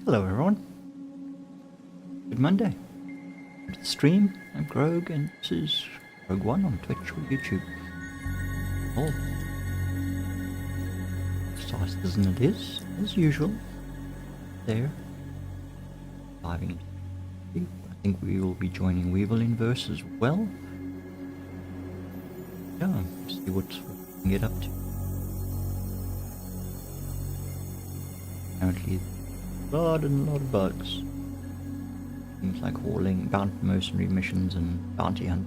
Hello everyone. Good Monday. Welcome to the stream. I'm Grogue and this is Grogue1 on Twitch or YouTube. Oh. Precise than it is, as usual. There. Diving into I think we will be joining Weevil in verse as well. Yeah, see what we can get up to. Apparently a lot of bugs. Things like hauling, bounty mercenary missions and bounty hunt.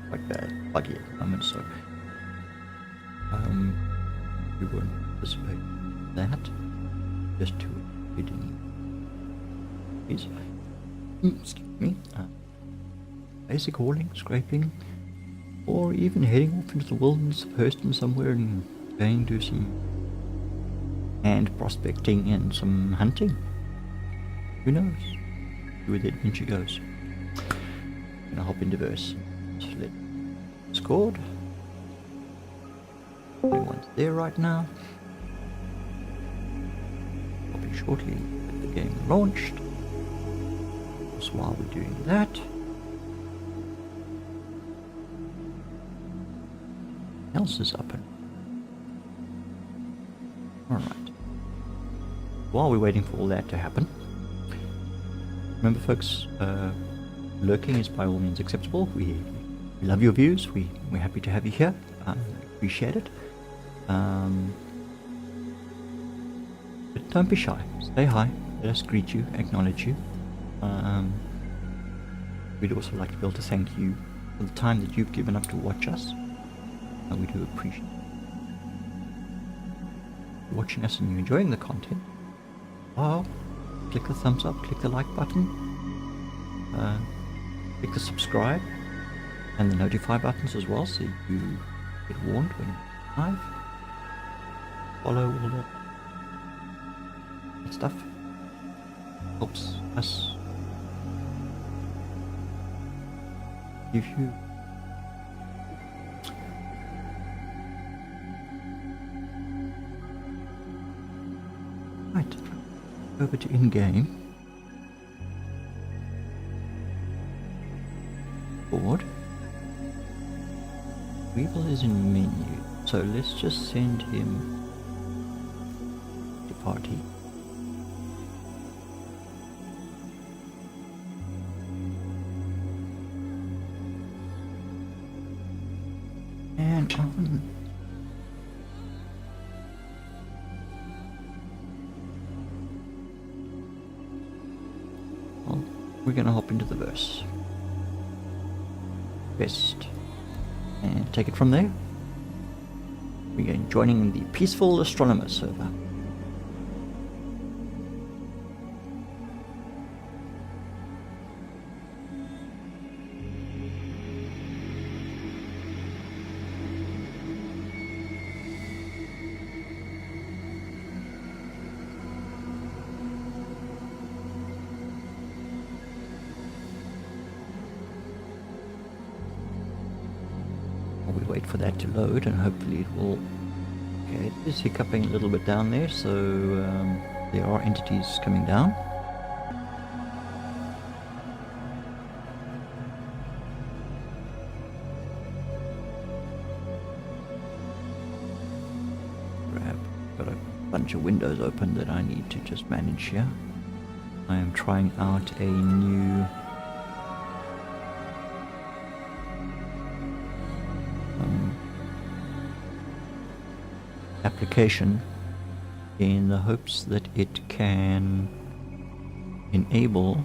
Quite buggy at the moment, so we won't anticipate that. Just to excuse me. Basic hauling, scraping, or even heading off into the wilderness of Hurston somewhere and going to do some hand prospecting and some hunting. Who knows where the adventure goes. I'm gonna hop into verse. Select Discord. Everyone's there right now. I'll be shortly with the game launched. Just while we're doing that, what else is up? Alright. While we're waiting for all that to happen, remember folks, lurking is by all means acceptable. We love your views. We're happy to have you here. Appreciate it. But don't be shy. Say hi. Let us greet you, acknowledge you. We'd also like to be able to thank you for the time that you've given up to watch us. We do appreciate it. If you're watching us and you're enjoying the content, click the thumbs up, click the like button, click the subscribe and the notify buttons as well, so you get warned when we're live. Follow all that stuff. Helps us give you over to in-game. Board. Weevil is in menu, so let's just send him to party. And we're gonna hop into the verse. Best. And take it from there. We're joining the Peaceful Astronomer server. Wait for that to load and hopefully it will. Okay, it is hiccuping a little bit down there, so there are entities coming down. Got a bunch of windows open that I need to just manage here. I am trying out a new application in the hopes that it can enable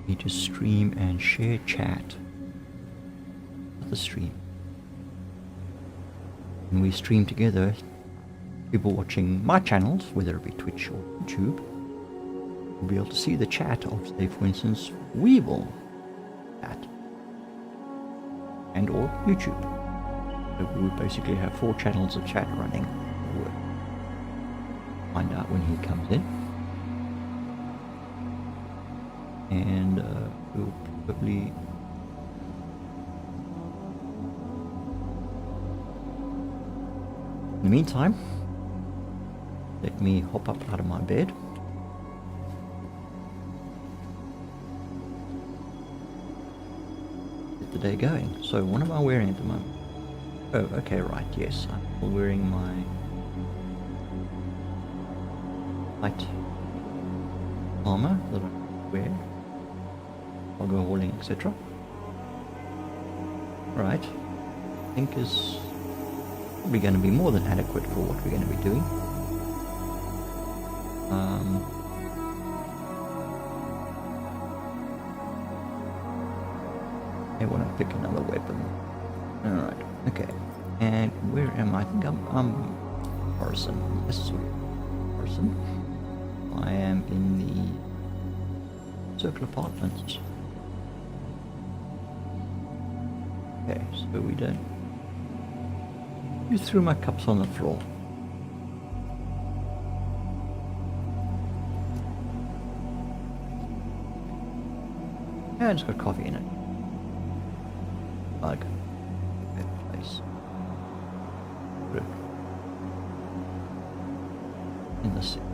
me to stream and share chat with the stream. When we stream together, people watching my channels, whether it be Twitch or YouTube, will be able to see the chat of, say, for instance, Weevil chat and or YouTube. We would basically have 4 channels of chat running. We'll find out when he comes in. And we'll probably in the meantime, Let me hop up out of my bed. Get the day going. So what am I wearing at the moment? Oh, okay, right, yes. I'm wearing my light armor that I wear while go hauling, etc. Right. I think is probably going to be more than adequate for what we're going to be doing. I want to pick another weapon. Alright, okay. And where am I? I think I'm Harrison. Yes, Harrison. I am in the Circle Apartments. Okay, so we don't. You threw my cups on the floor. Yeah, it's got coffee in it. Bug. That place. Good. In the city.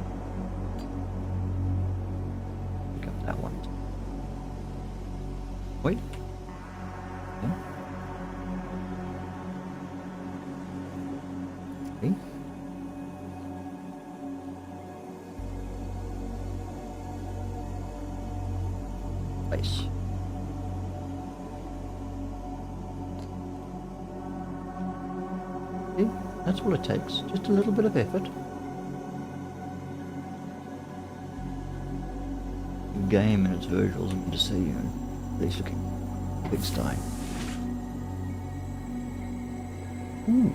Pick up that one. Wait. Yeah. Okay. Place. Okay, that's all it takes. Just a little bit of effort. The game and its visuals are good to see you, and these looking big style. Ooh.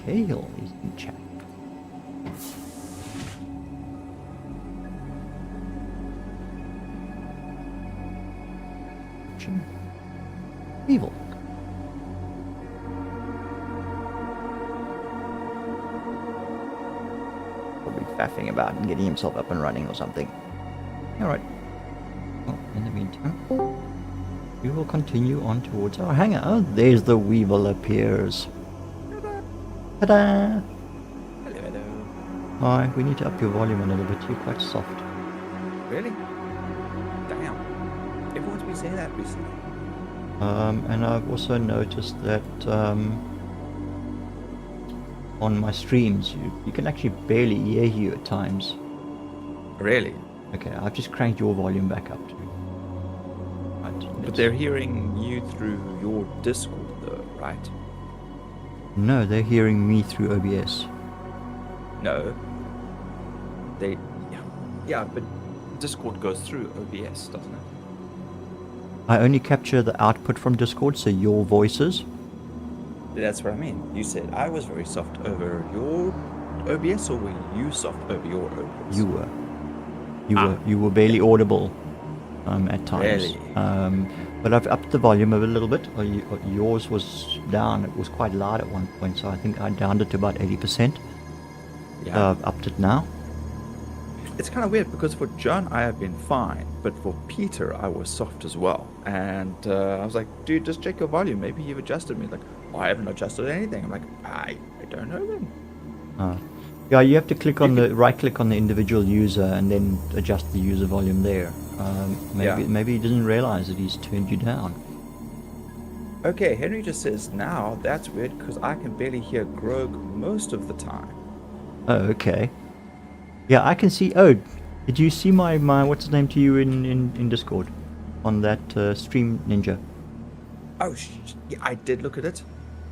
Cahill is in chat. Evil. Probably faffing about and getting himself up and running or something. Alright. Well, in the meantime, we will continue on towards our hangar. Oh, there's the Weevil appears. Ta-da! Hello, hello. Hi, we need to up your volume a little bit. You're quite soft. Really? Damn. Everyone's been saying that recently. And I've also noticed that on my streams, you can actually barely hear you at times. Really? Okay, I've just cranked your volume back up too. Right, But they're hearing you through your Discord though, right? No, they're hearing me through OBS. No. They... Yeah, but Discord goes through OBS, doesn't it? I only capture the output from Discord, so your voices. That's what I mean. You said I was very soft over your OBS, or were you soft over your OBS? You were. You were barely audible at times. Really? But I've upped the volume a little bit. Yours was down. It was quite loud at one point, so I think I downed it to about 80%. Yeah. I've upped it now. It's kind of weird because for John I have been fine, but for Peter I was soft as well. And I was like, dude, just check your volume. Maybe you've adjusted me. Like, oh, I haven't adjusted anything. I'm like, I don't know then. Yeah, you have to click on the right click on the individual user and then adjust the user volume there. Maybe he didn't realize that he's turned you down. Okay, Henry just says, now that's weird because I can barely hear Grogue most of the time. Oh, okay. Yeah, I can see. Oh, did you see my what's his name to you in Discord on that stream ninja? Oh, yeah, I did look at it.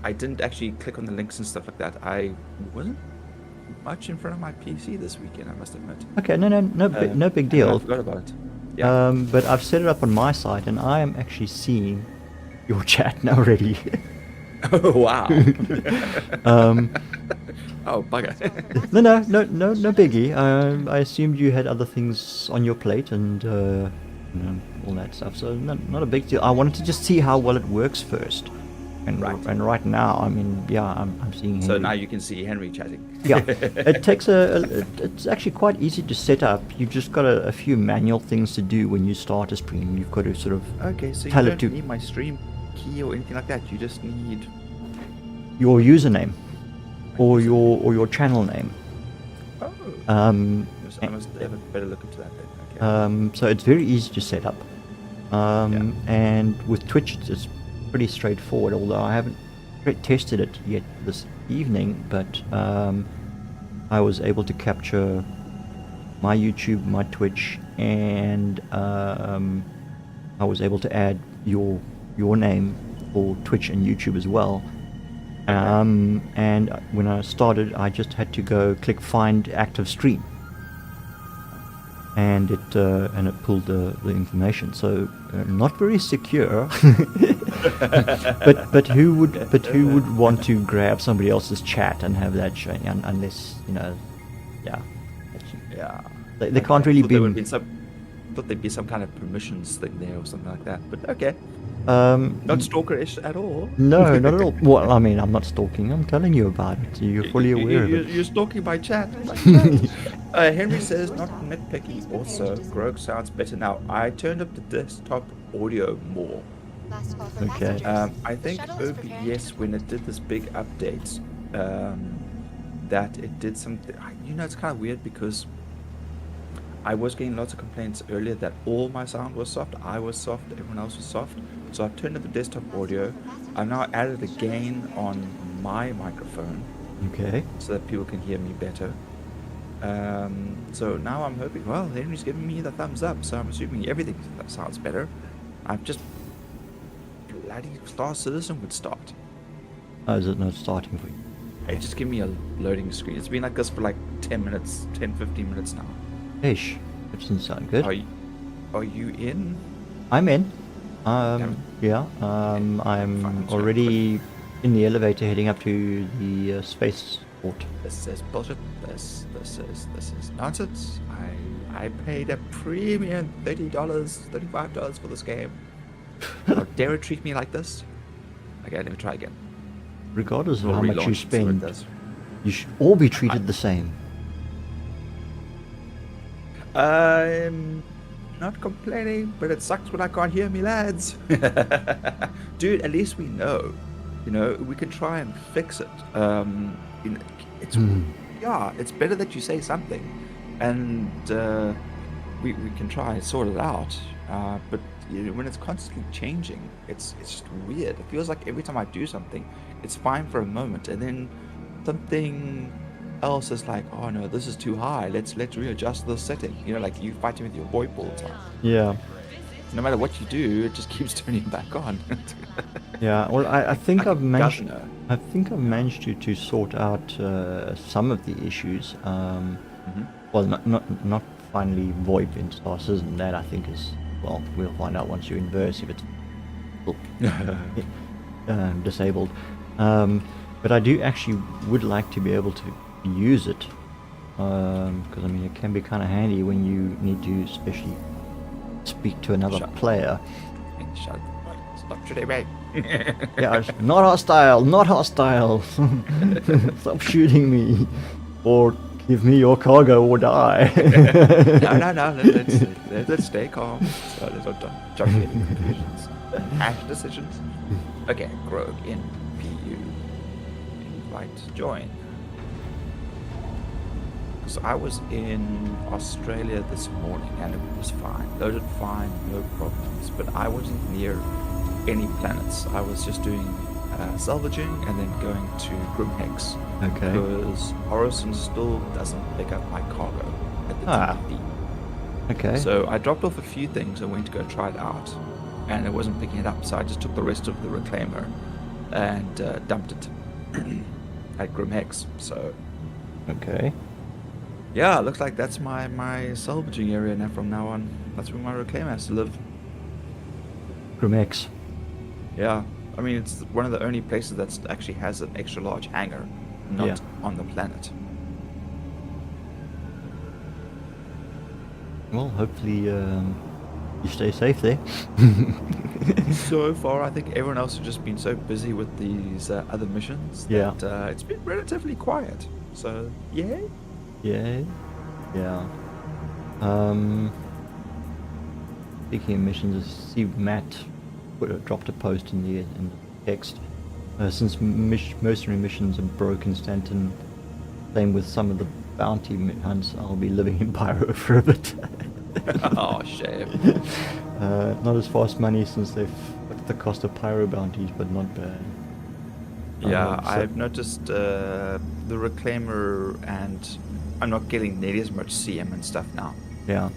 I didn't actually click on the links and stuff like that. I wasn't much in front of my PC this weekend, I must admit. Okay, no big deal. I forgot about it. Yeah. But I've set it up on my side, and I am actually seeing your chat now already. Oh wow. Oh bugger. No biggie. I assumed you had other things on your plate and all that stuff. So not a big deal. I wanted to just see how well it works first. And right now, I mean, yeah, I'm seeing Henry. So now you can see Henry chatting. Yeah, it takes it's actually quite easy to set up. You've just got a few manual things to do when you start a stream. You've got to sort of okay, so you tell don't it to need my stream key or anything like that. You just need your username. or your channel name. Oh. So I must have a better look into that then. Okay. So it's very easy to set up. And with Twitch, it's pretty straightforward. Although I haven't tested it yet this evening, but I was able to capture my YouTube, my Twitch, and I was able to add your name for Twitch and YouTube as well. And when I started, I just had to go click Find Active Stream, and it pulled the information. So not very secure. but who would want to grab somebody else's chat and have that showing unless yeah. They can't really be. Thought there'd be some kind of permissions thing there or something like that. But okay. Not stalkerish at all. No, not at all. Well, I mean, I'm not stalking. I'm telling you about it. You're fully aware of it. You're stalking my chat. Henry says, not nitpicky. Also, Grogue sounds better now. I turned up the desktop audio more. Okay. I think OBS, when it did this big update, that it did something. It's kind of weird because I was getting lots of complaints earlier that all my sound was soft. I was soft. Everyone else was soft. So I've turned up the desktop audio. I've now added a gain on my microphone. Okay. So that people can hear me better. So now I'm hoping. Well, Henry's giving me the thumbs up, so I'm assuming everything sounds better. I'm just bloody Star Citizen would start. Oh, is it not starting for you? It just give me a loading screen. It's been like this for like 10 minutes, 10, 15 minutes now. Ish. That doesn't sound good. Are you in? I'm in. Yeah. I'm Fine, already in the elevator heading up to the spaceport. This is bullshit. This is nonsense. I paid a premium $30, $35 for this game. How dare it treat me like this? Okay, let me try again. Regardless of We'll how much you relaunch, see what it spend, does. you should all be treated the same. I'm not complaining, but it sucks when I can't hear me, lads. Dude, at least we know. We can try and fix it. It's better that you say something, and we can try and sort it out. But when it's constantly changing, it's just weird. It feels like every time I do something, it's fine for a moment, and then something else is like, oh no, this is too high. Let's readjust the setting. Like you fighting with your VoIP all the time. Yeah. No matter what you do, it just keeps turning back on. Yeah. Well, I think I've managed. I think I've managed to sort out some of the issues. Well, not finally VoIP in Star Citizen. That I think is, well, we'll find out once you inverse if it's disabled. But I do actually would like to be able to use it, because I mean it can be kind of handy when you need to especially speak to another player. Shut up. Stop shooting me. Yeah, not hostile. Stop shooting me, or give me your cargo or die. No. Let's stay calm. So let's not jump to any conclusions. Ash decisions. Okay, Grogue in PU. Invite join. So I was in Australia this morning and it was fine. Loaded fine, no problems. But I wasn't near any planets. I was just doing salvaging and then going to Grimhex. Okay. Because Horizon still doesn't pick up my cargo at the TPP. Okay. So I dropped off a few things and went to go try it out. And it wasn't picking it up. So I just took the rest of the Reclaimer and dumped it at Grimhex. So... Okay. Yeah, looks like that's my salvaging area now from now on. That's where my Reclaimer has to live. Grimex. Yeah. I mean, it's one of the only places that actually has an extra large hangar, not on the planet. Well, hopefully you stay safe there. So far, I think everyone else has just been so busy with these other missions that it's been relatively quiet. So, yeah. Yeah. Speaking of missions, I see Matt dropped a post in the text. Since mercenary missions are broken, Stanton, same with some of the bounty hunts, I'll be living in Pyro for a bit. Oh, shame. Not as fast money since they've upped the cost of Pyro bounties, but not bad. Yeah, So- I've noticed the Reclaimer, and I'm not getting nearly as much CM and stuff now. Yeah.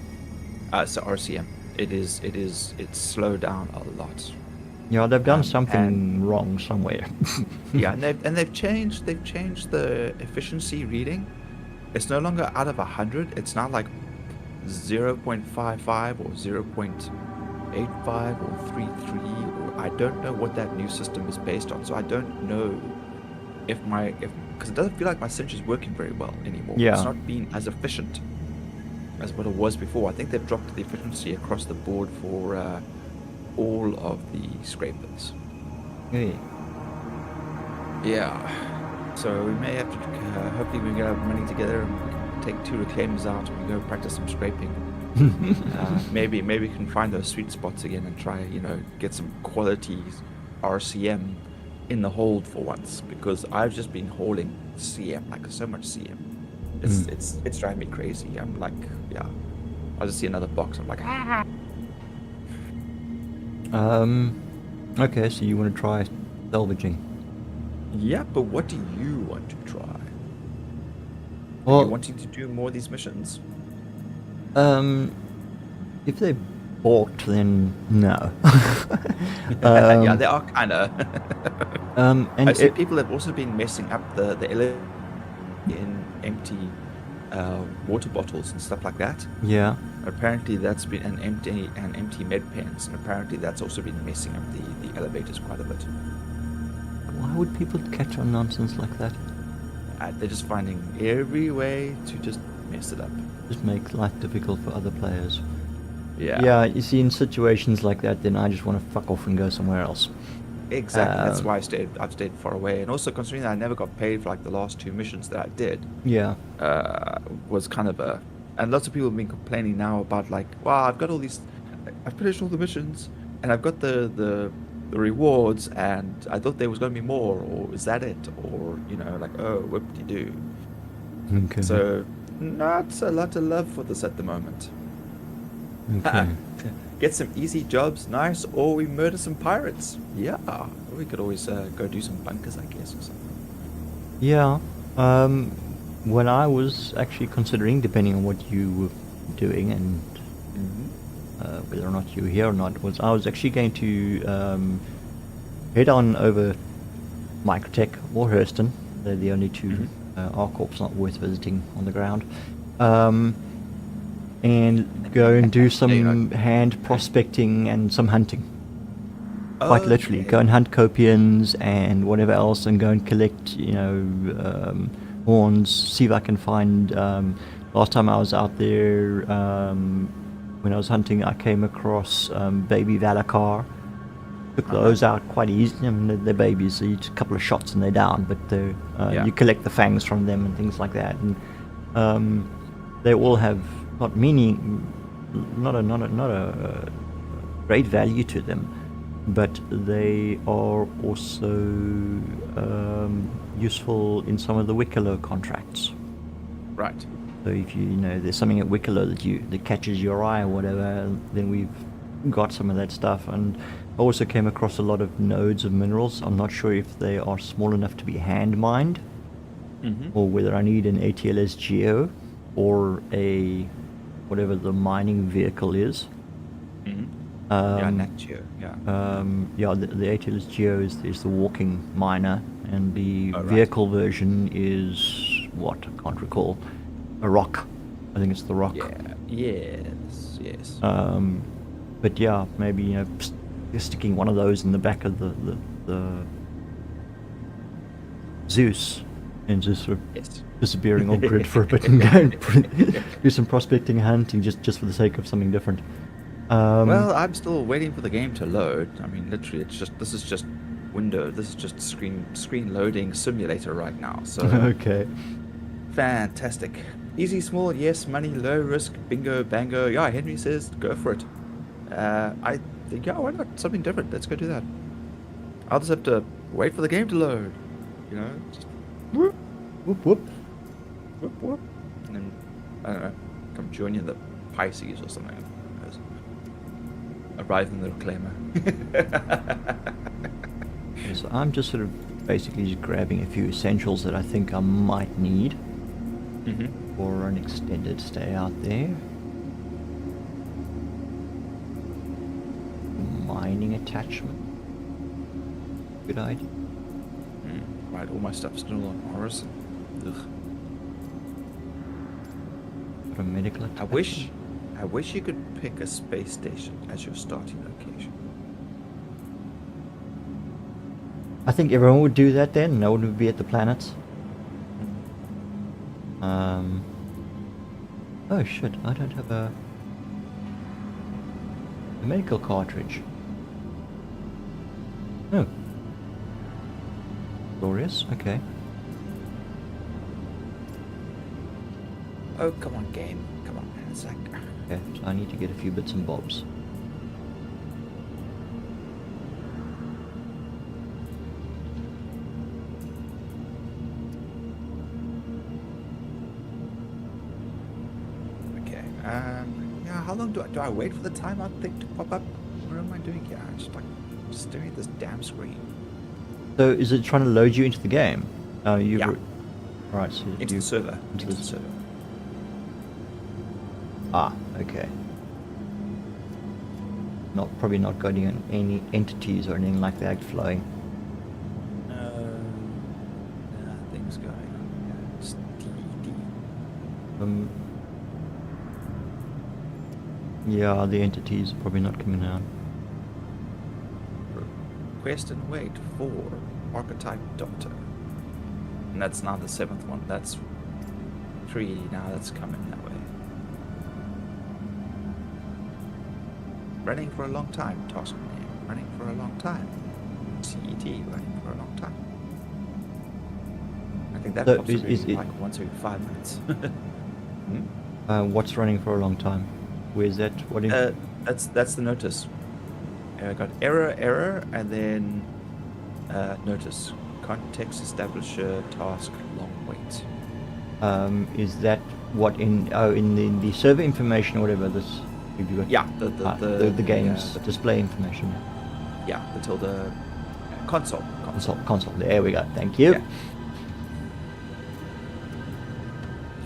So RCM. It's slowed down a lot. Yeah, they've done And something wrong somewhere. yeah, and they've changed the efficiency reading. It's no longer out of 100. It's now like 0.55 or 0.85 or 33. Or I don't know what that new system is based on. So I don't know if because it doesn't feel like my cinch is working very well anymore. Yeah. It's not being as efficient as what it was before. I think they've dropped the efficiency across the board for all of the scrapers. Yeah. Yeah. So we may have to, hopefully we can get our money together and we can take 2 reclaimers out and we go practice some scraping. Maybe we can find those sweet spots again and try, get some quality RCM in the hold for once, because I've just been hauling CM, like so much CM. It's driving me crazy. I'm like, yeah. I'll just see another box. I'm like, ah. Okay, so you want to try salvaging? Yeah, but what do you want to try? Are Well, you wanting to do more of these missions? if they balked, then no. Yeah, they are kind of. And I see people have also been messing up the elevator in empty water bottles and stuff like that. yeah. Apparently, that's been an empty med pens, and apparently that's also been messing up the elevators quite a bit. Why would people catch on nonsense like that? They're just finding every way to just mess it up. Just make life difficult for other players. Yeah. Yeah, you see, in situations like that, then I just want to fuck off and go somewhere else. Exactly. That's why I've stayed far away, and also considering that I never got paid for like the last 2 missions that I did, Yeah. was kind of a. And lots of people have been complaining now about like, wow, I've finished all the missions, and I've got the rewards, and I thought there was going to be more, or is that it, or like, oh, whoop-de-doo. Okay. So not a lot of love for this at the moment. Okay. Get some easy jobs, nice, or we murder some pirates. Yeah, we could always go do some bunkers, I guess, or something. Yeah. When I was actually considering, depending on what you were doing and whether or not you were here or not, I was actually going to head on over Microtech or Hurston. They're the only 2 R-Corps not worth visiting on the ground. And go and do some hand prospecting and some hunting. Quite literally, go and hunt copians and whatever else, and go and collect, horns. See if I can find. Last time I was out there, when I was hunting, I came across baby Valakar. Took those out quite easily. I mean, they're babies, so you just a couple of shots and they're down. But you collect the fangs from them and things like that, and they all have not a great value to them, but they are also useful in some of the Wicklow contracts. Right. So if there's something at Wicklow that catches your eye or whatever, then we've got some of that stuff. And I also came across a lot of nodes of minerals. I'm not sure if they are small enough to be hand mined, or whether I need an ATLS Geo or a whatever the mining vehicle is. Nat Geo, yeah. The ATLS Geo is the walking miner, and the right. vehicle version is what? I can't recall. A rock. I think it's the rock. Yeah. Yes. But yeah, maybe sticking one of those in the back of the Zeus, and just sort of disappearing on grid for a bit and go and do some prospecting and hunting just for the sake of something different. Well, I'm still waiting for the game to load. I mean, literally, this is just screen loading simulator right now. So Okay. Fantastic. Easy, small, yes. Money, low risk. Bingo, bango. Yeah, Henry says go for it. I think, why not? Something different. Let's go do that. I'll just have to wait for the game to load. You know, just whoop, Whoop whoop. whoop, whoop. And then, I don't know, come join you in the Pisces or something. Arrive in the Reclaimer. So I'm just sort of basically just grabbing a few essentials that I think I might need for an extended stay out there. Mining attachment. Good idea. Right, all my stuff's still on Horace. Ugh. Got a medical attachment. I wish you could pick a space station as your starting location. I think everyone would do that then. No one would be at the planets. Oh shit! I don't have a medical cartridge. Oh. Glorious. Okay. Oh, come on, game. Come on, man. It's like... Okay. So I need to get a few bits and bobs. Okay. Yeah, how long do I wait for the timeout thing to pop up? What am I doing here? I'm just like staring at this damn screen. So is it trying to load you into the game? Oh, you. Yeah. Right. So Into the server. Into Into the the server. Ah. Okay. Probably not got any entities or anything like that flowing. Nothing's going on. It's DD. Yeah, the entities are probably not coming out. Request and wait for Archetype Doctor. And that's not the 7th one. That's 3. Now that's coming that way. Running for a long time. Task name. Running for a long time. CET. Running for a long time. I think that So pops up like once every 5 minutes. What's running for a long time? Where's that? What? That's the notice. I got error, and then notice. Context establisher task long wait. Is that what in the server information or whatever this? Have you got? Yeah, the game's display information. Yeah, until the console. Console. There we go. Thank you.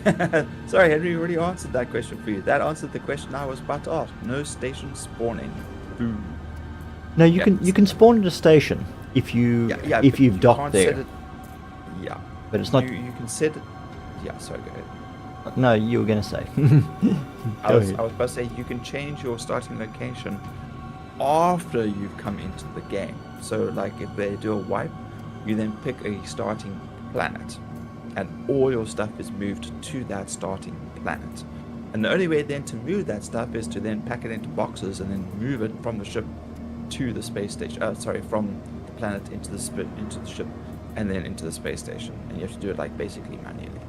Yeah. Sorry, Henry already answered that question for you. That answered the question I was about to ask. No station spawning. Boom. No, you can spawn at a station if you've docked there. Yeah. But it's not. You can set it. Yeah. Sorry. Go ahead. No, you were gonna say. I was about to say you can change your starting location after you've come into the game. So, like, if they do a wipe, you then pick a starting planet, and all your stuff is moved to that starting planet. And the only way then to move that stuff is to then pack it into boxes and then move it from the ship to the space station. From the planet into the ship, and then into the space station. And you have to do it like basically manually.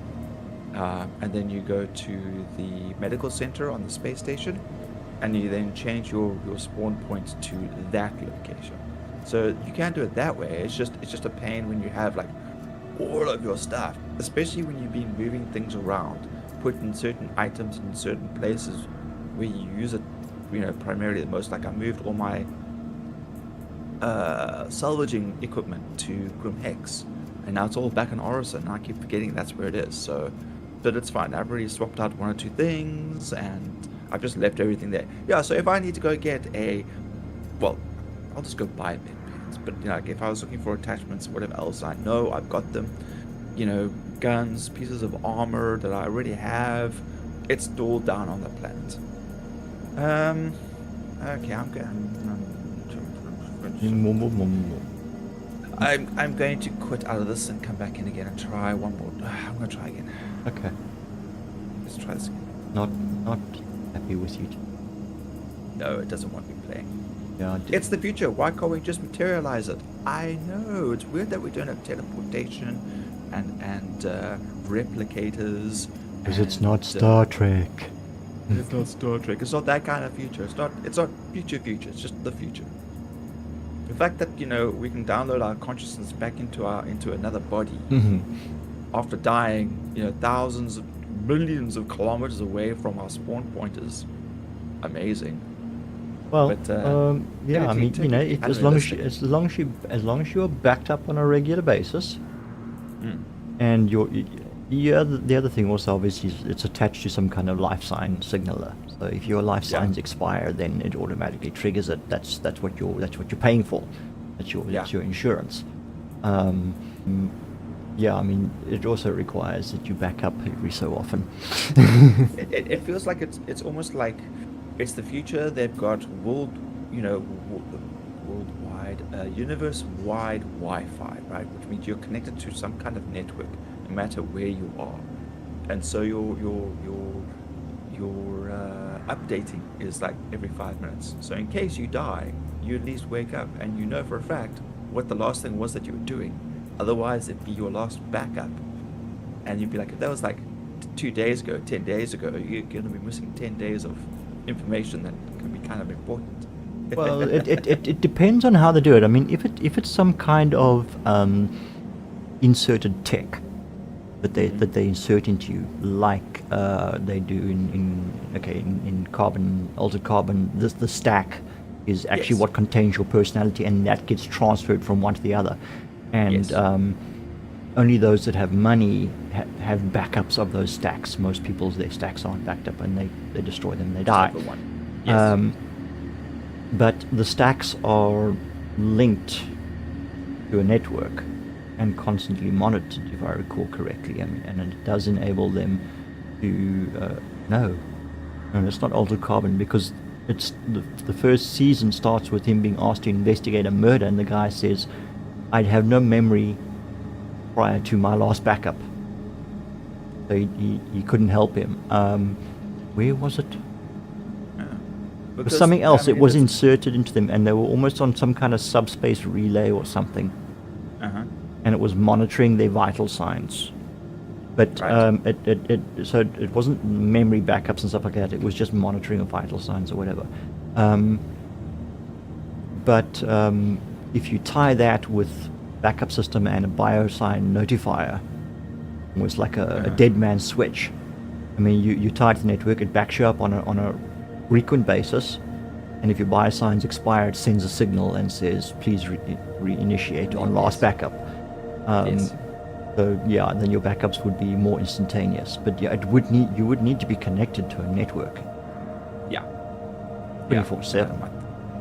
And then you go to the medical center on the space station, and you then change your spawn point to that location. So you can do it that way. It's just a pain when you have like all of your stuff, especially when you've been moving things around, putting certain items in certain places where you use it, primarily the most. Like I moved all my salvaging equipment to Grim Hex, and now it's all back in Orison, and I keep forgetting that's where it is. So, but it's fine. I've already swapped out 1 or 2 things, and I've just left everything there. Yeah, so if I need to go get I'll just go buy med pens. But like if I was looking for attachments, whatever else, I know I've got them. Guns, pieces of armor that I already have. It's stored down on the planet. Okay, I'm going to quit out of this and come back in again and try one more. I'm going to try again. Okay. Let's try this again. Not happy with you. No, it doesn't want me playing. Yeah, it's the future. Why can't we just materialize it? I know. It's weird that we don't have teleportation and replicators. Because it's not Star Trek. It's not Star Trek. It's not that kind of future. It's not future. It's just the future. fact that we can download our consciousness back into another body Mhm. after dying, thousands of millions of kilometers away from our spawn point is amazing. Well, But yeah, I mean, technically as long as you, unrealistic. as long as you're backed up on a regular basis, Mm. and the other thing also obviously is it's attached to some kind of life sign signaler. So if your life Yeah. signs expire, then it automatically triggers it. That's what you're paying for. That's your insurance. Um, mm, yeah, I mean, it also requires that you back up every so often. It feels like it's almost like it's the future. They've got worldwide, universe-wide Wi-Fi, right? Which means you're connected to some kind of network, no matter where you are, and so your updating is like every 5 minutes. So in case you die, you at least wake up and you know for a fact what the last thing was that you were doing. Otherwise, it'd be your last backup, and you'd be like, if that was like 2 days ago, 10 days ago, you're gonna be missing 10 days of information that can be kind of important. Well, it depends on how they do it. I mean, if it's some kind of inserted tech that they insert into you, like they do in carbon, altered carbon, the stack is actually Yes. what contains your personality, and that gets transferred from one to the other, and Yes. only those that have money have backups of those stacks. Most people's their stacks aren't backed up, and they destroy them, they die. Except for one. Yes. But the stacks are linked to a network and constantly monitored, if I recall correctly. I mean, and it does enable them to no, it's not altered carbon, because it's the first season starts with him being asked to investigate a murder, and the guy says, "I'd have no memory prior to my last backup." So he couldn't help him. Where was it? It was something else. It was inserted into them, and they were almost on some kind of subspace relay or something, Uh-huh. and it was monitoring their vital signs. But Right. so it wasn't memory backups and stuff like that. It was just monitoring of vital signs or whatever. But if you tie that with backup system and a biosign notifier, almost like a dead man switch. I mean, you tie it to the network, it backs you up on a frequent basis, and if your biosigns expire, it sends a signal and says, "Please reinitiate on last backup." Yes. So yeah, then your backups would be more instantaneous. But yeah, you would need to be connected to a network Yeah. 24/7.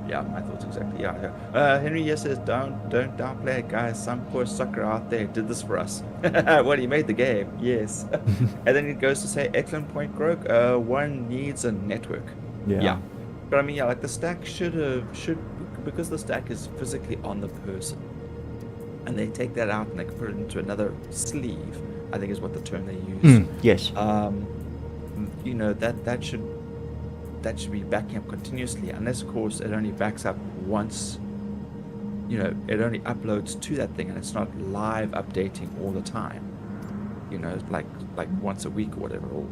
Yeah, my thoughts exactly. Yeah. Henry yes says, don't downplay it, guys. Some poor sucker out there did this for us. Well, he made the game. Yes. And then it goes to say, excellent point, Grogue. One needs a network. Yeah. But I mean, yeah, like the stack should because the stack is physically on the person, and they take that out and they can put it into another sleeve, I think is what the term they use. Yes. That should be backing up continuously, unless of course it only backs up once. It only uploads to that thing, and it's not live updating all the time. Like once a week or whatever, or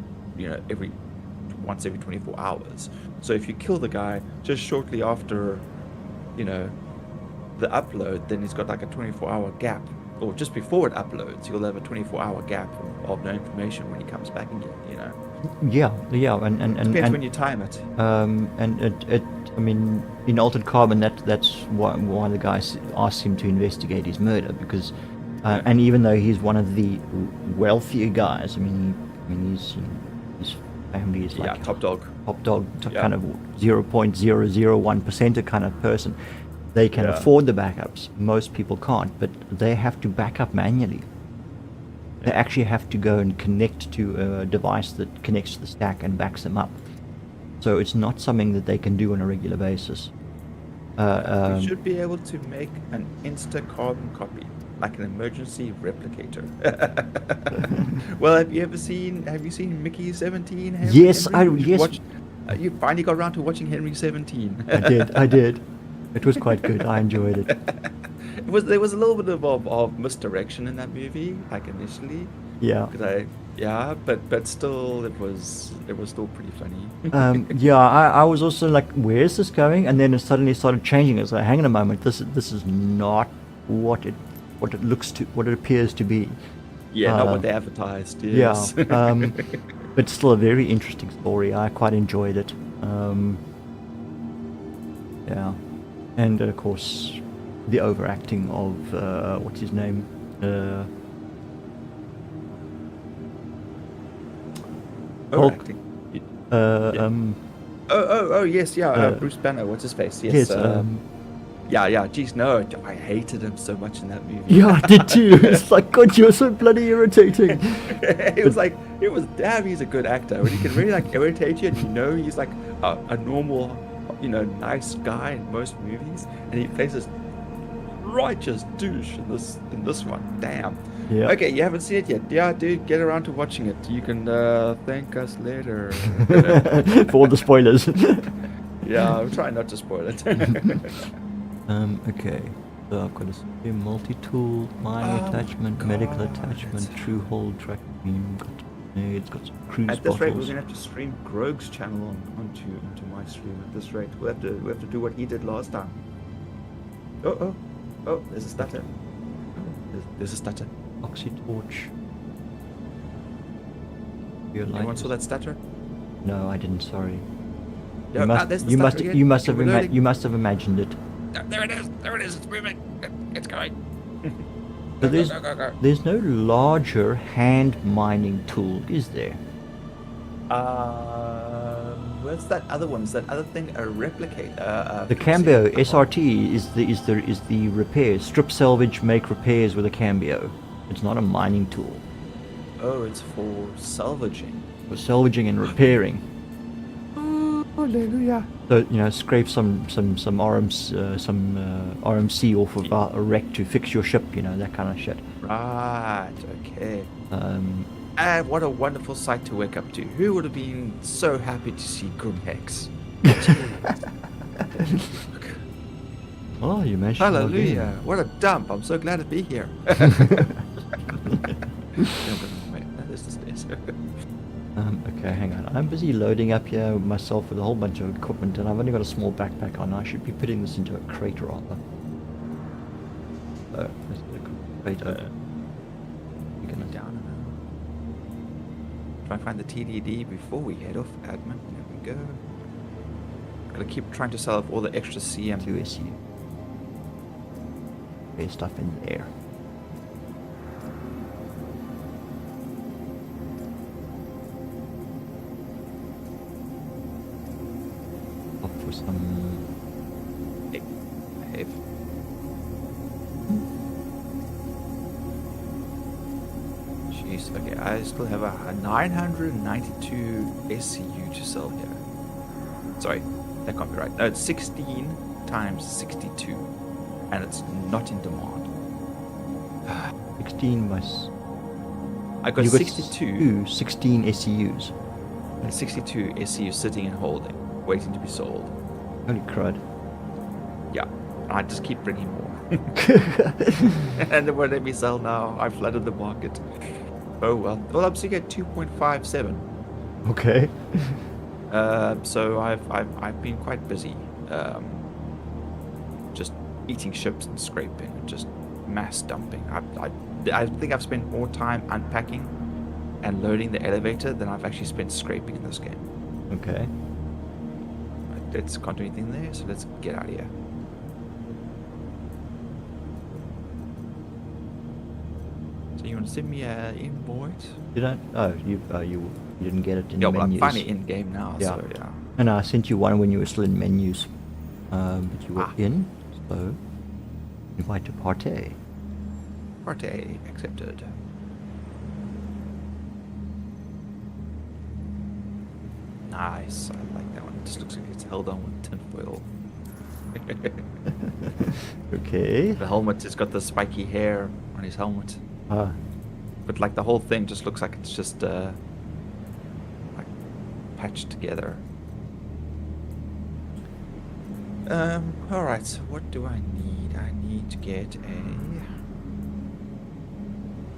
once every 24 hours. So if you kill the guy just shortly after, the upload, then he's got like a 24-hour gap, or just before it uploads, you'll have a 24-hour gap of no information when he comes back again. Yeah, and Depends when you time it. And I mean, in Altered Carbon, that's why the guy asked him to investigate his murder, because, and even though he's one of the wealthier guys, I mean his family is like top dog, kind of 0.001% kind of person. They can afford the backups. Most people can't, but they have to back up manually. They actually have to go and connect to a device that connects to the stack and backs them up. So it's not something that they can do on a regular basis. We should be able to make an insta-carbon copy, like an emergency replicator. Well, have you seen Mickey 17? Yes, yes. You finally got around to watching Henry 17. I did. It was quite good. I enjoyed it. There was a little bit of misdirection in that movie, like initially. Yeah. Because Yeah, but still, it was still pretty funny. Yeah, I was also like, where is this going? And then it suddenly started changing. It's like, hang on a moment, this is not what it appears to be. Yeah, not what they advertised. Yeah, Yes. but still a very interesting story. I quite enjoyed it. Yeah, and of course, the overacting of what's his name? Hulk. Overacting. Uh, Yeah. um, Oh, yes, yeah. uh, Bruce Banner. What's his face? Yes. yes. Yeah. Geez, no, I hated him so much in that movie. Yeah, I did too. It's like, God, you're so bloody irritating. It was like, damn, he's a good actor. When he can really like irritate you, and you know he's like a normal, nice guy in most movies, and he plays this righteous douche in this one. Damn. Yeah. Okay, you haven't seen it yet. Yeah, dude, get around to watching it. You can thank us later. For all the spoilers. Yeah, I'm trying not to spoil it. Okay. So I've got a multi-tool, mining attachment, God. medical attachment, true hold, track beam, got grenades, got some cruise At this rate, we're bottles. gonna have to stream Grogue's channel onto my stream. At this rate, we have to do what he did last time. Oh! There's a stutter. There's a stutter. Oxy torch. Your light Anyone is- saw that stutter? No, I didn't. Sorry. No, there's the You stutter again. you must Okay, have we're loading. you must have imagined it. There it is. It's moving. It's going. But Go. there's no larger hand mining tool, is there? Where's that other one? Is that other thing a replicate? The Cambio SRT is the repair, strip salvage, make repairs with a Cambio. It's not a mining tool. Oh, it's for salvaging. For salvaging and repairing. Hallelujah. So scrape some RMC off of a wreck to fix your ship. That kind of shit. Right. Okay. Um, And what a wonderful sight to wake up to. Who would have been so happy to see Grimhex? oh, you managed to log in. Hallelujah. What a dump. I'm so glad to be here. Wait, no, there's the stairs. Okay, hang on. I'm busy loading up here myself with a whole bunch of equipment, and I've only got a small backpack on. I should be putting this into a crate rather. So, let's get a crate open. We're gonna Down and try and find the TDD before we head off, admin. There we go. Gotta keep trying to sell off all the extra CM. to SU. Okay, stuff in there. Up for some. Behave. Jeez, okay, I still have a 992 SCU to sell here. Sorry, that can't be right. No, it's 16 times 62, and it's not in demand. 16 by. I got You got 62 16 SEUs. and 62 SCU sitting and holding, waiting to be sold. Holy crud. Yeah, I just keep bringing more. And it won't let me sell now. I flooded the market. Oh well. Well, I'm sitting at 2.57. Okay. So I've been quite busy, just eating ships and scraping and just mass dumping. I think I've spent more time unpacking and loading the elevator than I've actually spent scraping in this game. Okay. Let's can't do anything there, so let's get out of here. So you want to send me an invoice? Did I? Oh, you didn't get it in Yeah, the well, I'm menus. finally in game now, Yeah. so yeah. And I sent you one when you were still in menus. But you were Ah. in, so invite to partay. Party accepted. Nice, I like that one. It just looks like it's held on with tinfoil. Okay. The helmet has got the spiky hair on his helmet, Ah, but like the whole thing just looks like it's just like patched together. All right. So what do I need? I need to get a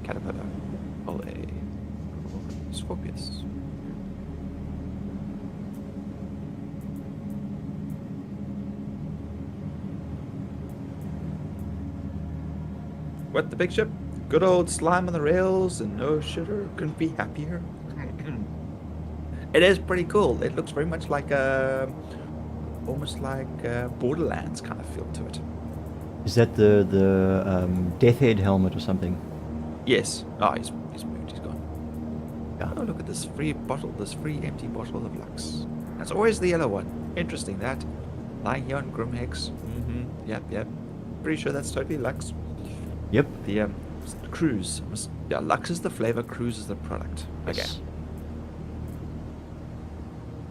caterpillar. Oh, a Scorpius. What, the big ship? Good old slime on the rails and no sugar. Couldn't be happier. It is pretty cool. It looks very much like almost like Borderlands kind of feel to it. Is that the Death Head helmet or something? Yes. Oh, he's moved. He's gone. Yeah. Oh, look at this free bottle. This free empty bottle of Lux. That's always the yellow one. Interesting that. Lying here on Grimhex. Yep. Pretty sure that's totally Lux. Yep. The cruise. Yeah, Lux is the flavor. Cruise is the product. Okay. Yes.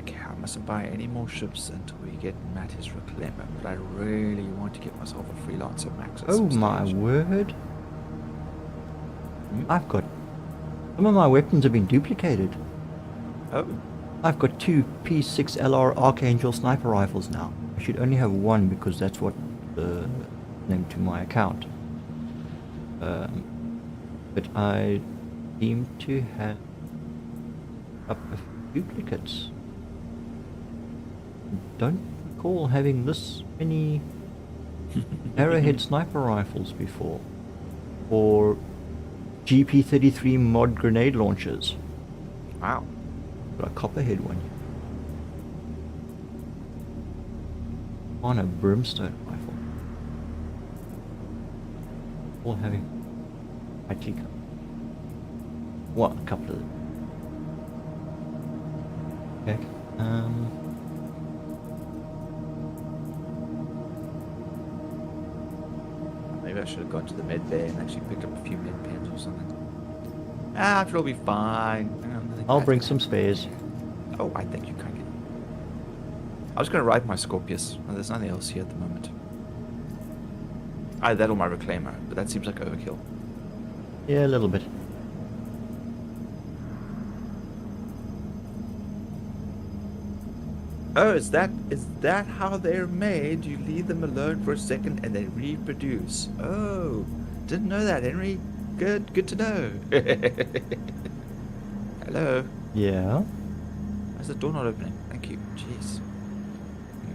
Okay, I mustn't buy any more ships until we get Mattis Reclaimer, but I really want to get myself a freelancer max at Oh some my stage. word. I've got... Some of my weapons have been duplicated. Oh, I've got 2 P6 LR Archangel sniper rifles now. I should only have 1 because that's what named to my account. But I seem to have up a few duplicates. Don't recall having this many arrowhead sniper rifles before, or GP33 mod grenade launchers. wow. Got a copperhead one. On a brimstone rifle. All having actually what, a couple of them. Okay. Maybe I should have gone to the med bay and actually picked up a few med pens or something. I'm sure it'll be fine. I'll bring some spares. Oh, I think you can get. I was going to ride my Scorpius. No, there's nothing else here at the moment. Either that or my Reclaimer, but that seems like overkill. Yeah, a little bit. Oh, is that how they're made? You leave them alone for a second and they reproduce. Oh, didn't know that, Henry. Good to know. Hello. Yeah. Why is the door not opening? Thank you. Jeez.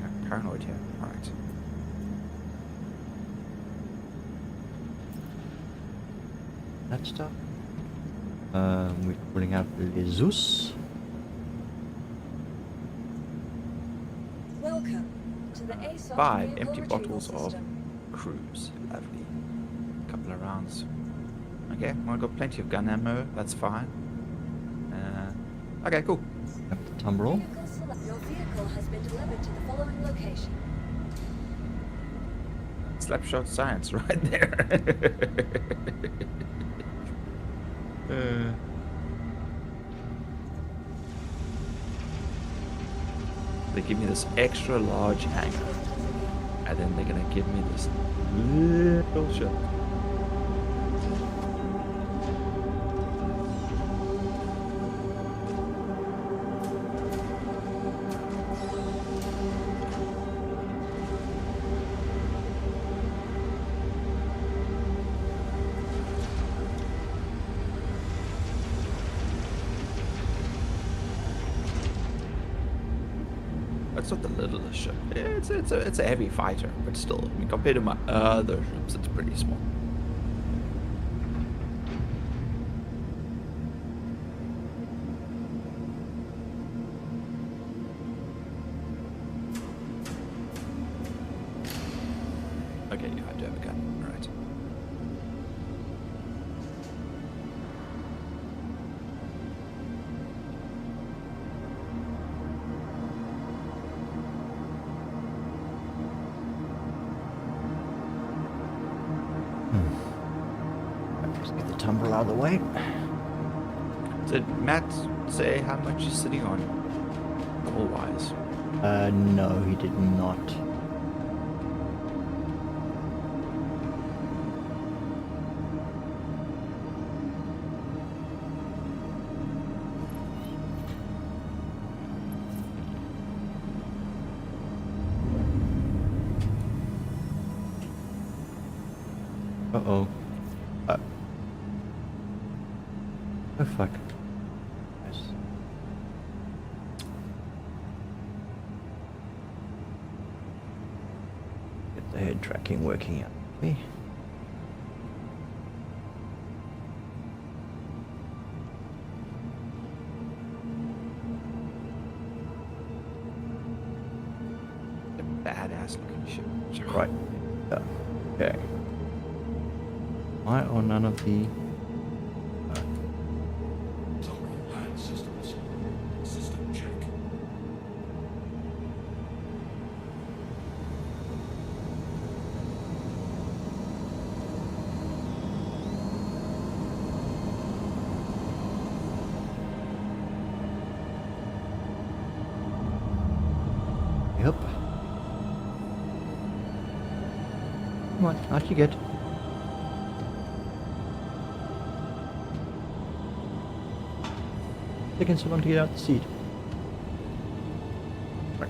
I'm paranoid here. Alright. That stuff. We're pulling out Jesus. Welcome to the ASOS 5 vehicle empty retrieval bottles of system. cruise. Lovely. Couple of rounds. Okay, well, I've got plenty of gun ammo. That's fine. Okay, cool. Up the tumbrel. Vehicle select. Your vehicle has been delivered to the following location. Slapshot science right there. They give me this extra large hangar, and then they're gonna give me this little ship. It's not the littlest ship. It's a heavy fighter, but still, I mean, compared to my other ships, it's pretty small. Okay, you have to have a gun. All right. Just get the tumbrel out of the way. Did Matt say how much he's sitting on? All-wise. No, he did not. Uh-oh. Oh, fuck. the head tracking working out. Okay. A badass looking ship. Right. Yeah. Okay. Why are none of the... System check. Yep. Come on, out you get. Taking so long to get out the seat. Right.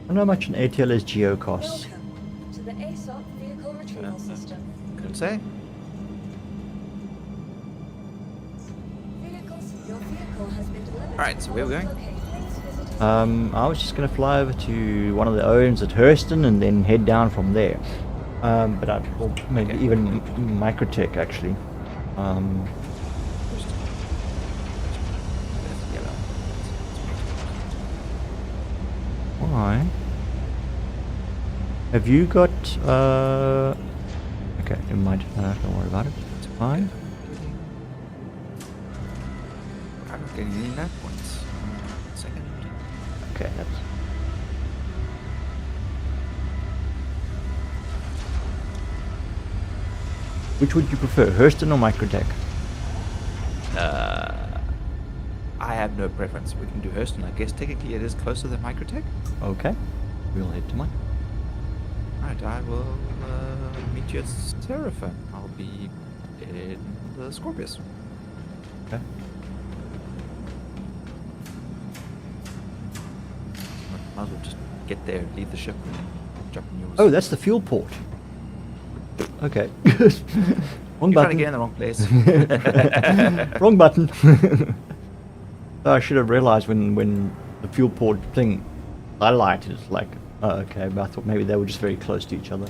I wonder how much an ATLS Geo costs. Welcome to the ASOP vehicle retrieval system. Couldn't say. Your vehicle has been delivered. Alright, so where are we going? I was just gonna fly over to one of the Owens at Hurston and then head down from there. But I'd or maybe Okay. even Microtech actually. Why? Have you got? Okay, never mind. Don't worry about it. It's fine. I'm not getting any nav points. Second. Okay, that's. Which would you prefer, Hurston or Microtech? I have no preference. We can do Hurston. I guess technically it is closer than Microtech. Okay, we'll head to mine. Alright, I will meet you at Seraphim. I'll be in the Scorpius. Okay. Might as well just get there, leave the ship, and then jump in yours. Oh, that's the fuel port. Okay. Wrong You're trying to button. get in the wrong place. Wrong button. Oh, I should have realized when the fuel port thing highlighted. It's like, oh, okay. But I thought maybe they were just very close to each other.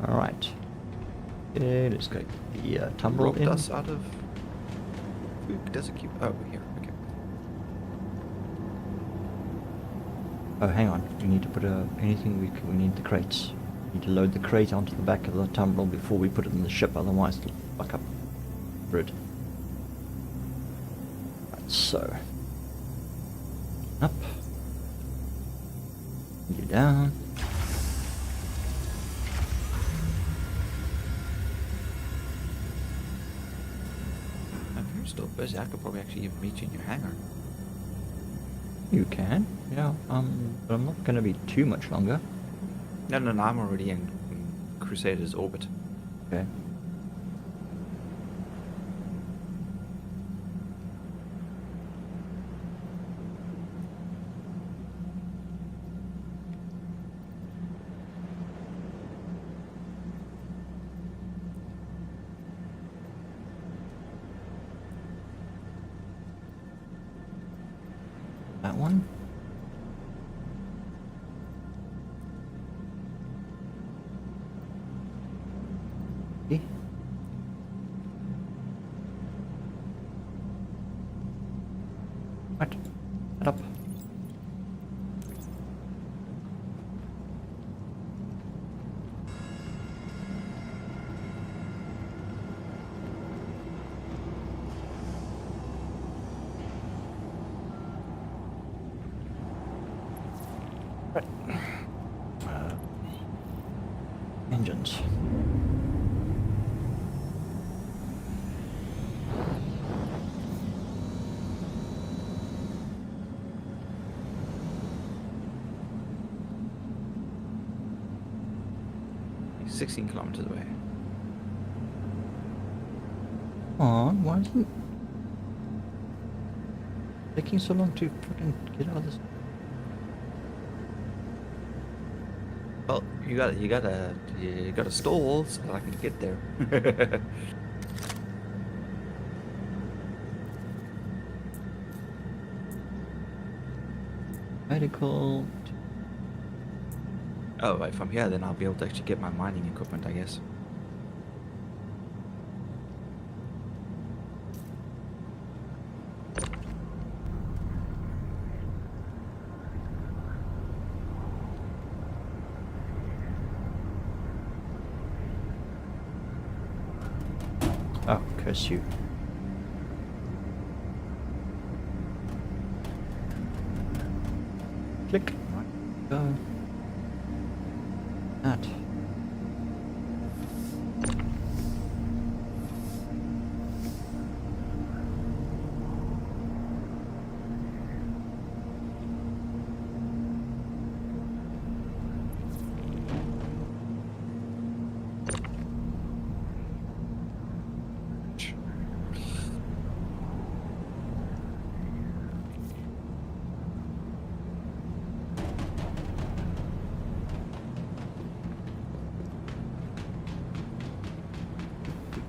All right. Okay, let's go get the tumbrel Robbed in. us out of... Food does it keep... Oh, here, okay. Oh, hang on. We need to put anything we need the crates. We need to load the crate onto the back of the tumbrel before we put it in the ship, otherwise it'll fuck up. Grid. Right, so. Up. You down. If you're still busy, I could probably actually even meet you in your hangar. You can, yeah. But I'm not going to be too much longer. No, I'm already in Crusader's orbit. Okay. That one. Okay. Right. Head up. Right. Engines. He's 16 kilometers away. Come on, why isn't it taking so long to fucking get out of this? Well, you gotta stall so that I can get there. Medical. Oh, if I'm here, then I'll be able to actually get my mining equipment, I guess. Oh, curse you. Click. Right. Go. That.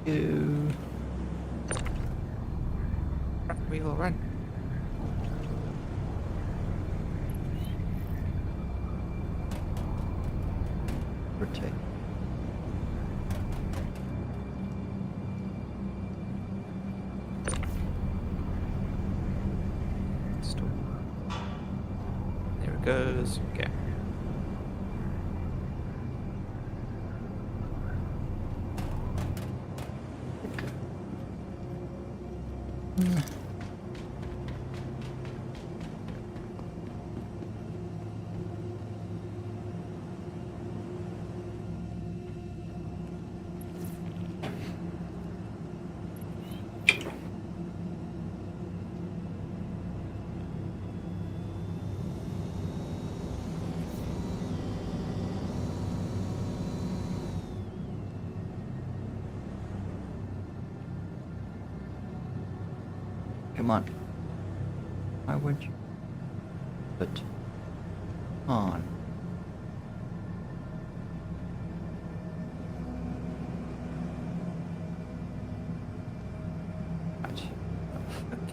You. We will run. Rotate. Stop. There it goes. Okay. Come on. Why won't you? But on. Right.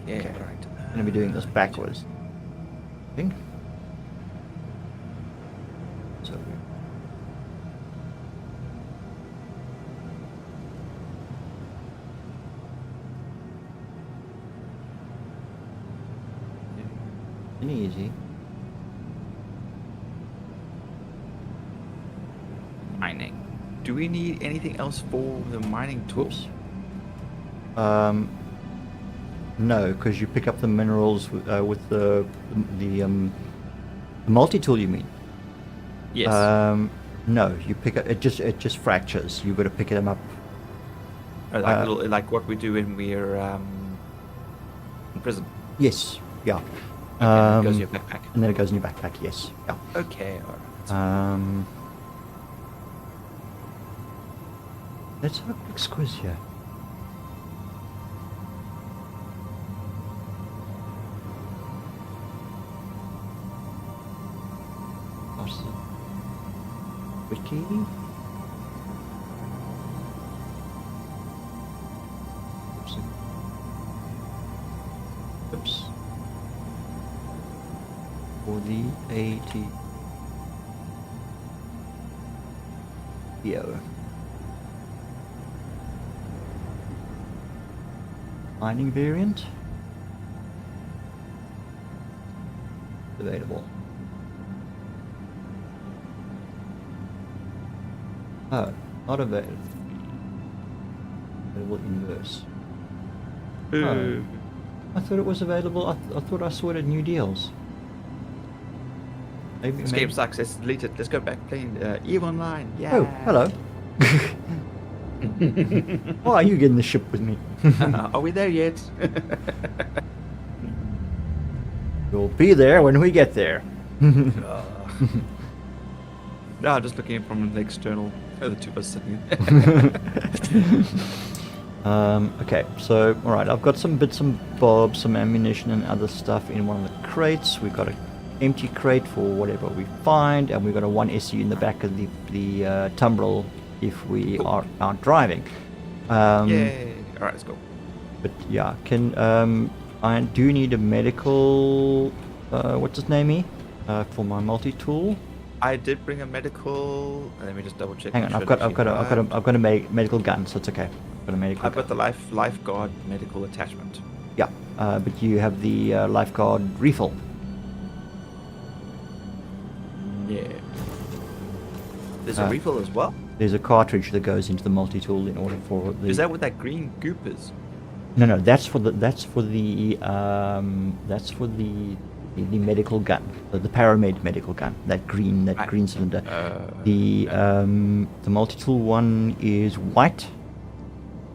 Okay, Okay. right. I'm gonna be doing this backwards. I think. So. Easy. Mining. Do we need anything else for the mining tools? No, because you pick up the minerals with the multi-tool. You mean? Yes. No, you pick up it. Just fractures. You got to pick them up. Or like little, like what we do when we're in prison. Yes. Yeah. Okay, and it goes in your backpack. And then it goes in your backpack. Yes. Yeah. Okay, alright. Let's have a quick squiz here. What's the wiki? Oops. Oops. For the ATO. Mining variant. Available. Oh, not available. Available inverse. Oh, I thought it was available. I thought I saw it at new deals. Maybe, This game sucks. It's deleted. Let's go back playing EVE Online. Yeah. Oh, hello. Why are you getting the ship with me? Are we there yet? You'll be there when we get there. No, I'm just looking from the external. The two of us sitting. Okay, so alright, I've got some bits and bobs, some ammunition and other stuff in one of the crates. We've got an empty crate for whatever we find, and we've got a 1 SU in the back of the tumbrel if we are out driving. Yay! Alright, let's go. But yeah, I do need a medical, what's his name? for my multi-tool. I did bring a medical. Let me just double check. Hang on, make I've sure got that I've got a medical gun, so it's okay. I've got a medical I've gun. got the lifeguard medical attachment. Yeah, but you have the lifeguard refill. Yeah. There's a refill as well. There's a cartridge that goes into the multi-tool in order for the. Is that what that green goop is? No, that's for the medical gun, the paramed medical gun. That green cylinder. The multi-tool one is white,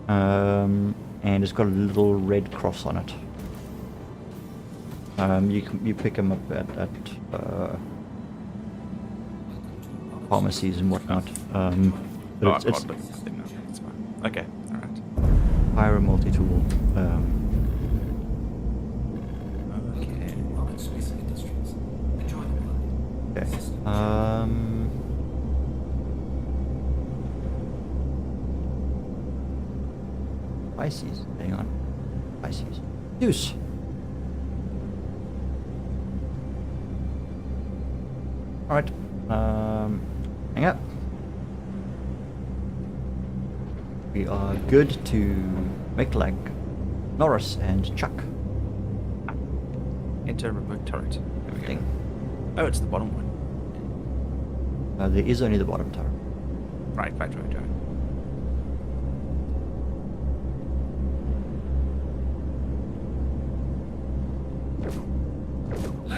and it's got a little red cross on it. You pick them up at pharmacies and whatnot. But it's no, it's fine. Okay, all right. Pyro multi-tool. Okay. Open space industries. Enjoy the play. Okay. Pisces. Hang on. Pisces. Deuce. Alright. Hang up. We are good to make like Norris and Chuck. Enter remote turret. There we go. Thing. Oh, it's the bottom one. There is only the bottom turret. Right.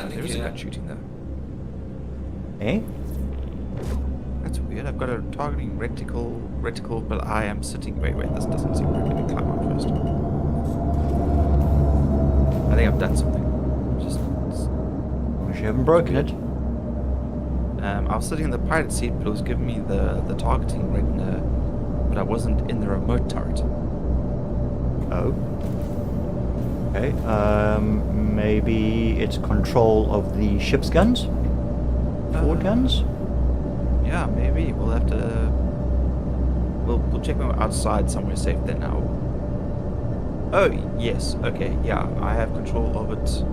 There is a gun shooting though. Eh? That's weird. I've got a targeting reticle, but I am sitting. Wait. This doesn't seem right. Let me climb up first. I think I've done something. Just. Wish you haven't broken it. I was sitting in the pilot seat, but it was giving me the targeting retina, but I wasn't in the remote turret. Oh. Okay. Maybe it's control of the ship's guns? Forward guns? Yeah, maybe. We'll have to. We'll check when we're outside somewhere safe then now. Oh, yes. Okay, yeah. I have control of it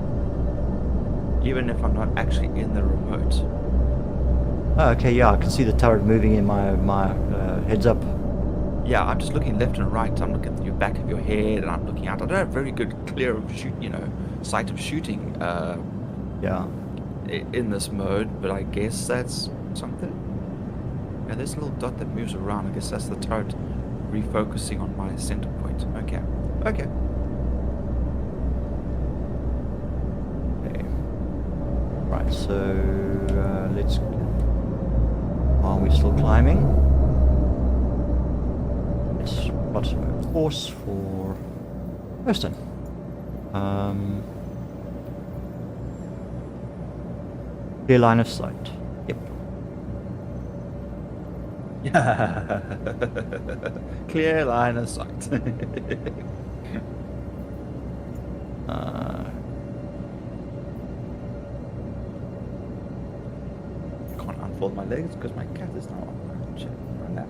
even if I'm not actually in the remote. Oh, okay, yeah, I can see the turret moving in my heads up. Yeah, I'm just looking left and right. I'm looking at the back of your head and I'm looking out. I don't have very good clear of sight of shooting Yeah. in this mode, but I guess that's something. Yeah, there's a little dot that moves around. I guess that's the turret refocusing on my center point. Okay. Okay. Right, so let's. Are we still climbing? Let's plot a course for Preston. Clear line of sight. Yep. Clear line of sight. Can't unfold my legs because my cat is now on my lap.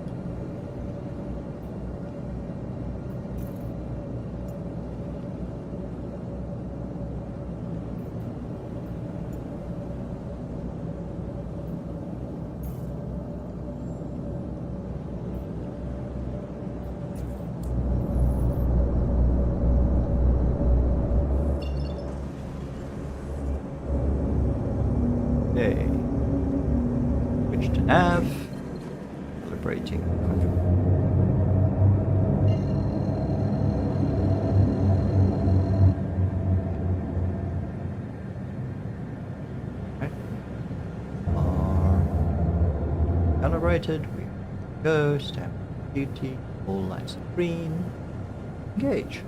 Okay. Switch to nav. Calibrating. Okay. Calibrated. We go. Stamp duty. All lights are green. Engage.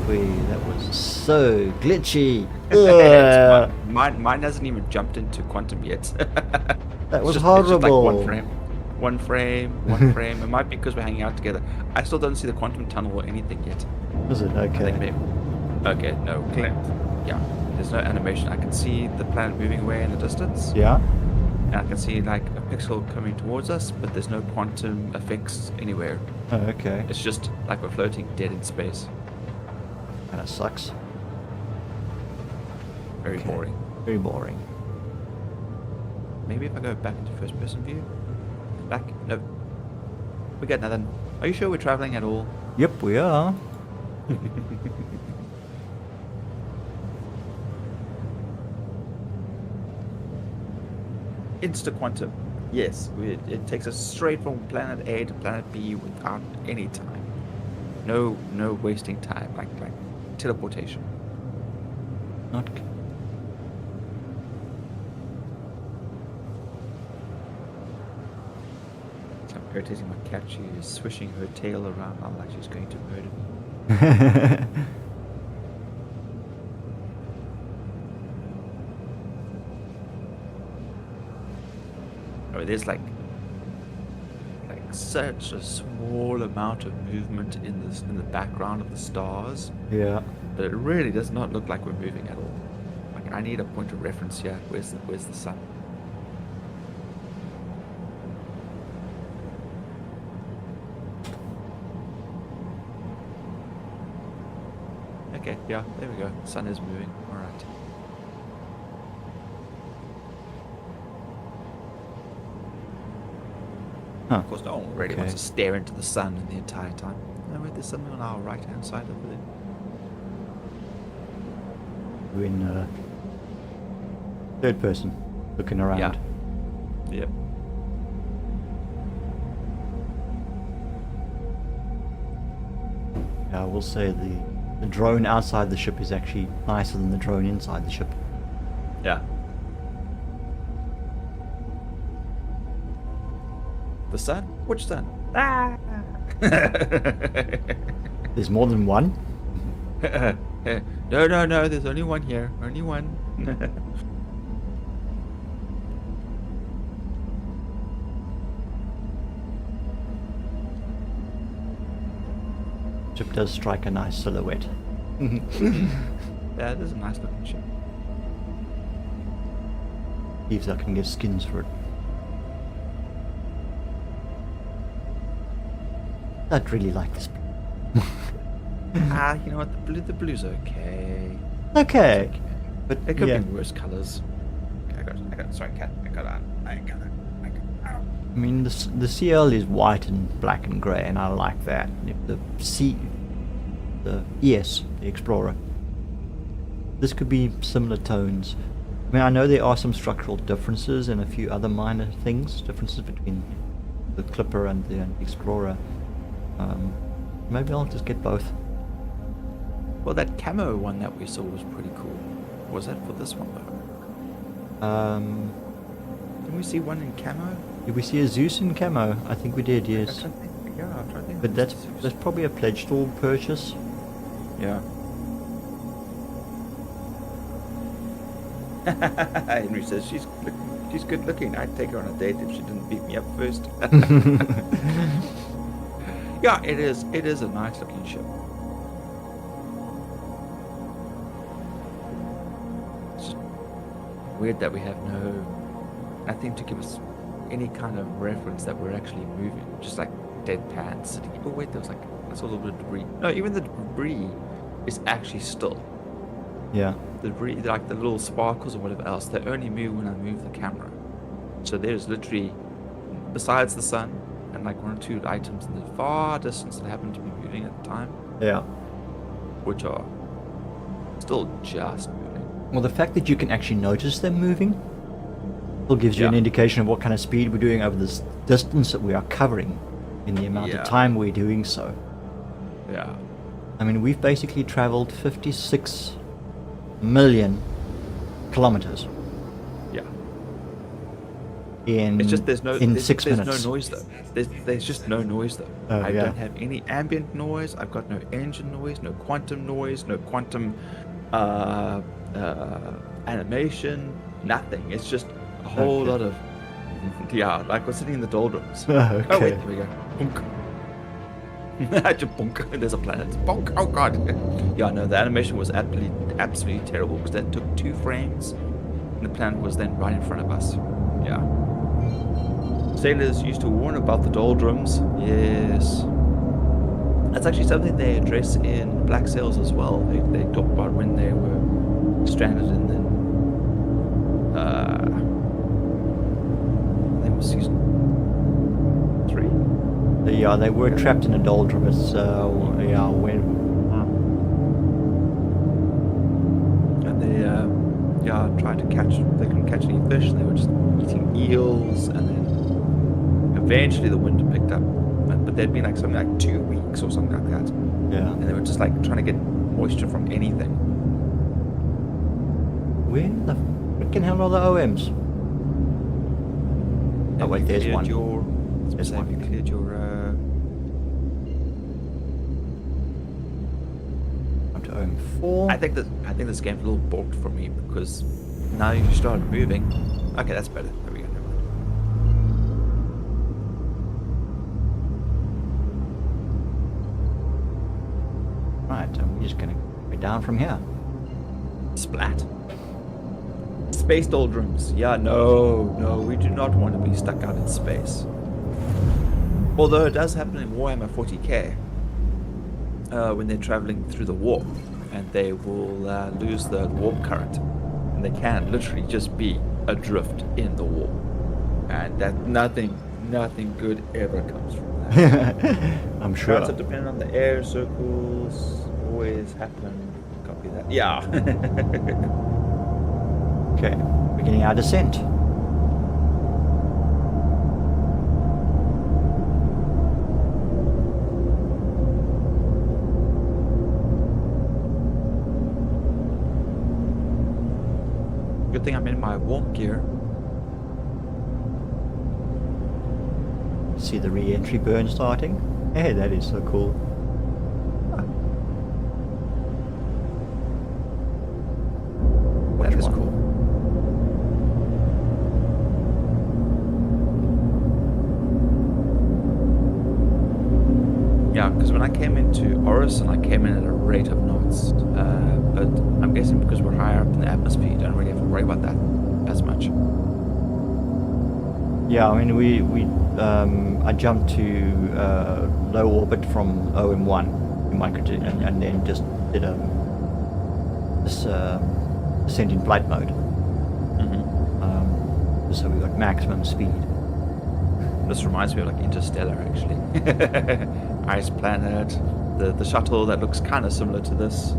That was so glitchy. Mine hasn't even jumped into quantum yet. That was it's horrible. just like one frame. It might be because we're hanging out together. I still don't see the quantum tunnel or anything yet. Was it? I think Okay. maybe. Okay, no, clear. Yeah, there's no animation. I can see the planet moving away in the distance. Yeah. And I can see like a pixel coming towards us, but there's no quantum effects anywhere. Oh, okay. It's just like we're floating dead in space. kind of sucks. Very Okay. boring. Very boring. Maybe if I go back into first person view? Back? No. We got nothing. Are you sure we're traveling at all? Yep, we are. Insta-quantum. Yes, it takes us straight from planet A to planet B without any time. No wasting time, like teleportation. Not. So I'm irritating my cat. She is swishing her tail around now like she's going to murder me. I mean, there's like such a small amount of movement in the background of the stars, Yeah. but it really does not look like we're moving at all. Like, I need a point of reference here. Where's the sun? Okay, yeah, there we go. The sun is moving. All right. Huh. Of course, no one really wants Okay. to stare into the sun the entire time. No, wait, there's something on our right-hand side over there. We're in third person, looking around. Yeah. Yep. Yeah, I will say the drone outside the ship is actually nicer than the drone inside the ship. Yeah. The sun? Which sun? Ah! There's more than one. No, there's only one here. Only one. Ship does strike a nice silhouette. Yeah, it is a nice looking ship. See if I can get skins for it. I'd really like this. You know what? The blue's okay. Okay, but It could yeah. be worse colors. Okay, I got. Sorry, cat. I got. Ow. I mean, the CL is white and black and grey, and I like that. The ES, the Explorer. This could be similar tones. I mean, I know there are some structural differences and a few other minor things, differences between the Clipper and the Explorer. Maybe I'll just get both. Well, that camo one that we saw was pretty cool. Was that for this one though? Didn't we see one in camo? Did we see a Zeus in camo? I think we did, yes. I'm trying to think. But that's probably a pledge store purchase. Yeah. Henry says she's good looking. I'd take her on a date if she didn't beat me up first. Yeah, it is a nice looking ship. It's just weird that we have nothing to give us any kind of reference that we're actually moving. Just like deadpan sitting. Oh wait, there was like I saw a little bit of debris. No, even the debris is actually still. Yeah. The debris, like the little sparkles or whatever else, they only move when I move the camera. So there's literally, besides the sun and like one or two items in the far distance that happen to be moving at the time, Yeah. which are still just moving. Well, the fact that you can actually notice them moving still gives you an Yeah. indication of what kind of speed we're doing over this distance that we are covering in the amount Yeah. of time we're doing so. Yeah. I mean, we've basically traveled 56 million kilometers Yeah. in It's just there's 6 minutes. no noise though. There's just no noise though. Oh, I yeah. don't have any ambient noise. I've got no engine noise, no quantum, animation, nothing. It's just a whole Okay. lot of like we're sitting in the doldrums. Oh, okay. Oh wait, there we go. Bonk. Just bonk. There's a planet. Bonk. Oh god. Yeah, no, the animation was absolutely terrible because that took 2 frames, and the planet was then right in front of us. Yeah. Sailors used to warn about the doldrums. Yes. That's actually something they address in Black Sails as well. They talk about when they were stranded in the I think it was season 3. Yeah, they were trapped in a doldrums. Yeah, when And they tried to catch. They couldn't catch any fish. They were just eating eels, and then eventually the wind picked up. But they'd been like something like 2 weeks or something like that, yeah, and they were just like trying to get moisture from anything. where the freaking hell are the OMs? Oh Have wait, you there's cleared one. Your, There's have one. you cleared your? Up to OM4. I think this game's a little balked for me because now you started moving. Okay, that's better. There we go. Never mind. Right, and we're just gonna go down from here. Splat. Space doldrums. Yeah, no, we do not want to be stuck out in space. Although it does happen in Warhammer 40k when they're traveling through the warp, and they will lose the warp current, and they can literally just be adrift in the warp, and that nothing good ever comes from that. I'm sure. Currents are dependent on the air circles. Always happen. Copy that. Yeah. Okay, beginning our descent. Good thing I'm in my warp gear. See the re-entry burn starting. Hey, that is so cool. That Which is one? cool. Yeah, because when I came into Orison, I came in at a rate of knots. But I'm guessing because we're higher up in the atmosphere, you don't really have to worry about that as much. Yeah, I mean I jumped to low orbit from OM1 in micro, and then just did this descent in flight mode. So we got maximum speed. This reminds me of like Interstellar, actually. Ice Planet, the shuttle that looks kind of similar to this.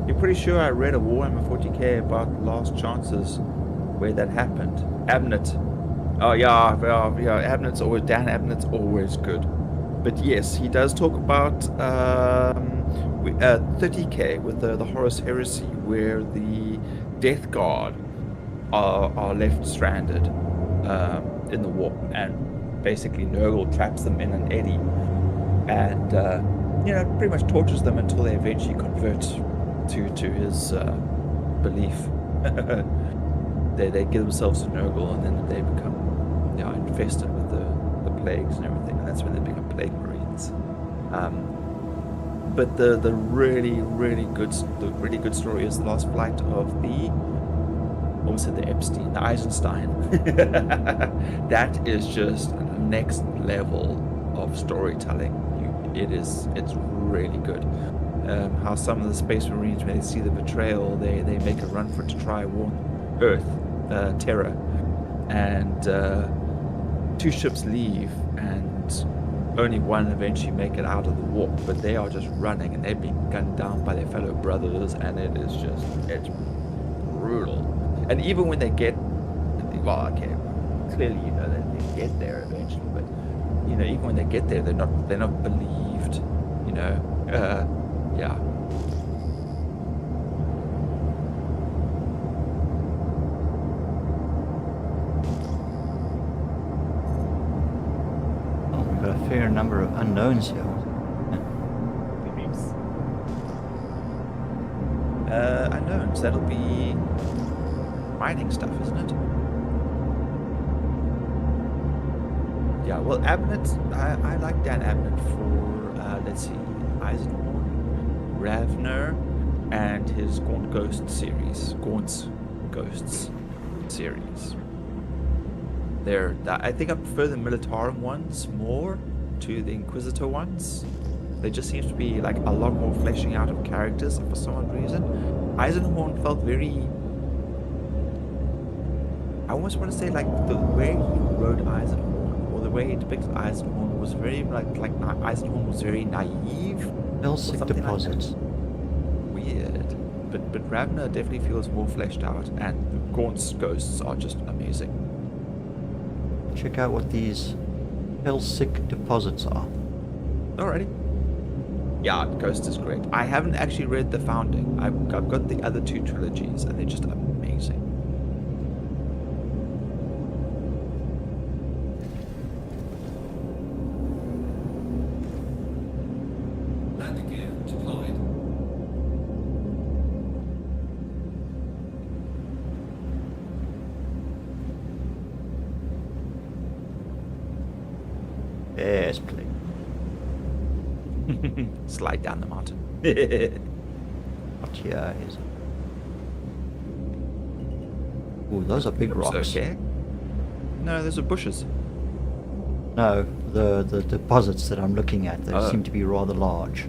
You're pretty sure I read a Warhammer 40k about Last Chances where that happened. Abnett. Oh yeah, Abnett's always Dan Abnett's always good. But yes, he does talk about 30k with the Horus Heresy, where the Death Guard are left stranded in the warp, and basically Nurgle traps them in an eddy, and pretty much tortures them until they eventually convert to his belief. They give themselves to Nurgle, and then they become infested with the plagues and everything, and that's when they become plague marines. But the really good story is the last flight of the, almost said the Epstein, the Eisenstein. That is just next level of storytelling. It's really good. How some of the Space Marines, when they see the betrayal, they make a run for it to try warn Earth, Terra, and 2 ships leave, and only one eventually make it out of the warp, but they are just running, and they're being gunned down by their fellow brothers, and it's brutal. And even when they get, well, okay, clearly that they get there eventually, but even when they get there, they're not believed, yeah. Oh, we've got a fair number of unknowns here. Unknowns, that'll be mining stuff, isn't it? Yeah, well, Abnett, I like Dan Abnett for, let's see, Eisenhorn, Ravner, and his Gaunt's Ghosts series. I think I prefer the Militarum ones more, to the Inquisitor ones. There just seems to be like a lot more fleshing out of characters for some odd reason. Eisenhorn felt very. I almost want to say like the way he wrote Eisenhorn, or the way he depicted Eisenhorn was very like Eisenhorn was very naive. Felsic deposits. Weird. But Ravner definitely feels more fleshed out, and Gaunt's ghosts are just amazing. Check out what these Felsic deposits are. Alrighty. Yeah, Ghost is great. I haven't actually read The Founding. I've got the other two trilogies, and they're just amazing. Landing gear deployed. Yes, please. Slide down the mountain. What here is it? Oh, those are big Oops, rocks. okay. No, those are bushes. No, the deposits that I'm looking at, they Oh. seem to be rather large.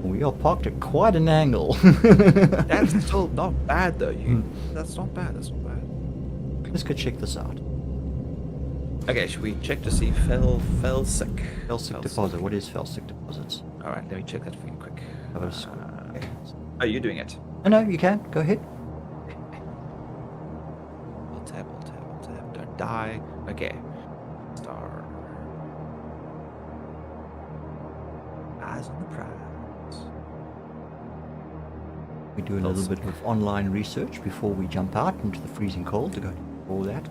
We are parked at quite an angle. That's still not bad though. That's not bad. That's not bad. Let's go check this out. Okay, should we check to see Felsic? Felsic deposit. What is Felsic deposits? All right, let me check that for you quick. Have a sc- okay. Are you doing it? No, you can. Go ahead. Alt tab. Don't die. Okay. Star. Eyes on the prize. We do a little bit of online research before we jump out into the freezing cold to go do all that.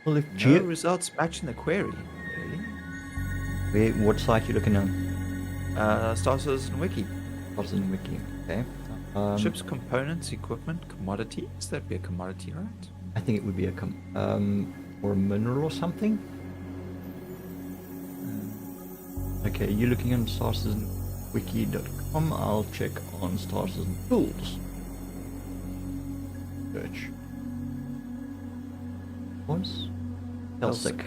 Well, if No results matching the query. Really? what site you looking on? Star Citizen Wiki. What's in Wiki? Okay. Ships, components, equipment, commodities. That'd be a commodity, right? I think it would be a or a mineral or something. Okay, you're looking on StarCitizenWiki.com. I'll check on Star Citizen Tools. Search. Was Felsic.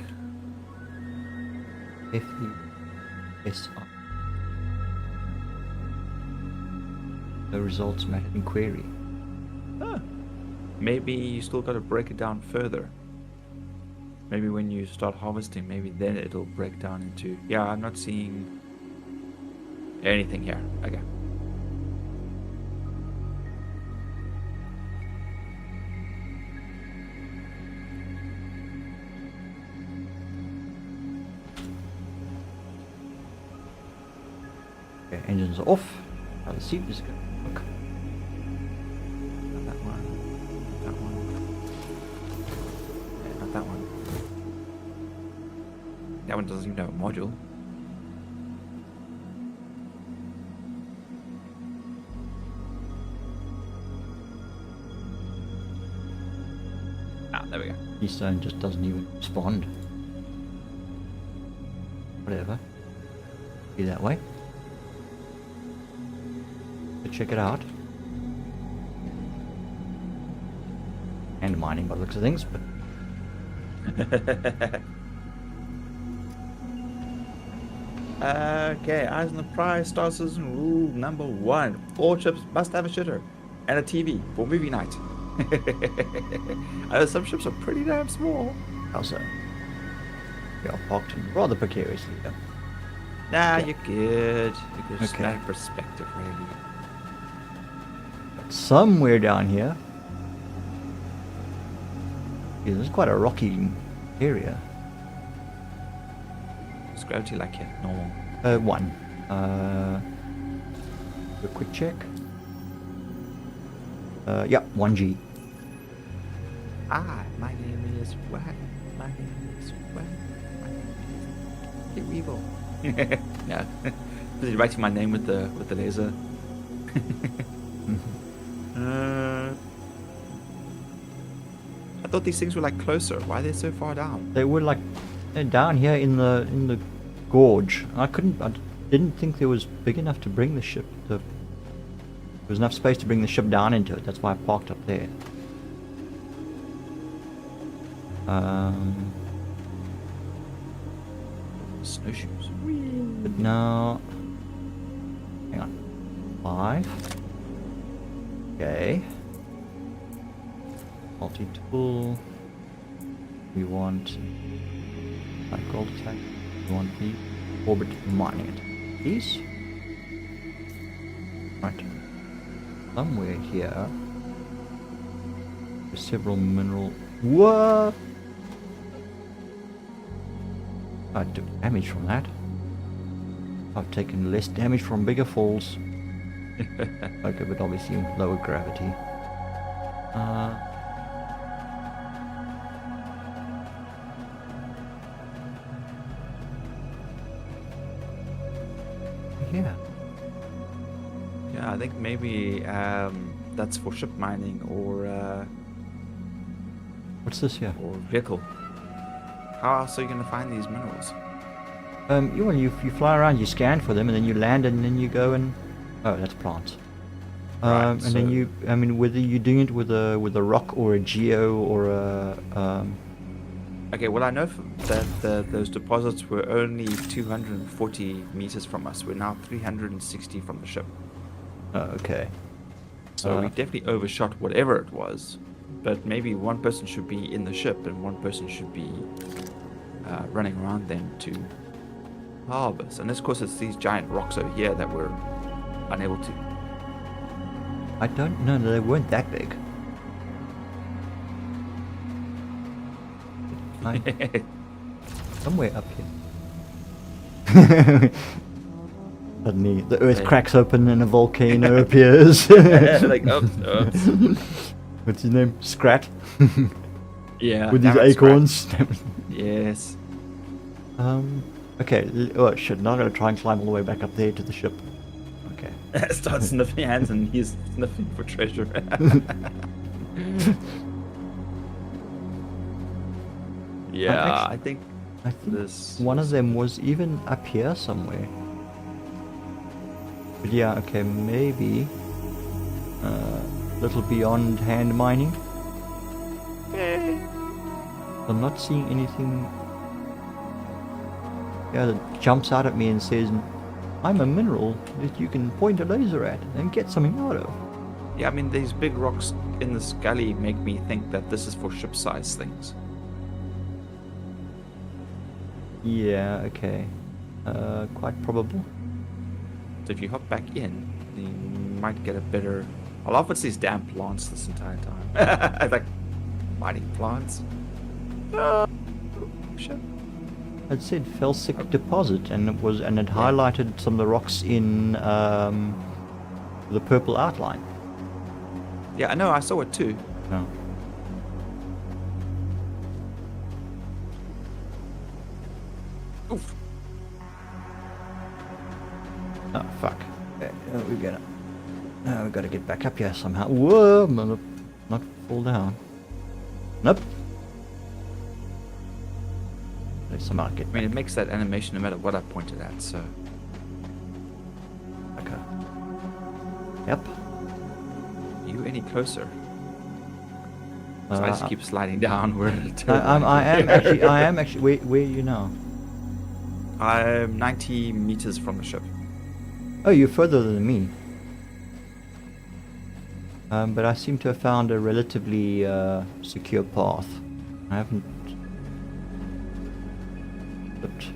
F-E-S-I. The results matching query. Ah. Maybe you still got to break it down further. Maybe when you start harvesting, maybe then it'll break down into... Yeah, I'm not seeing anything here. Okay. Okay, engines are off. Now the seat is going. Look. Not that one. Not that one. Yeah, not that one. That one doesn't even have a module. Ah, there we go. Keystone just doesn't even respond. Whatever. Be that way. So check it out. And mining by the looks of things, but Okay, eyes on the prize. Star Citizen rule number 1. All ships must have a shitter and a TV for movie night. Some ships are pretty damn small. also we are parked in rather precariously though. Nah, Yeah. you're good. You're good. Just Okay. matter of perspective, really. But somewhere down here, yeah, there's quite a rocky area. Is gravity like here? Normal. One. Do a quick check. Yeah, 1G. My name is What? My name is What? My name is You're evil. No. Busy writing my name with the laser. I thought these things were like closer. Why are they so far down? They were like down here in the gorge. I didn't think there was big enough to bring the ship. There's enough space to bring the ship down into it. That's why I parked up there. Snowshoes. But now, hang on. 5. Okay. Multi-tool. We want gold attack. We want the orbit mining it. These. Right. Somewhere here. There's several mineral. What? I took damage from that. I've taken less damage from bigger falls. Okay, but obviously lower gravity. Yeah. Yeah, I think maybe that's for ship mining or What's this here? vehicle. How else are you gonna find these minerals? You fly around, you scan for them, and then you land, and then you go and oh, that's plants. Right, And then so- I mean, whether you're doing it with a rock or a geo or a Okay, well I know that those deposits were only 240 meters from us. We're now 360 from the ship. okay. So we definitely overshot whatever it was. But maybe one person should be in the ship and one person should be running around then to harbors. And of course it's these giant rocks over here that we're unable to. I don't know. They weren't that big. Somewhere up here. Suddenly, the earth Hey. cracks open and a volcano appears. Like, oops. What's his name? Scrat. Yeah. With his damn it, Scrat. acorns. Yes. Okay. Oh shit! Now I'm gonna try and climb all the way back up there to the ship. Okay. Start sniffing hands and he's sniffing for treasure. Yeah, I think I think this one of them was even up here somewhere. But yeah, okay, maybe a little beyond hand mining. I'm not seeing anything that jumps out at me and says, I'm a mineral that you can point a laser at and get something out of. Yeah, I mean, these big rocks in this gully make me think that this is for ship-size things. Yeah, okay. Quite probable. So if you hop back in, you might get a better... I love it's these damn plants this entire time. I like mining plants. Oh, shit. It said felsic deposit, and it highlighted some of the rocks in the purple outline. Yeah, I know, I saw it too. Oh. Oof. Oh fuck! Okay, we gotta get back up here somehow. Whoa! Not fall down. Nope. Let's somehow get I mean, it makes that animation no matter what I pointed at, so... back up. Yep. You any closer? So I just keep sliding down. We're in a I am actually. Where are you now? I'm 90 meters from the ship. Oh, you're further than me. But I seem to have found a relatively secure path. I haven't slipped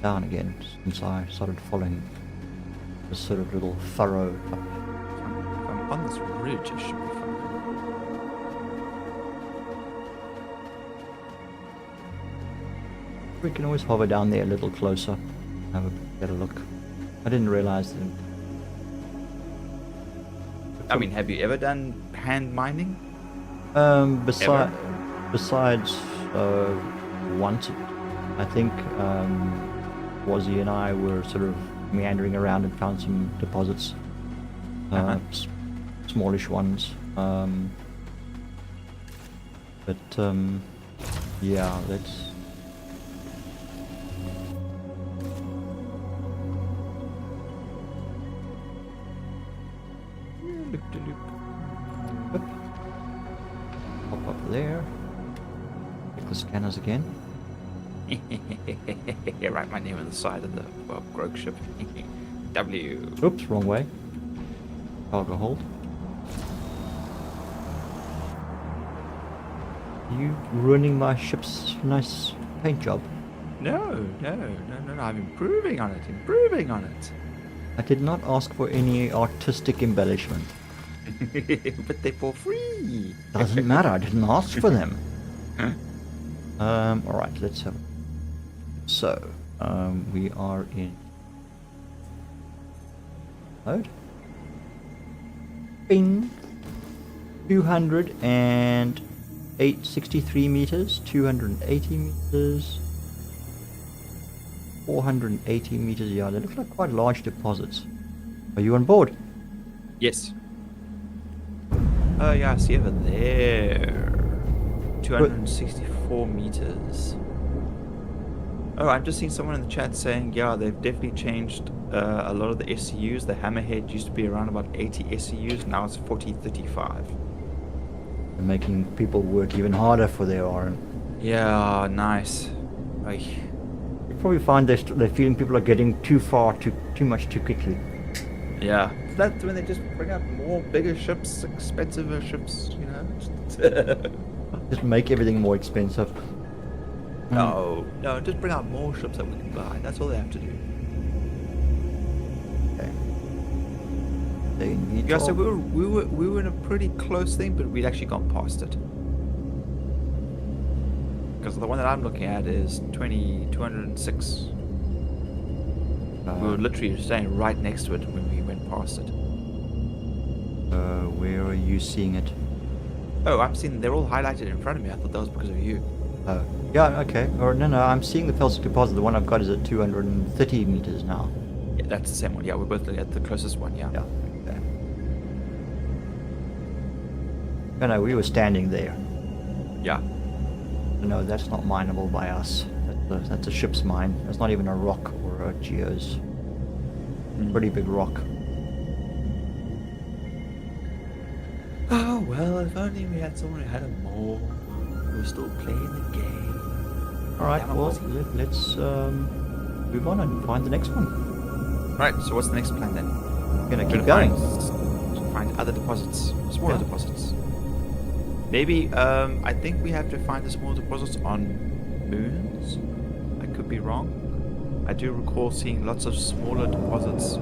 down again since I started following this sort of little furrow up. If I'm on this ridge, it should be fine. We can always hover down there a little closer, have a better look. I didn't realize that. I mean, have you ever done hand mining? Besides once, I think Wazzy and I were sort of meandering around and found some deposits, smallish ones. Yeah, let's. Pop up there. Check the scanners again. Yeah, write my name on the side of the Grogue ship. W. Oops, wrong way. Cargo hold. You ruining my ship's nice paint job. No. I'm improving on it. I did not ask for any artistic embellishment. But they're for free. Doesn't matter, I didn't ask for them. Alright, let's have. So, we are in mode. Bing. 263 meters, 280 meters, 480 meters. Yeah, they look like quite large deposits. Are you on board? Yes. Oh yeah, I see over there. 264 meters. Oh, I'm just seeing someone in the chat saying, yeah, they've definitely changed a lot of the SCUs. The Hammerhead used to be around about 80 SCUs, now it's 4035. And making people work even harder for their iron. Yeah, nice. Like, You probably find they're feeling people are getting too far, too much too quickly. yeah. That's when they just bring out more bigger ships, expensive ships, you know. Just make everything more expensive. No, just bring out more ships that we can buy. That's all they have to do. Okay. They need Yeah, so to- we were in a pretty close thing, but we'd actually gone past it. Because the one that I'm looking at is 206. We were literally staying right next to it when we went past it. Where are you seeing it? Oh, I'm seeing they're all highlighted in front of me. I thought that was because of you. Oh, yeah, okay. Or no, I'm seeing the felsic deposit. The one I've got is at 230 meters now. Yeah, that's the same one. Yeah, we're both looking at the closest one. Yeah. Yeah. Okay. No, we were standing there. Yeah. No, that's not mineable by us. That's a ship's mine. That's not even a rock or a geo's. Pretty big rock. Oh well, if only we had someone who had a more. Who was still playing the game. All right. Damn it, Well, Ozzy. let's move on and find the next one. Right. So what's the next plan then? We're gonna We're keep gonna going. Find other deposits, smaller Yeah. deposits. Maybe I think we have to find the small deposits on moons. I could be wrong. I do recall seeing lots of smaller deposits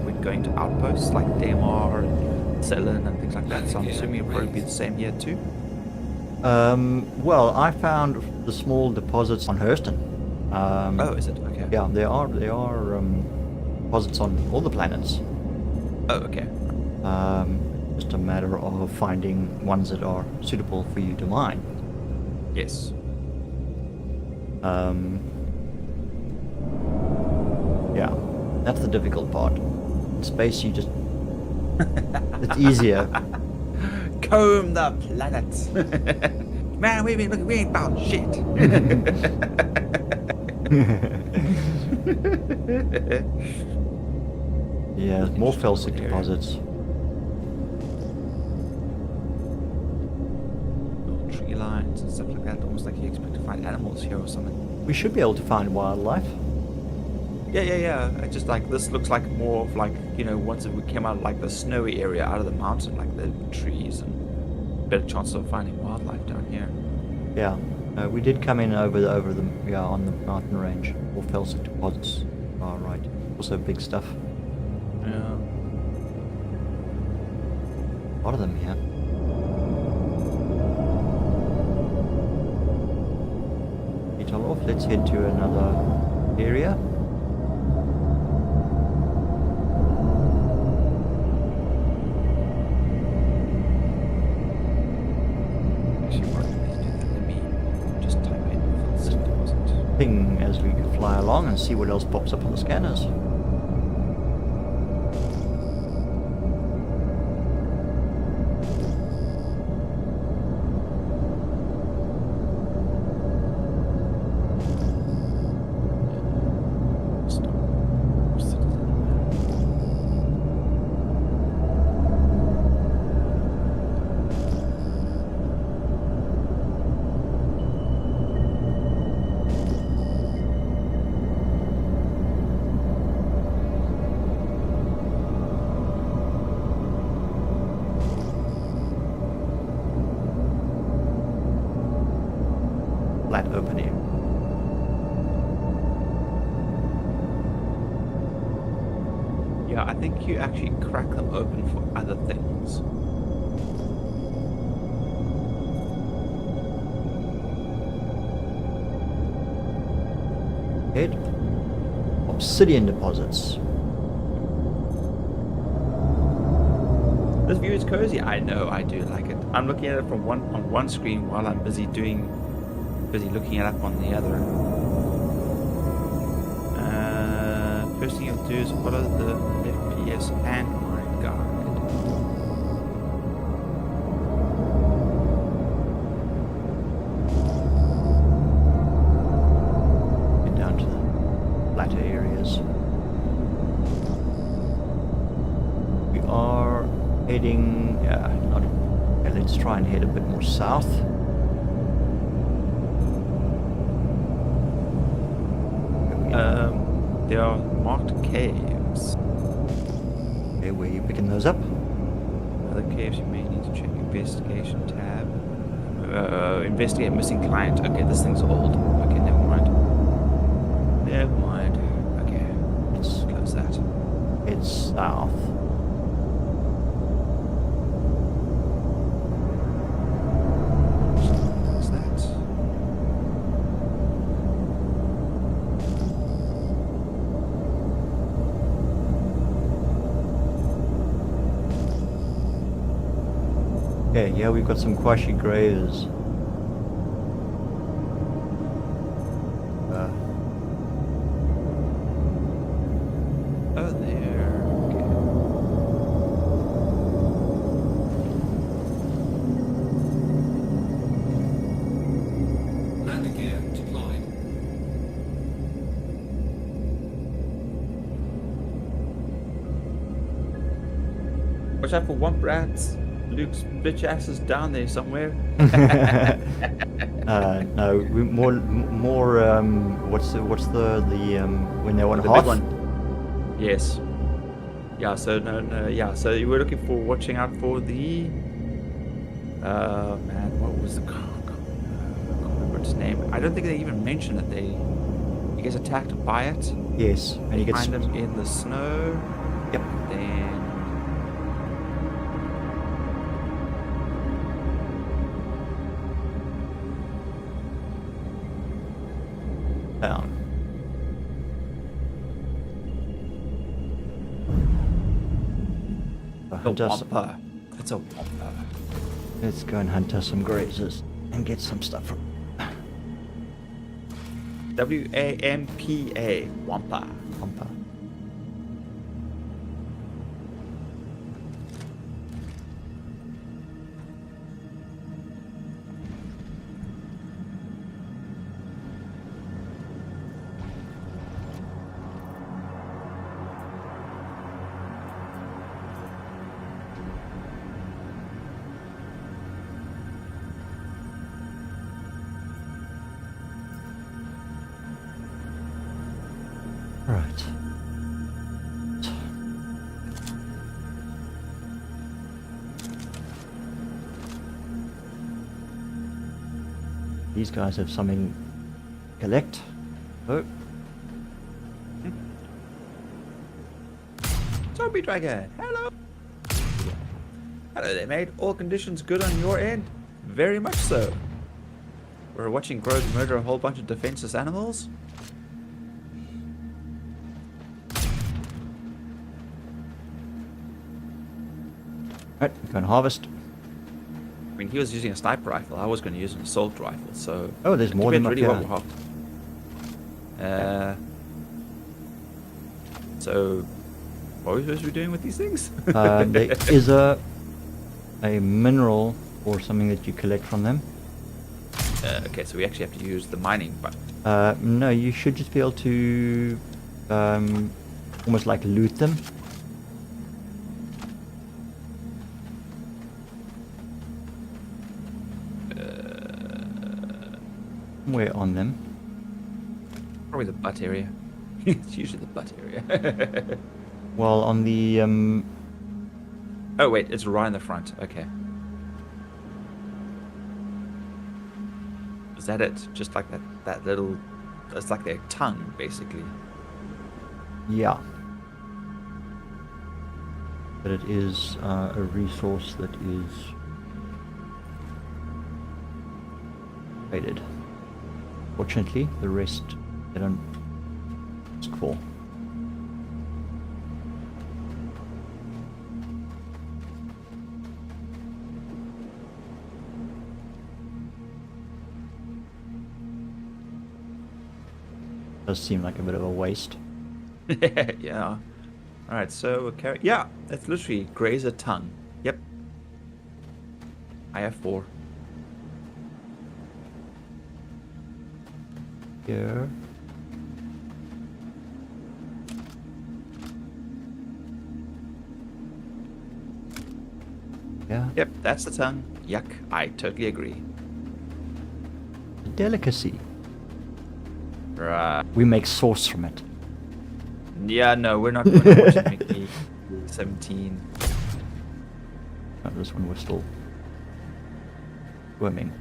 when going to outposts like Daymar and Ceylon and things like that. So I'm assuming it'll probably be the same here too. Well, I found the small deposits on Hurston. Oh, is it? Okay. Yeah, there are deposits on all the planets. Oh, okay. Just a matter of finding ones that are suitable for you to mine. Yes. Yeah, that's the difficult part. In space, you just it's easier. Comb the planet. Man, we ain't about shit. Yeah, more felsic deposits. Little tree lines and stuff like that. Almost like you expect to find animals here or something. We should be able to find wildlife. Yeah. I just like this looks like more of like, you know, once we came out of like the snowy area out of the mountain, like the trees and better chance of finding wildlife down here. Yeah, we did come in over the on the mountain range. More felsic deposits. Oh, right. Also big stuff. Yeah. A lot of them here. Get off. Let's head to another area. Actually, why don't they do that? Let me just type in Philson deposit. Ping as we fly along and see what else pops up on the scanners. you actually crack them open for other things. Head. Obsidian deposits. This view is cozy. I know, I do like it. I'm looking at it from on one screen while I'm busy looking it up on the other. First thing you'll do is follow the FPS landmine guide. Get down to the flatter areas. We are heading, not, okay, let's try and head a bit more south. There are marked caves. Okay, where are you picking those up? Other caves you may need to check. Investigation tab. Investigate missing client. Okay, this thing's old. Okay, never mind. Never mind. Okay, let's close that. It's south. Close that. Okay, yeah, we've got some Quashi Greys. Oh, there. Okay. Landing gear deployed. Watch out for womp rats. Luke's bitch ass is down there somewhere. No, more. What's the when they want The half? big one. Yes. Yeah. So no. Yeah. So you were looking for watching out for the. Man, what was the? I can't remember its name. I don't think they even mentioned that he gets attacked by it. Yes, and he gets. Find them in the snow. Yep. Then. Down. It's a wampa. It's a wampa. Let's go and hunt us some grazers and get some stuff from. WAMPA. Wampa. Wampa. Right. These guys have something to collect. Oh, Zombie Dragon, hello! Hello there, mate. All conditions good on your end? Very much so. We're watching Grogue murder a whole bunch of defenseless animals. right, we can harvest. I mean, he was using a sniper rifle. I was going to use an assault rifle, so... Oh, there's it more than depends up really here. what we're So, what are we supposed to be doing with these things? There is a mineral or something that you collect from them. Okay, so we actually have to use the mining button. No, you should just be able to almost like loot them. Somewhere on them. Probably the butt area. It's usually the butt area. Well, on the Oh, wait, it's right in the front. Okay. Is that it? Just like that little... It's like their tongue, basically. yeah. But it is a resource that is traded. Fortunately, the rest they don't ask for. Does seem like a bit of a waste. Yeah. All right, so we'll carry. Yeah, it's literally grazer tongue. Yep. I have 4. Here. Yeah. Yep, that's the tongue. Yuck. I totally agree. A delicacy. Right. We make sauce from it. Yeah, no, we're not watching Mickey 17. Oh, this one was still swimming.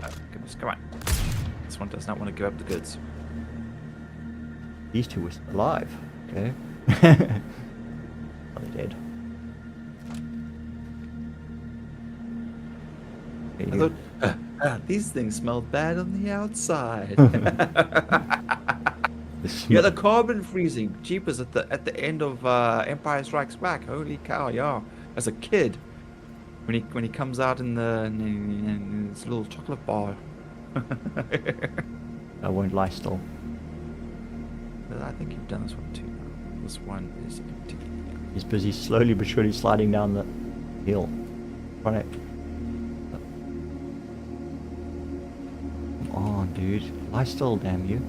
Oh, goodness, come on. This one does not want to give up the goods. These two were still alive. Okay. Are they dead? There I you thought, these things smell bad on the outside. This Yeah, smell- the carbon freezing. Jeepers at the end of Empire Strikes Back. Holy cow, yeah. As a kid, when he comes out in his little chocolate bar. I won't lie still. But I think you've done this one too. This one is empty. He's busy slowly but surely sliding down the hill. Trying to... Come on, dude. Lie still, damn you.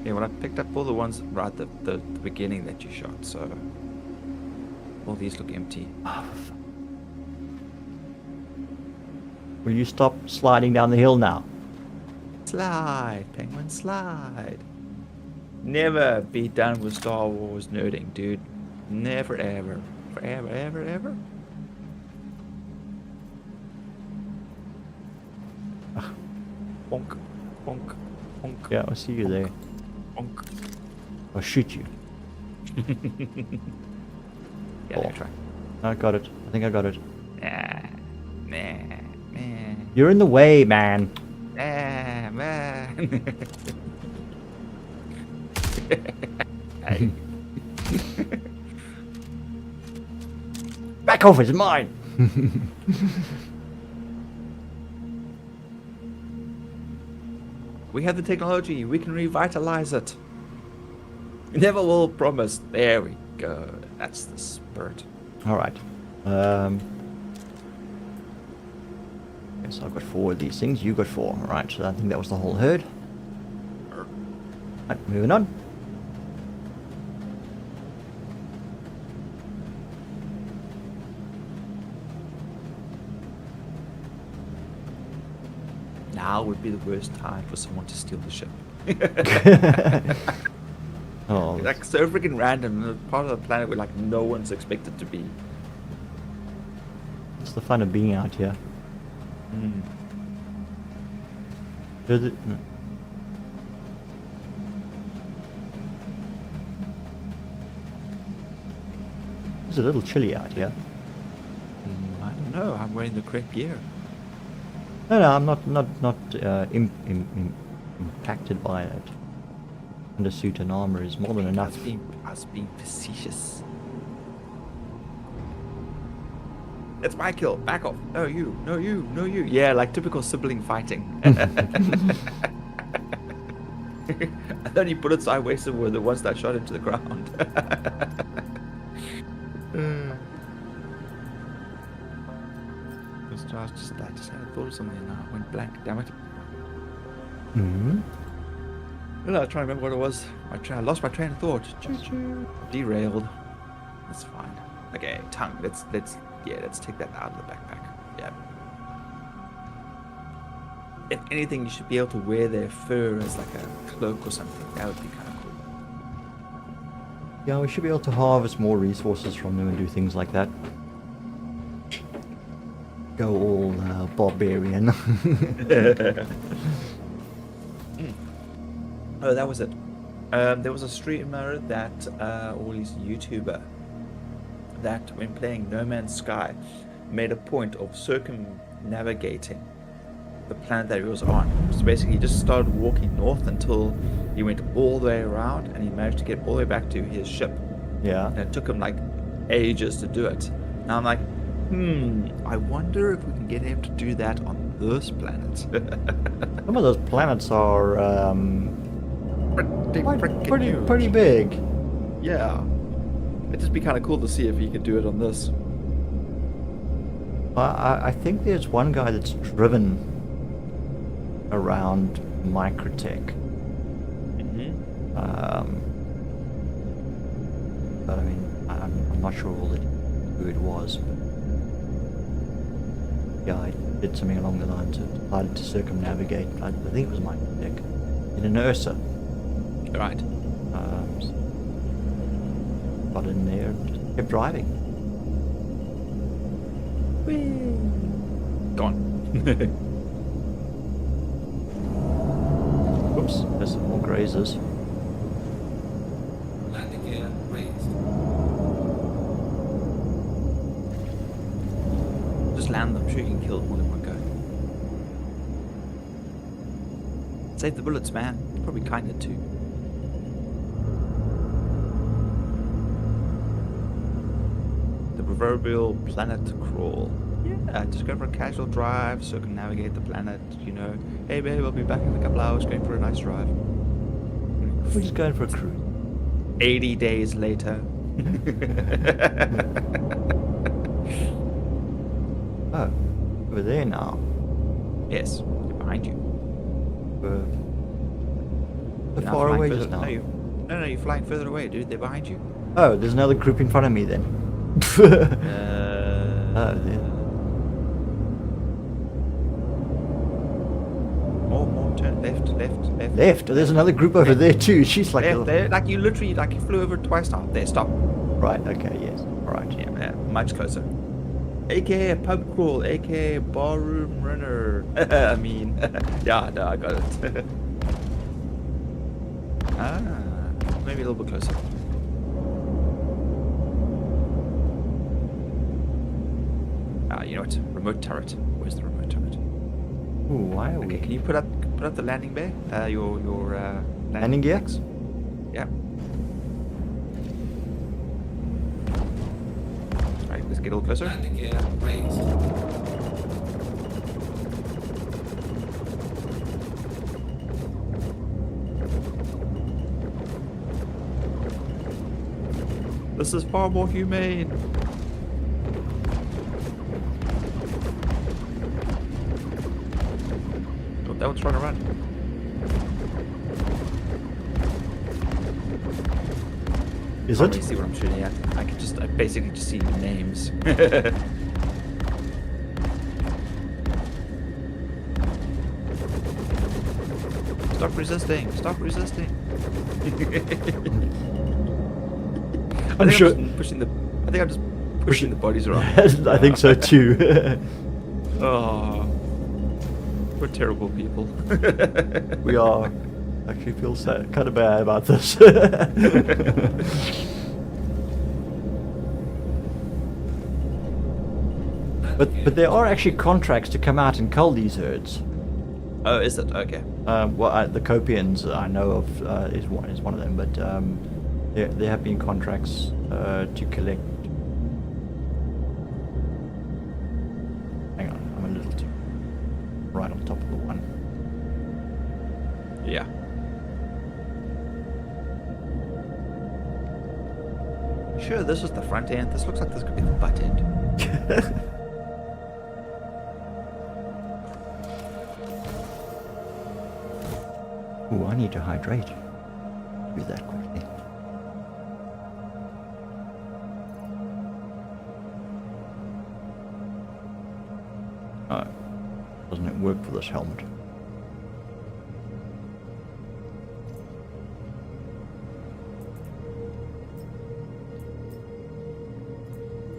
Yeah, well, I picked up all the ones right at the beginning that you shot, so all these look empty. Oh, for fuck. Will you stop sliding down the hill now? Slide, penguin, slide. Never be done with Star Wars nerding, dude. Never, ever. Forever, ever, ever. Bonk, bonk, bonk. Yeah, I'll see you there. Bonk. I'll shoot you. Yeah, Cool. there, try. I got it. I think I got it. Nah, nah, nah, You're in the way, man. nah, man. Hey. Back off, it's mine. We have the technology. We can revitalize it. Never will promise. There we go. That's the spirit. All right. Yes, I've got 4 of these things. You got 4. All right. So I think that was the whole herd. Right, moving on. Now would be the worst time for someone to steal the ship. Oh, Like so freaking random. Part of the planet where like no one's expected to be. it's the fun of being out here. Mm. Does it? It's a little chilly out here. I don't know. I'm wearing the correct gear. No, I'm not impacted by it. Undersuit and armor is more than enough. I was being facetious. It's my kill. Back off. No, you. No, you. No, you. Yeah, like typical sibling fighting. And then he bullets I wasted were the ones that shot into the ground. I just had a thought of something and I went blank. Damn it. Hmm. No, I was trying to remember what it was. I lost my train of thought. Choo-choo. Derailed. That's fine. Okay, tongue. Let's take that out of the backpack. Yeah. If anything, you should be able to wear their fur as like a cloak or something. That would be kind of cool. Yeah, we should be able to harvest more resources from them and do things like that. Go all barbarian. Oh, that was it. There was a streamer that, or at least YouTuber, that when playing No Man's Sky, made a point of circumnavigating the planet that he was on. So basically, he just started walking north until he went all the way around, and he managed to get all the way back to his ship. Yeah. And it took him like ages to do it. Now I'm like, I wonder if we can get him to do that on this planet. Some of those planets are pretty big. Yeah. It'd just be kind of cool to see if he could do it on this. I think there's one guy that's driven around Microtech. But I mean, I'm not sure who it was. But yeah, I did something along the lines of decided to circumnavigate. I think it was Microtech in an Ursa. Right. Got in there and just kept driving. Gone. Oops, there's some more grazers. Landing gear raised. Just land them. Sure you can kill them all in one go. Save the bullets, man. Probably kinder too. The proverbial planet crawl. Yeah, just go for a casual drive, circumnavigate the planet, you know. Hey babe, I'll be back in a couple hours going for a nice drive. We're just going for a cruise. 80 days later. Oh, over there now. Yes, behind you. We're You're now far flying away further- just now. No, you're flying further away, dude. They're behind you. Oh, there's another group in front of me then. Oh, there. More, turn left. Left. There's another group over there too. She's like, Left, there. Like you literally, like you flew over it twice now. There, stop. right. Okay. Yes. All right. Yeah, much closer. AKA pub crawl, AKA barroom runner. I mean, yeah, no, I got it. Maybe a little bit closer. You know what? Remote turret. Where's the remote turret? Ooh, why are Okay, we? can you put up the landing bay? Your Landing gear? legs? Yeah. Alright, let's get a little closer. Landing gear raised. This is far more humane. Oh, that one's trying to run. Is Can't really it? see what I'm shooting at. I basically just see names. Stop resisting! Stop resisting! I'm sure. I think I'm just pushing the bodies around. I think so too. Oh, we're terrible people. We are. Actually, feel kind of bad about this. But there are actually contracts to come out and cull these herds. Oh, is it? Okay. The Copians I know of is one of them, but there have been contracts to collect. Hang on, I'm a little too right on top of the one. Yeah. Sure, this is the front end. This looks like this could be the butt end. Ooh, I need to hydrate. Do that quickly. Oh, doesn't it work for this helmet?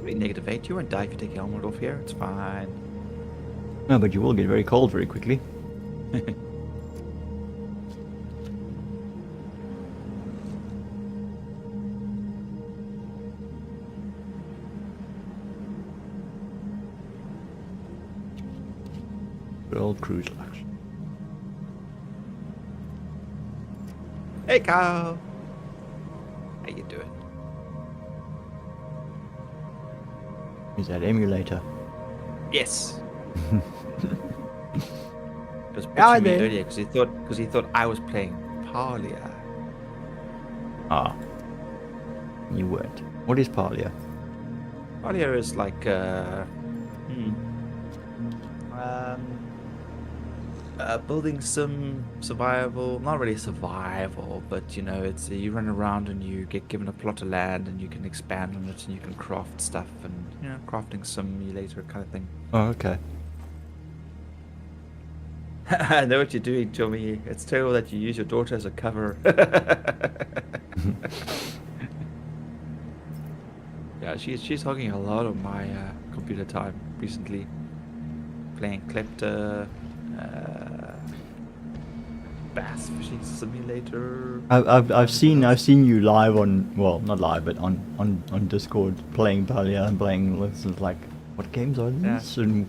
-8. You won't die if you take your helmet off here. It's fine. No, but you will get very cold very quickly. Good old cruise lux. Hey, Kyle. How you doing? Is that emulator? Yes. He was Hi pitching me there. earlier because he thought I was playing Parlia. Ah. You weren't. What is Parlia? Parlia is like building some survival, not really survival, but you know, it's you run around and you get given a plot of land and you can expand on it and you can craft stuff and you know, crafting simulator kind of thing. Oh, okay. I know what you're doing, Tommy. It's terrible that you use your daughter as a cover. Yeah, she's hogging a lot of my computer time recently. Playing Klepta, bass fishing simulator. I've seen you live on, well, not live, but on Discord playing Palia and playing lessons like, what games are Yeah. these? And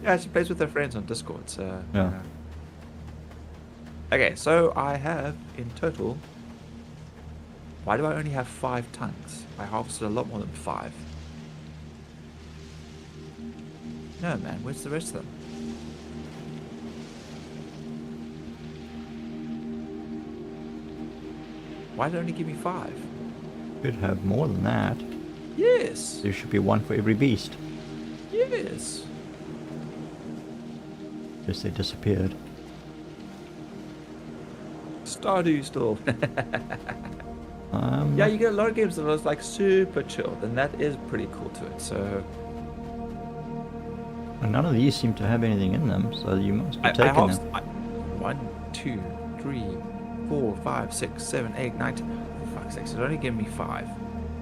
Yeah, she plays with her friends on Discord. So Yeah. you know. Okay, so I have in total. Why do I only have 5 tongues? I harvested a lot more than 5. No, man, where's the rest of them? Why did it only give me 5? should have more than that. Yes. There should be one for every beast. Yes. Guess they disappeared. Stardew Storm. Um, Yeah, you get a lot of games that are like super chilled, and that is pretty cool to it. So none of these seem to have anything in them, so you must I have taken harvest them. 1, 2, 3, 4, 5, 6, 7, 8, 9, 10. For fuck's sake, so it only gave me 5.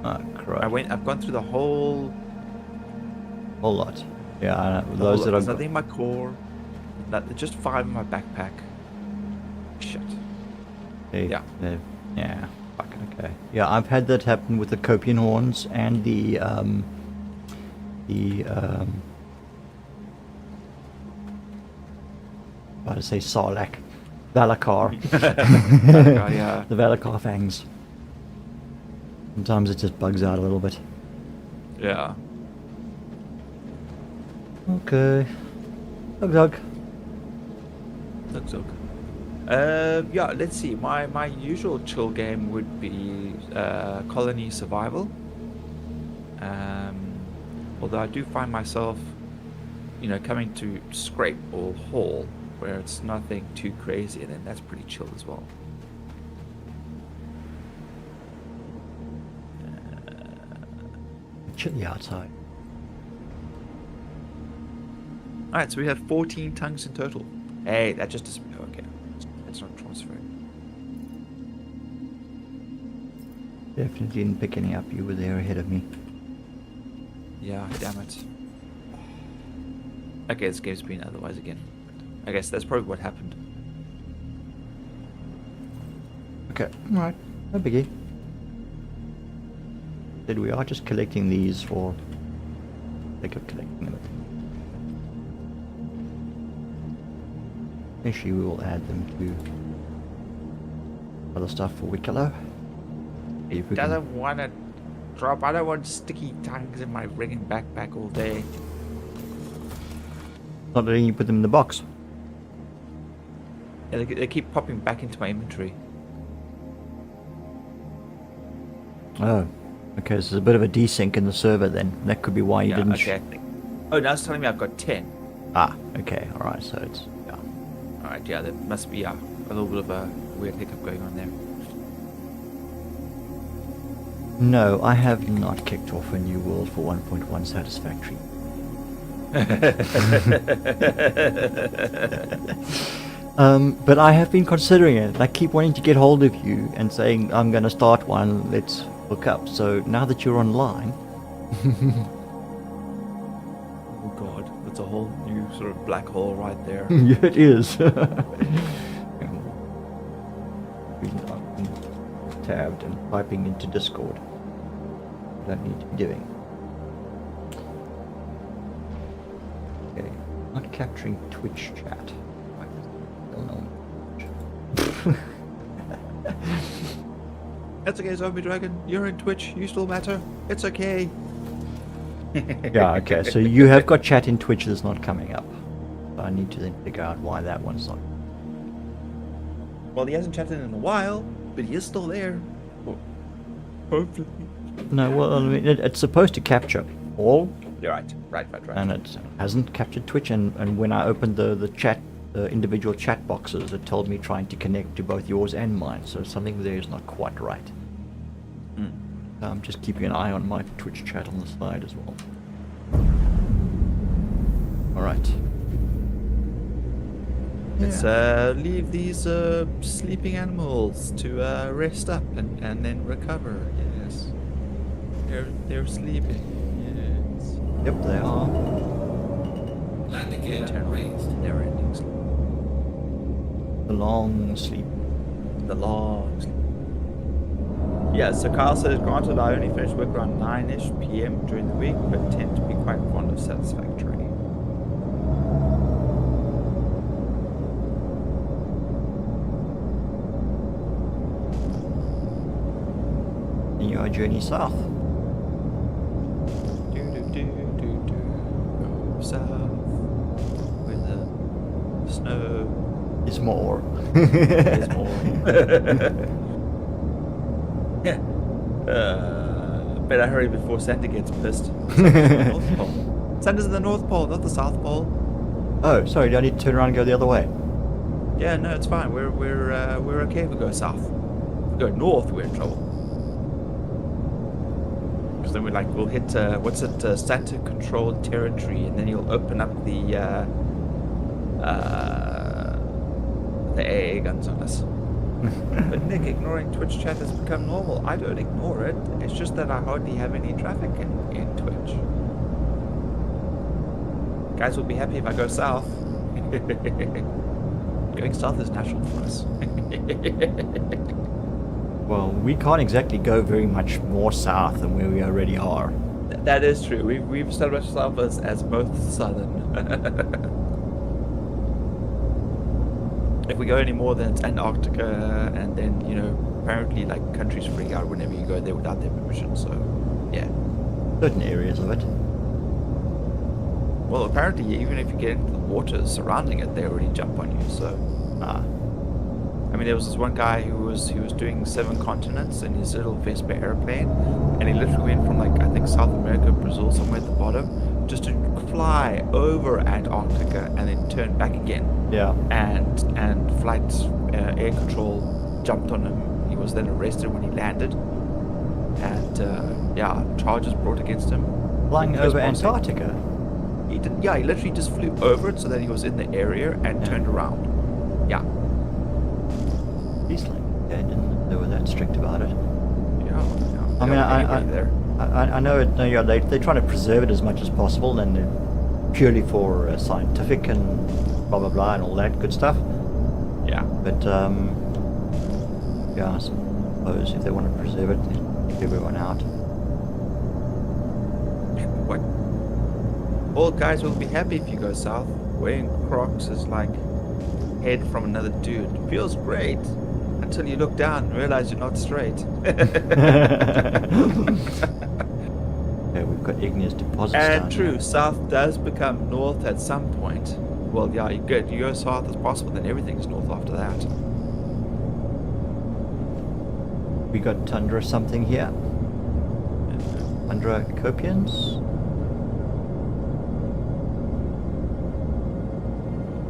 Oh, crap. I've gone through the whole. Whole lot. Yeah, I know. the Those whole that there's are. nothing in my core. Just 5 in my backpack. Shit. Yeah. Yeah. Fucking okay. Yeah, I've had that happen with the Copian horns and the I to say Sarlacc. Valakar. Yeah. The Valakar fangs. Sometimes it just bugs out a little bit. Yeah. Okay. Zug. Zug. Yeah, let's see. My usual chill game would be Colony Survival. Although I do find myself, you know, coming to Scrape or Haul, where it's nothing too crazy, and then that's pretty chill as well. Chilly outside. Alright, so we have 14 tongues in total. Hey, that just is okay. It's not transferring. Definitely didn't pick any up. You were there ahead of me. Yeah, damn it. Okay, this game's been otherwise again. I guess that's probably what happened. Okay, alright. No biggie. Said we are just collecting these for sake of collecting them. Eventually we will add them to other stuff for Wicklow. See if we can- Doesn't want to drop. I don't want sticky tongues in my friggin' backpack all day. Not letting you put them in the box. Yeah, they keep popping back into my inventory. Oh. Okay, so there's a bit of a desync in the server then. That could be why you Yeah, didn't... okay, I think. Oh, now it's telling me I've got 10. Ah, okay, alright, so it's... Yeah. Alright, yeah, there must be a little bit of a weird hiccup going on there. No, I have not kicked off a new world for 1.1 satisfactory. But I have been considering it. I keep wanting to get hold of you and saying, I'm going to start one, let's hook up. So now that you're online... Oh god, that's a whole new sort of black hole right there. Yeah, it is. Tabbed and typing into Discord. Don't need to be doing. Okay. Not capturing Twitch chat. Right. Still no. That's okay, Zombie Dragon. You're in Twitch. You still matter. It's okay. Yeah, okay. So you have got chat in Twitch that's not coming up. So I need to then figure out why that one's not. Well, he hasn't chatted in a while, but he is still there. Hopefully. No, well, I mean, it's supposed to capture all, You're right. Right. and it hasn't captured Twitch. And when I opened the chat, the individual chat boxes, it told me trying to connect to both yours and mine. So something there is not quite right. So I'm just keeping an eye on my Twitch chat on the side as well. All right. Let's leave these sleeping animals to rest up and then recover. Yes. They're sleeping. Yes. Yep, they are. Landing gear Eternal, raised. never-ending sleep. The long sleep. The long sleep. Yeah, so Kyle says, granted, I only finish work around 9-ish p.m. during the week, but tend to be quite fond of satisfactory. In your journey south. Go south where the snow Is more. is more. Yeah. Better hurry before Santa gets pissed. Santa's in the North Pole, not the South Pole. Oh, sorry. Do I need to turn around and go the other way? Yeah, no, it's fine. We're okay if we go south. If we go north, we're in trouble. Because then we'll hit Santa controlled territory, and then you'll open up the AA guns on us. But Nick, ignoring Twitch chat has become normal. I don't ignore it. It's just that I hardly have any traffic in Twitch. Guys will be happy if I go south. Going south is natural for us. Well, we can't exactly go very much more south than where we already are. That is true. We've established ourselves as both southern. If we go any more, then it's Antarctica, and then, apparently, like, countries freak out whenever you go there without their permission, so, yeah. Certain areas of it. Well, apparently, even if you get into the waters surrounding it, they already jump on you, so... Ah. I mean, there was this one guy who was doing 7 continents in his little Vespa airplane, and he literally went from, like, I think South America, Brazil, somewhere at the bottom, just to fly over Antarctica and then turn back again. Yeah. And flight air control jumped on him. He was then arrested when he landed, and charges brought against him. Flying over Antarctica? He did. Yeah, he literally just flew over it so that he was in the area and turned around. Yeah. Beastly. Yeah, they were that strict about it. Yeah. I mean, I know it. No, yeah, they're trying to preserve it as much as possible, and purely for scientific and blah blah blah and all that good stuff. Yeah. But yeah, I suppose if they want to preserve it, they keep everyone out. What? All guys will be happy if you go south. Wearing Crocs is like head from another dude. It feels great until you look down and realize you're not straight. Yeah, we've got igneous deposits And down true, here. south does become north at some point. Well, yeah, you go south as possible, then everything's north after that. We got tundra something here. Tundra copians.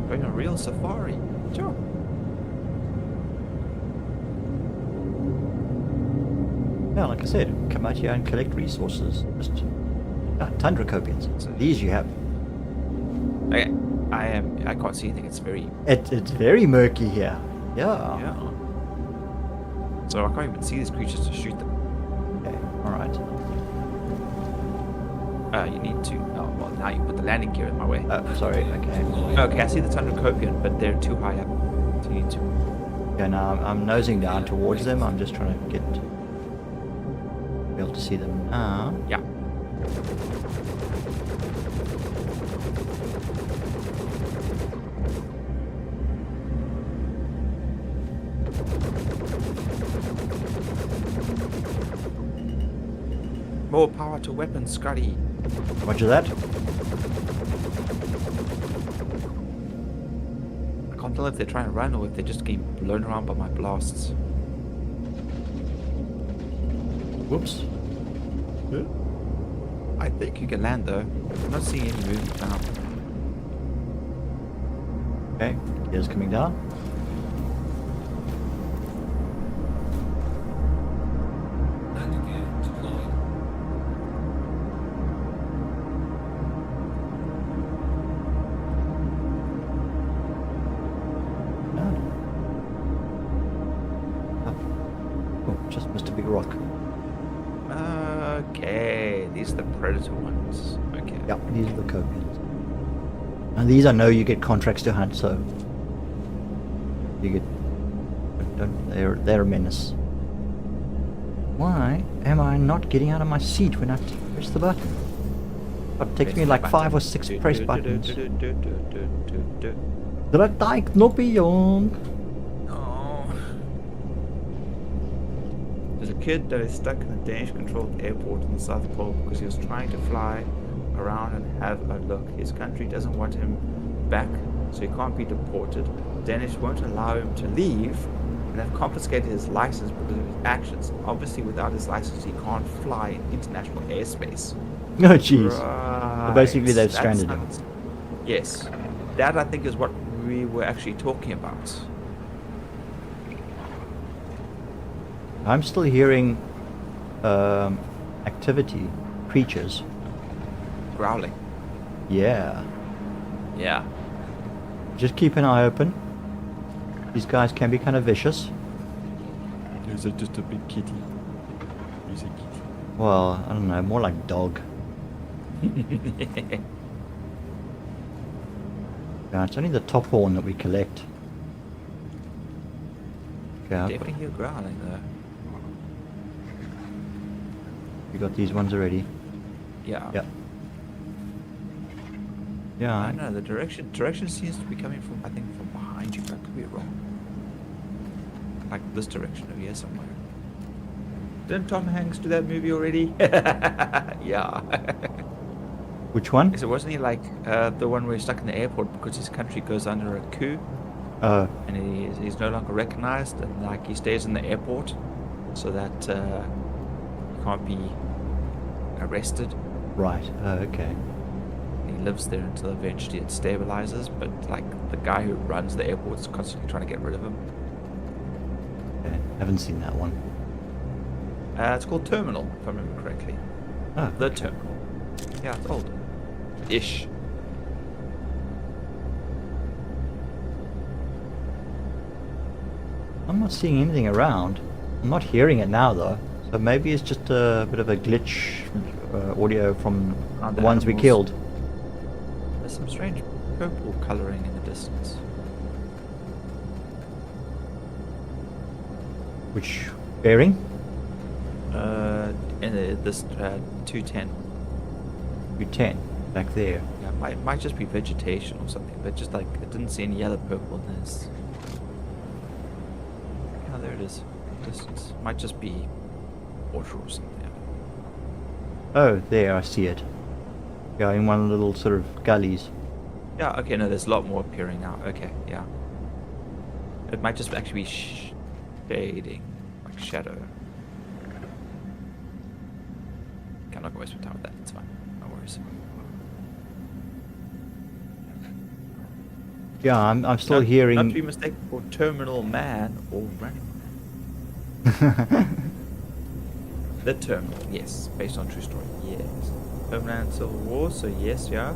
Going on a real safari. Sure. Yeah, like I said, come out here and collect resources. Just tundra copians. These you have. Okay. I can't see anything. It's very... It's very murky here. Yeah. Yeah. So I can't even see these creatures to shoot them. Okay. All right. You need to... Oh, well, now you put the landing gear in my way. Oh, sorry. Okay. Okay, I see the Tundra Copian, but they're too high up. So you need to... Okay, now I'm nosing down towards them. I'm just trying to be able to see them now. Yeah. More power to weapons, Scotty. Roger that. I can't tell if they're trying to run or if they're just getting blown around by my blasts. Whoops. I think you can land though. I'm not seeing any movement now. Okay, gears coming down. Landing gear deployed. Oh, just missed a big rock. Okay, these are the predator ones. Okay. Yep, these are the copians. And these I know you get contracts to hunt, so you get. They're a menace. Why am I not getting out of my seat when I press the button? It takes me like 5 or 6 press buttons. Druk daai knoppie, jong. Oh. There's a kid that is stuck in a Danish-controlled airport in the South Pole because he was trying to fly around and have a look. His country doesn't want him back, so he can't be deported. Danish won't allow him to leave, and have confiscated his license because of his actions. Obviously, without his license, he can't fly in international airspace. Oh, jeez. Right. Basically, they've That stranded him. sounds- Yes. That, I think, is what we were actually talking about. I'm still hearing activity, creatures. Growling. Yeah. Yeah. Just keep an eye open. These guys can be kind of vicious. Is it just a big kitty? He's a kitty. Well, I don't know, more like dog. Yeah, it's only the top horn that we collect. Okay, Definitely hear growling though. we got these ones already. Yeah. Yeah. Yeah. I know the direction seems to be coming from, I think, from behind you. That could be wrong. Like this direction over here somewhere. Didn't Tom Hanks do that movie already? Yeah. Which one? So wasn't he like the one where he's stuck in the airport because his country goes under a coup and he's no longer recognized, and like he stays in the airport so that he can't be arrested. Right. Okay. He lives there until eventually it stabilizes, but like the guy who runs the airport is constantly trying to get rid of him. Okay. Haven't seen that one. It's called Terminal, if I remember correctly. Oh, The Terminal. Yeah, it's old. Ish. I'm not seeing anything around. I'm not hearing it now though. So maybe it's just a bit of a glitch audio from the ones we animals. killed. There's some strange purple coloring in the distance. Which bearing? In this 210. U10 back there. Yeah, might just be vegetation or something, but just like it didn't see any yellow purple in this. Oh, there it is. Distance. Might just be water or something. Oh, there, I see it. Yeah, in one of the little sort of gullies. Yeah, okay, no, there's a lot more appearing now. Okay, yeah. It might just actually be shading, like shadow. Okay, I'm not gonna waste my time with that. It's fine. No worries. Yeah, I'm still Not to be hearing. mistaken for Terminal Man or Running The Terminal, yes. Based on true story, yes. Homeland Civil War, so yes, yeah.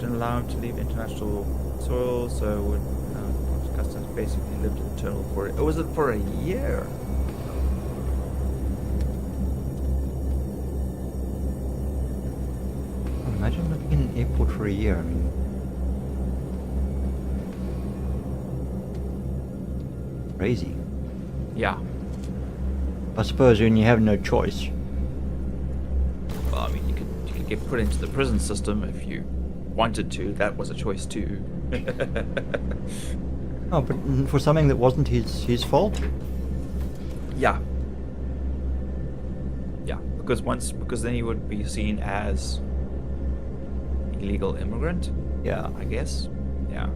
Didn't allow him to leave international soil, so would customs basically lived in the terminal for it. Was it for a year? Imagine living in an airport for a year. I mean, crazy. Yeah. I suppose when you have no choice. Well, I mean, you could get put into the prison system if you wanted to. That was a choice too. Oh, but for something that wasn't his fault. Yeah. Yeah, because then he would be seen as illegal immigrant, Yeah. I guess. Yeah.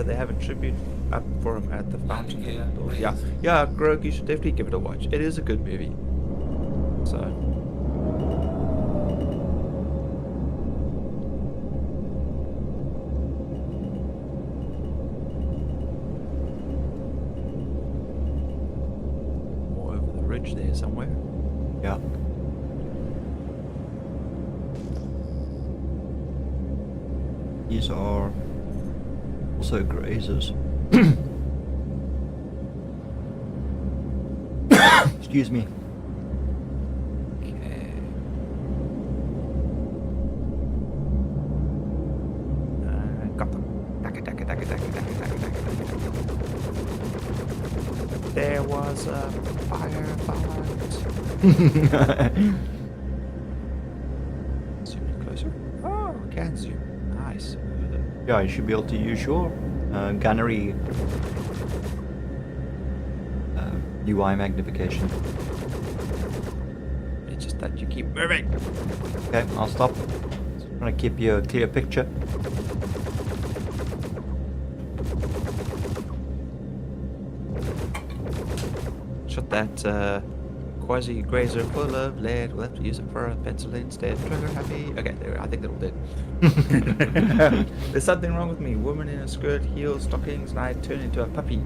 They have a tribute up for him at the fountain. Yeah. Yeah, yeah, Grogue, you should definitely give it a watch. It is a good movie. So. More over the ridge there somewhere. Yeah. These are also grazers. Excuse me. Okay. Got them. Daka, daka, daka, daka, daka, daka, daka, daka. There was a firefight. Zoom in closer. Oh, can zoom. Nice. Yeah, you should be able to use your gunnery UI magnification. It's just that you keep moving. Okay, I'll stop. Just trying to keep you a clear picture. Shot that quasi grazer full of lead. We'll have to use it for a pencil instead. Trigger happy. Okay, there. I think that'll do. There's something wrong with me. Woman in a skirt, heels, stockings, and I turn into a puppy.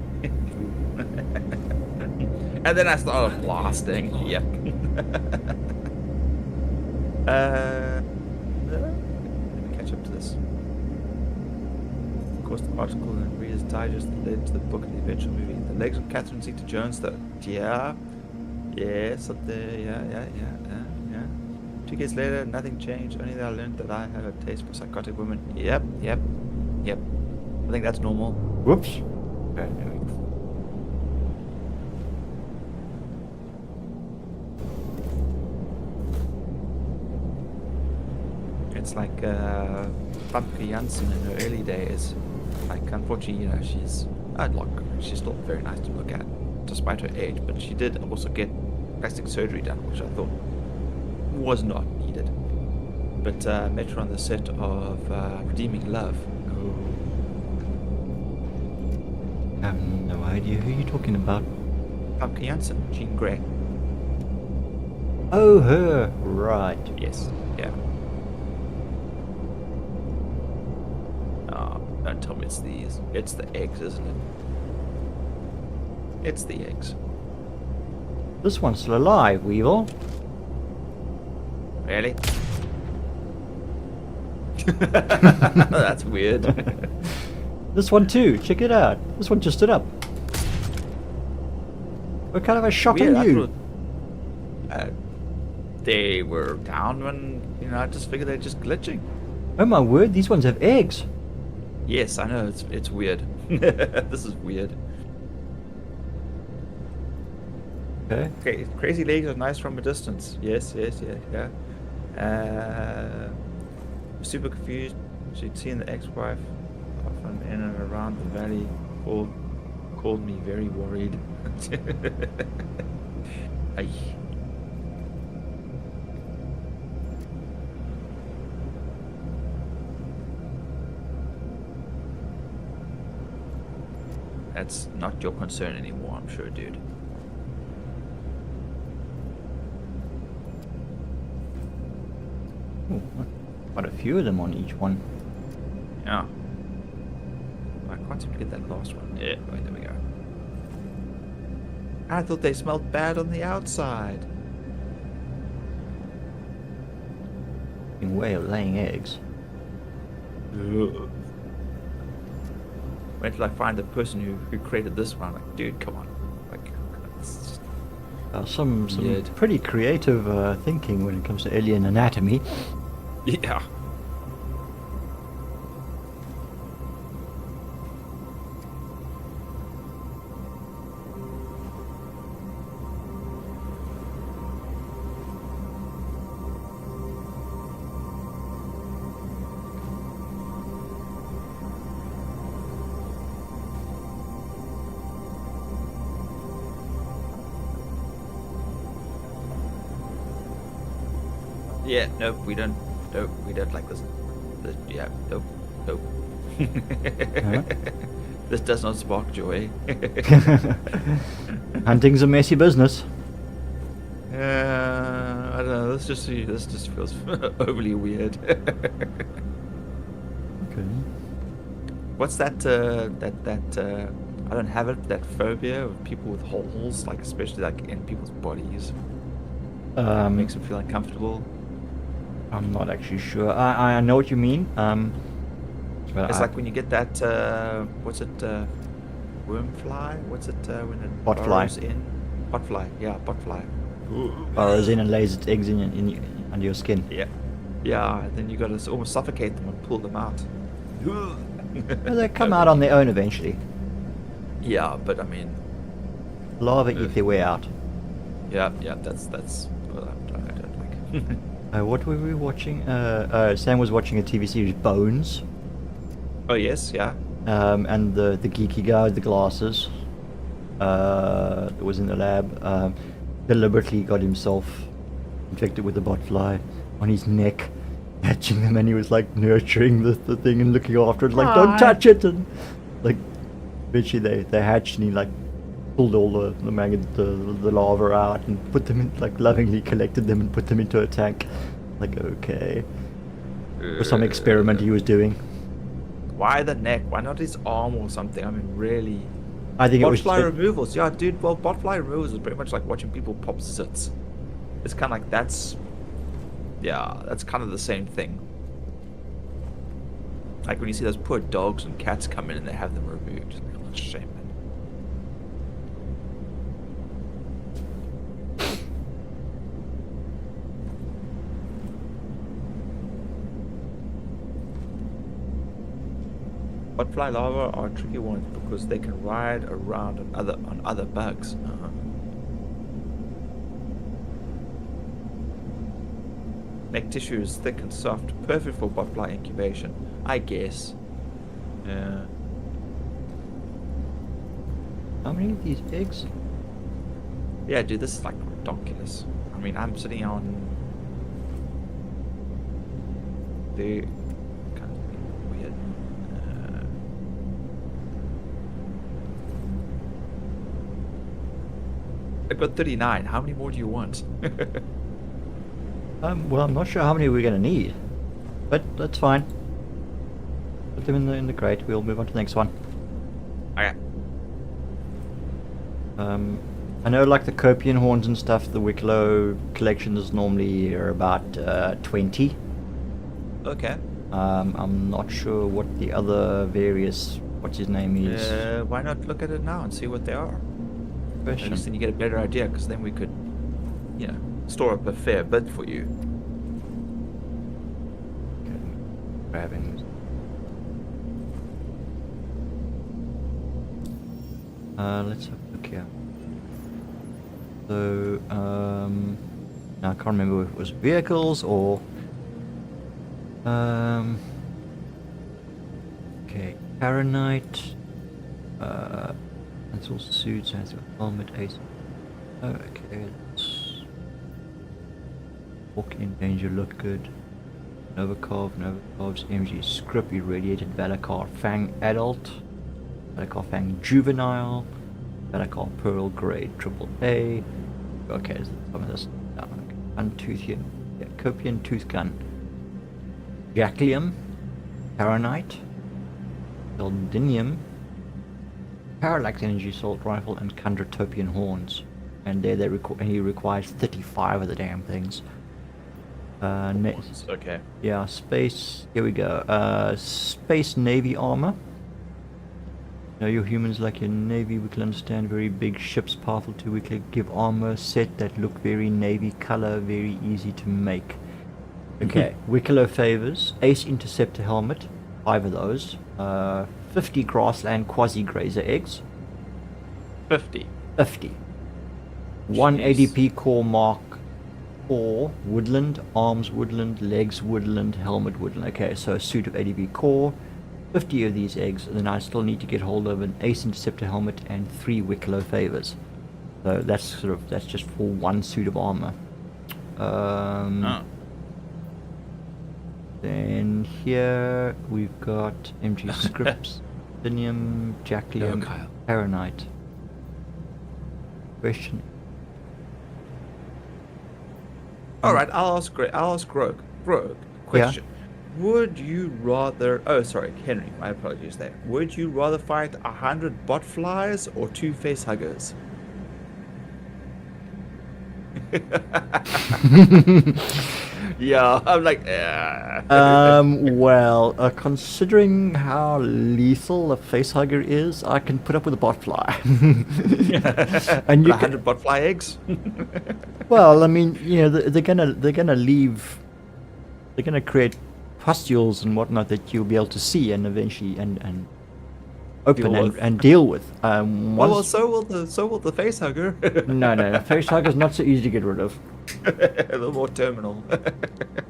And then I started blasting. Yep. Let me catch up to this. Of course, the article in Reader's Digest that led to the book and the eventual movie. The legs of Catherine Zeta-Jones, though. Yeah. Yes, up there. Yeah. 2 years later, nothing changed. Only that I learned that I have a taste for psychotic women. Yep. I think that's normal. Whoops. Okay, there we go. It's like Famke Janssen in her early days. Like, unfortunately, she's still very nice to look at, despite her age. But she did also get plastic surgery done, which I thought was not needed. But met her on the set of Redeeming Love. I have no idea who you're talking about. Famke Janssen, Jean Grey. Oh, her. Right. Yes. Yeah. Don't tell me it's these. It's the eggs, isn't it? It's the eggs. This one's still alive, Weevil. Really? That's weird. This one too. Check it out. This one just stood up. What kind of a shot Weird, on I you? thought, they were down when, I just figured they're just glitching. Oh my word, these ones have eggs. Yes, I know, it's weird. This is weird. Okay. Okay, crazy legs are nice from a distance. Yes, yeah. Super confused. She'd seen the ex-wife often in and around the valley. Called me very worried. Ay. That's not your concern anymore, I'm sure, dude. Ooh, quite a few of them on each one. Yeah. I can't seem to get that last one. Yeah, wait, there we go. I thought they smelled bad on the outside. In way of laying eggs. Wait till I find the person who created this one. Like, dude, come on. Like, it's just... Some Weird. pretty creative thinking when it comes to alien anatomy. Yeah. Yeah, nope, we don't. Nope, we don't like this. Yeah, nope, nope. Huh? This does not spark joy. Hunting's a messy business. I don't know. This just feels overly weird. Okay. What's that? I don't have it. That phobia of people with holes, like especially like in people's bodies, makes them feel uncomfortable. I'm not actually sure. I know what you mean. But It's I, like when you get that. What's it? Worm fly? What's it? When it Botfly. burrows in? Botfly. Yeah, botfly. burrows in and lays its eggs under your skin. Yeah. Yeah. Then you got to almost suffocate them and pull them out. Well, they come out on their own eventually. Yeah, but I mean, Larvae eat their way out. yeah. That's what I don't like. What were we watching? Sam was watching a TV series, Bones. Oh yes, yeah. And the geeky guy with the glasses that was in the lab deliberately got himself infected with the botfly on his neck, catching them, and he was like nurturing the thing and looking after it, like don't touch it, and like eventually they hatched, and he like pulled all the maggot the larvae out and put them in, like lovingly collected them and put them into a tank. Like, okay, for some experiment he was doing. Why the neck? Why not his arm or something? I mean, really. I think it was Botfly removals, yeah, dude. Well, botfly removals is pretty much like watching people pop zits. It's kind of like that's kind of the same thing. Like when you see those poor dogs and cats come in and they have them removed. It's like, oh, that's a shame, man. Botfly larvae are tricky ones because they can ride around on other bugs. Neck tissue is thick and soft, perfect for botfly incubation, I guess. Yeah. How many of these eggs? Yeah, dude, this is like ridiculous. I mean, I'm sitting on the kind of weird. I've got 39. How many more do you want? Well, I'm not sure how many we're gonna need, but that's fine. Put them in the crate. We'll move on to the next one. Okay. I know, like the Copian horns and stuff, the Wicklow collection is normally about 20. Okay. I'm not sure what the other various, what's his name is. Why not look at it now and see what they are? At Question. least then you get a better idea, because then we could, store up a fair bit for you. Okay, grabbing this. Let's have a look here. So, now I can't remember if it was vehicles or. Okay, Paranite. That's all suits, has got helmet, ace. Okay, let's. Walk in danger, look good. Novakov's MG script, irradiated Valakar Fang adult. Valakar Fang juvenile. Valakar Pearl grade AAA. Okay, so some of this down. Okay. Untooth here. Yeah, Copian tooth gun. Jaclium. Paranite. Eldinium. Parallax energy assault rifle and Chondrotopian horns. And there he requires 35 of the damn things. Next. Okay. Yeah, space. Here we go. Space Navy armor. Now, you humans like your Navy, we can understand very big ships, powerful too. We can give armor set that look very Navy color, very easy to make. Okay, Wicklow favors. Ace Interceptor helmet, 5 of those. 50 grassland quasi-grazer eggs. 50. 50. 1 Jeez. ADP core mark 4 woodland, arms woodland, legs woodland, helmet woodland. Okay, so a suit of ADP core, 50 of these eggs, and then I still need to get hold of an Ace Interceptor helmet and 3 Wicklow favors. So that's just for 1 suit of armor. Then here we've got MG scripts, Dinium, Jaclium, Kyle. Paranite. Question. All right, I'll ask Grogue. Grogue, question. Would you rather? Oh, sorry, Henry. My apologies there. Would you rather fight 100 bot flies or 2 face huggers? Yeah, I'm like, Well, considering how lethal a facehugger is, I can put up with a botfly. And you 100 bot fly eggs. well, I mean, they're gonna leave, they're gonna create pustules and whatnot that you'll be able to see and eventually and open Deal and, with. and deal with. Well, Once, so will the face hugger. no, facehugger's not so easy to get rid of. A little more terminal. A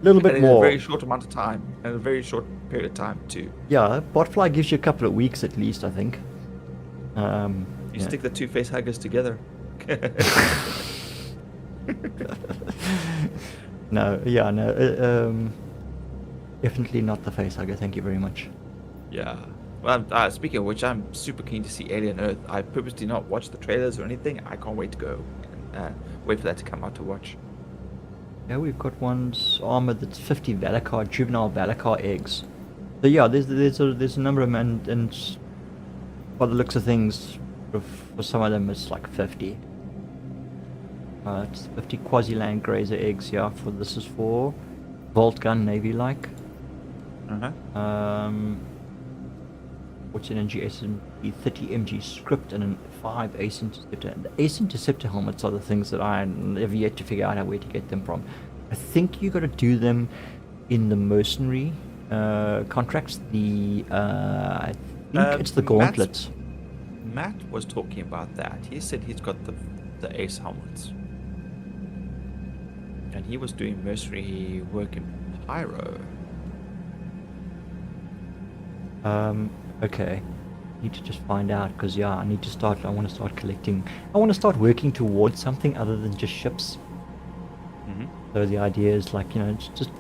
little bit And in a more. very short amount of time, and a very short period of time too. Yeah, botfly gives you a couple of weeks at least, I think. You Yeah. stick the 2 face huggers together. No, definitely not the facehugger. Thank you very much. Yeah. Well, speaking of which, I'm super keen to see Alien Earth. I purposely not watched the trailers or anything. I can't wait to go. Wait for that to come out to watch. Yeah, we've got one's armor that's 50 Valacar, juvenile Valacar eggs. So yeah, there's a number of them, and by the looks of things, for some of them it's like 50. It's 50 Quasi-Land Grazer eggs. Yeah, this is for Bolt Gun Navy like. What's an NG SMG 30 MG script and a 5 Ace Interceptor. And the Ace Interceptor helmets are the things that I have yet to figure out where to get them from. I think you got to do them in the mercenary contracts. I think it's the gauntlets. Matt was talking about that. He said he's got the Ace helmets. And he was doing mercenary work in Pyro. Okay. Need to just find out because I want to start collecting. I want to start working towards something other than just ships. So the idea is like, just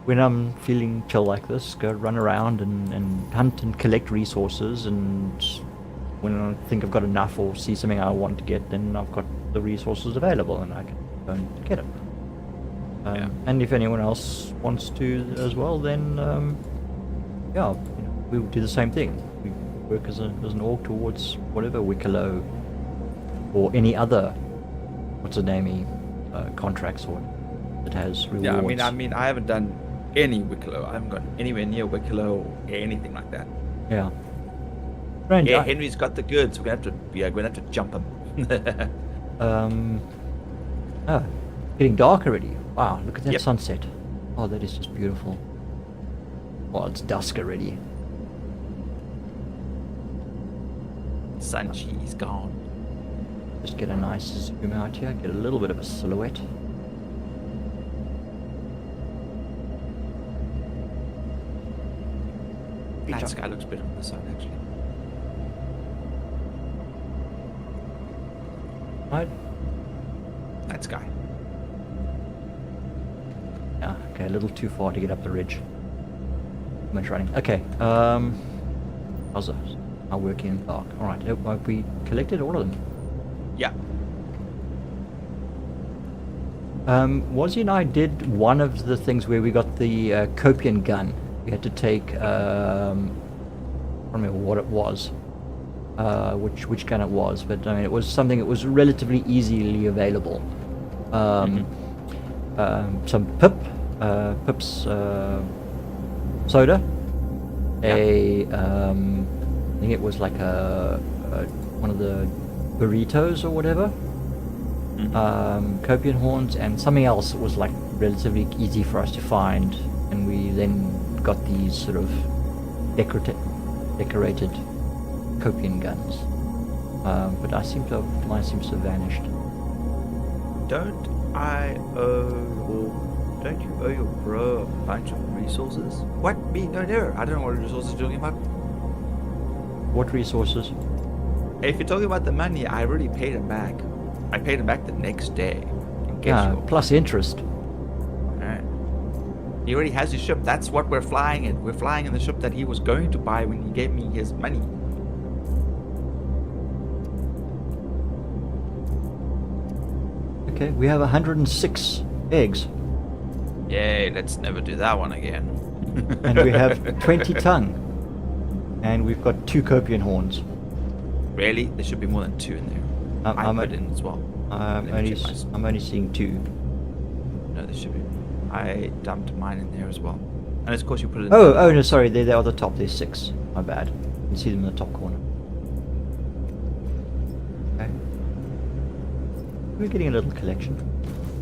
when I'm feeling chill like this, go run around and hunt and collect resources, and when I think I've got enough or see something I want to get, then I've got the resources available and I can go and get them. And if anyone else wants to as well, then we'll do the same thing. We work as an org towards whatever Wicklow or any other contracts or that has rewards. Yeah, I mean, I haven't done any Wicklow. I haven't gone anywhere near Wicklow or anything like that. Yeah. Randy, Yeah, Henry's got the goods. We're gonna have to jump him. getting dark already. Wow, look at that Yep. sunset. Oh, that is just beautiful. Well, it's dusk already. Sanchi's gone. Just get a nice zoom out here, get a little bit of a silhouette. That sky looks better on the side, actually. Right? That sky. Yeah, okay, a little too far to get up the ridge. Too much running. Okay, how's that? I'm working in the dark. Alright, have we collected all of them? Yeah. Wazzy and I did one of the things where we got the Copian gun. We had to take, I don't remember what it was, which gun it was, but I mean, it was something that was relatively easily available. Some Pip's soda, I think it was like one of the burritos or whatever. Copian horns and something else that was like relatively easy for us to find, and we then got these sort of decorated Copian guns. But mine seems to have vanished. Don't you owe your bro a bunch of resources? What? Me? No. I don't know what resources you're talking about. What resources? If you're talking about the money, I already paid him back. I paid him back the next day. In case Yeah, you're- plus interest. Alright. He already has his ship. That's what we're flying in. We're flying in the ship that he was going to buy when he gave me his money. Okay, we have 106 eggs. Yay, let's never do that one again. And we have 20 tongue. And we've got 2 Copian horns. Really? There should be more than 2 in there. I put in as well. I'm only seeing 2. No, there should be. I dumped mine in there as well. And of course you put it in Oh no, sorry, they're on the top. There's 6. My bad. You can see them in the top corner. Okay. We're getting a little collection.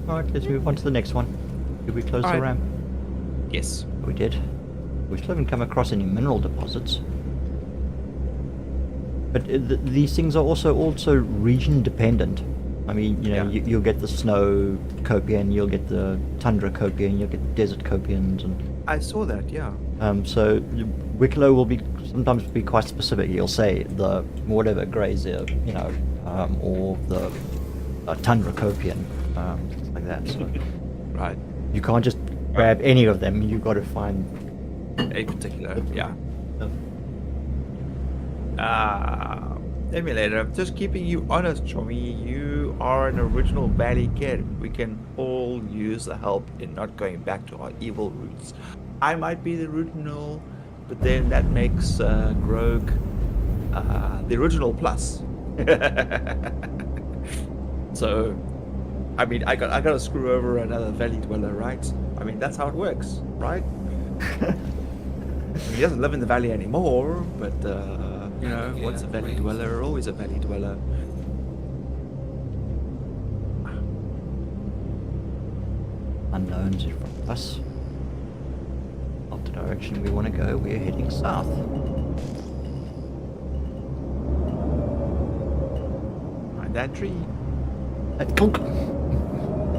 Alright, let's move on to the next one. Did we close the Alright. ramp? Yes. We did. We still haven't come across any mineral deposits. But these things are also region dependent. I mean, you know, Yeah. you'll get the snow Copian, you'll get the tundra Copian, you'll get the desert Copians, and I saw that, yeah. so Wicklow will sometimes be quite specific. He'll say the whatever grazier, you know, or the tundra Copian, things like that. So Right. you can't just grab any of them. You've got to find. A particular, yeah. Uh, Emulator, I'm just keeping you honest, Chommy. You are an original Valley kid. We can all use the help in not going back to our evil roots. I might be the original, but then that makes Grogue the original plus. So, I mean, I gotta screw over another Valley dweller, right? I mean, that's how it works, right? He doesn't live in the valley anymore, but you know, Yeah, once a valley right. dweller, always a valley dweller. Unknowns in front of us. Not the direction we want to go. We're heading south. Find that tree.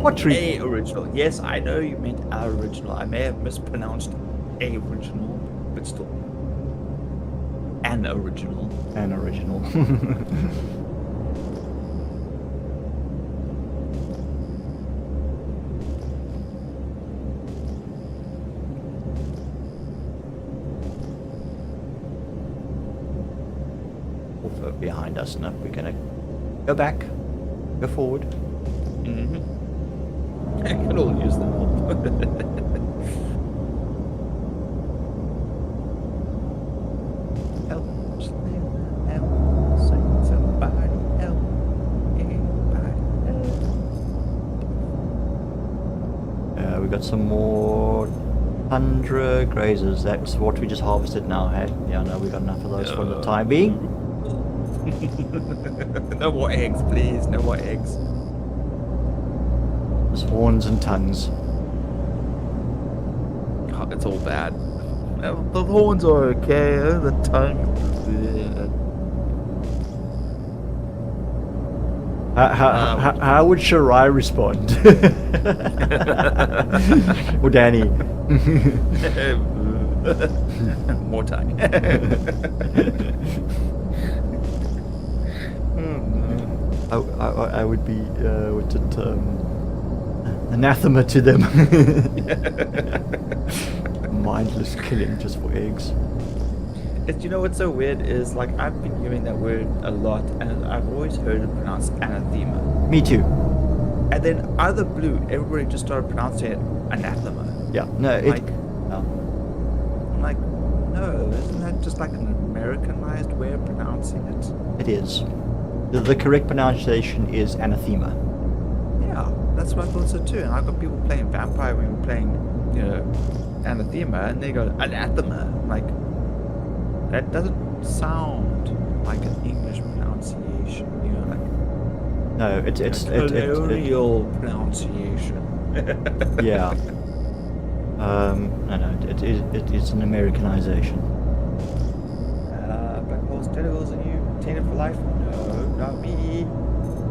What tree? A original. Yes, I know you meant a original. I may have mispronounced a original, but still. An original. An original. Also behind us now. We're gonna go back, go forward. Mm-hmm. I can all use them all. Help, slim, help, somebody help, anybody help. We got some more tundra grazers. That's what we just harvested now, hey? Yeah, no, we got enough of those for the time being. No more eggs, please. No more eggs. There's horns and tongues. God, it's all bad. The horns are okay. The tongue. How would Shirai respond? Or Danny? More tongue. I would be what's it, anathema to them. Mindless killing just for eggs. You know what's so weird is, like, I've been hearing that word a lot, and I've always heard it pronounced anathema. Me too. And then out of the blue, everybody just started pronouncing it anathema. Yeah. No. Like- no. I'm like, no, isn't that just like an Americanized way of pronouncing it? It is. The correct pronunciation is anathema. Yeah, that's what I thought so too. And I've got people playing Vampire when we're playing, you know, anathema, and they go anathema. I'm like, that doesn't sound like an English pronunciation, you know, like No, it's colonial pronunciation. yeah. No, it's an Americanization. Black holes, tentacles, and you tainted for life? No, not me.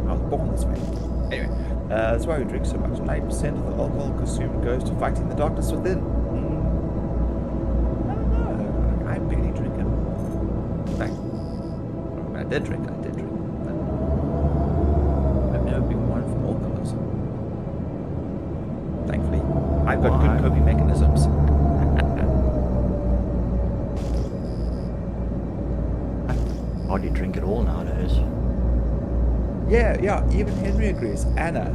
I was born this way. Anyway, that's why we drink so much. 90% of the alcohol consumed goes to fighting the darkness within. I don't know. I barely drink it. In fact, when I did drink. But I've never been one for alcoholism. Thankfully, I've got Why? good coping mechanisms. drink at all nowadays. Yeah. Even Henry agrees. Anna.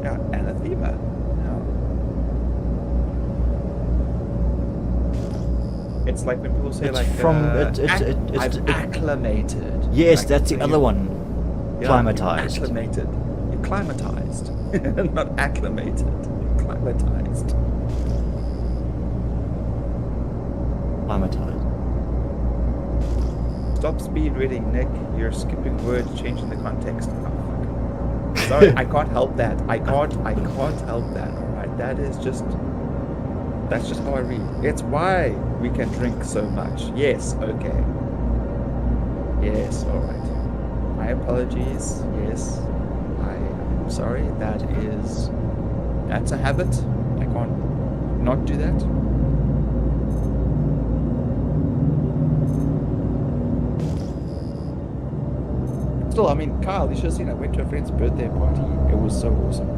Yeah. Anathema. Yeah. It's like when people say It's like I've acclimated. Yes, Like, that's the you- other one. yeah, Climatized. Acclimated. You're climatized. Not acclimated. Climatized. Climatized. Stop speed reading, Nick. You're skipping words, changing the context. Oh, fuck. Sorry, I can't help that. I can't help that. Alright. That's just how I read. It's why we can drink so much. Yes, okay. Yes, alright. My apologies. Yes. I'm sorry. That's a habit. I can't not do that. Still, I mean, Kyle, you should have seen I went to a friend's birthday party. It was so awesome.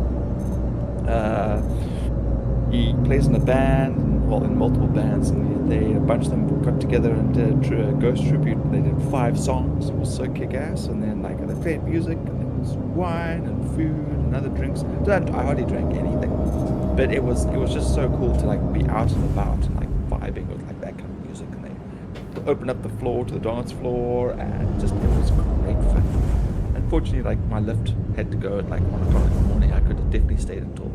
He plays in a band, well, in multiple bands, and a bunch of them got together and did a ghost tribute. They did 5 songs. It was so kick-ass. And then, like, they played music, and there was wine and food and other drinks. I hardly drank anything, but it was just so cool to like be out and about and like vibing with like that kind of music. And they opened up the floor to the dance floor, and just it was great fun. Unfortunately, like my lift had to go at like 1 o'clock in the morning. I could have definitely stayed until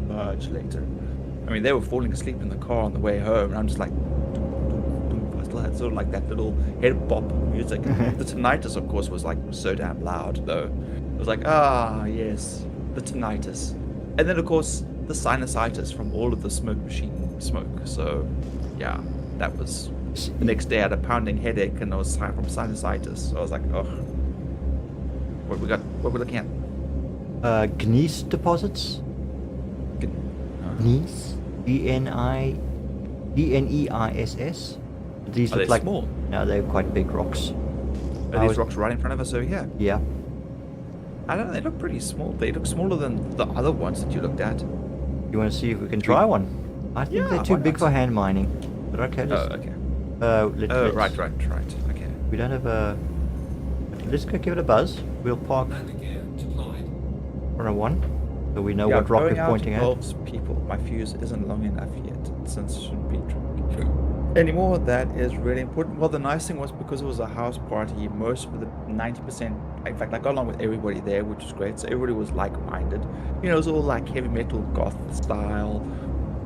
much later. I mean, they were falling asleep in the car on the way home, and I'm just like, doom, doom, doom. I still had sort of like that little head bop music. The tinnitus, of course, was like so damn loud, though. It was like, yes, the tinnitus, and then of course the sinusitis from all of the smoke machine smoke. So, yeah, that was. The next day I had a pounding headache, and I was from sinusitis. So I was like, ugh. What we got? What we're looking at? Gneiss deposits. Gneiss. Gneiss. These Are look they like small? No, they're quite big rocks. Are these rocks right in front of us over here? Yeah. I don't know. They look pretty small. They look smaller than the other ones that you looked at. You want to see if we can try one? I think Yeah, they're too why big not? for hand mining. But okay, let's, Oh, okay. let's, Right. Okay. We don't have a. Let's go give it a buzz. We'll park Landing gear deployed. on a 1, so we know Yeah, what rock going we're out pointing at. involves people. My fuse isn't long enough yet, since it shouldn't be anymore. That is really important. Well, the nice thing was, because it was a house party, most of the 90%, in fact, I got along with everybody there, which was great. So everybody was like-minded. You know, it was all like heavy metal goth style,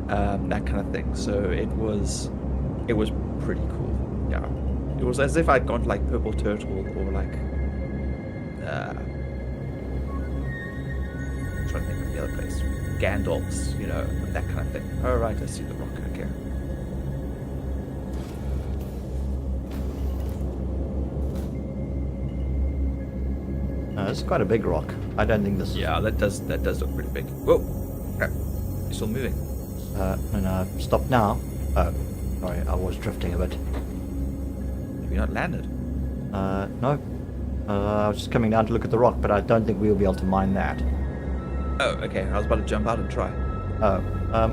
that kind of thing. So it was pretty cool. Yeah, it was as if I'd gone to like Purple Turtle or like trying to think of the other place, Gandalf's, you know, that kind of thing. Oh right, I see the rock. Okay. No, it's quite a big rock. I don't think this. Yeah, that does look pretty big. Whoa, crap! You're still moving. No, stop now. Oh, sorry, I was drifting a bit. Have you not landed? No. I was just coming down to look at the rock, but I don't think we'll be able to mine that. Oh, okay. I was about to jump out and try. Oh,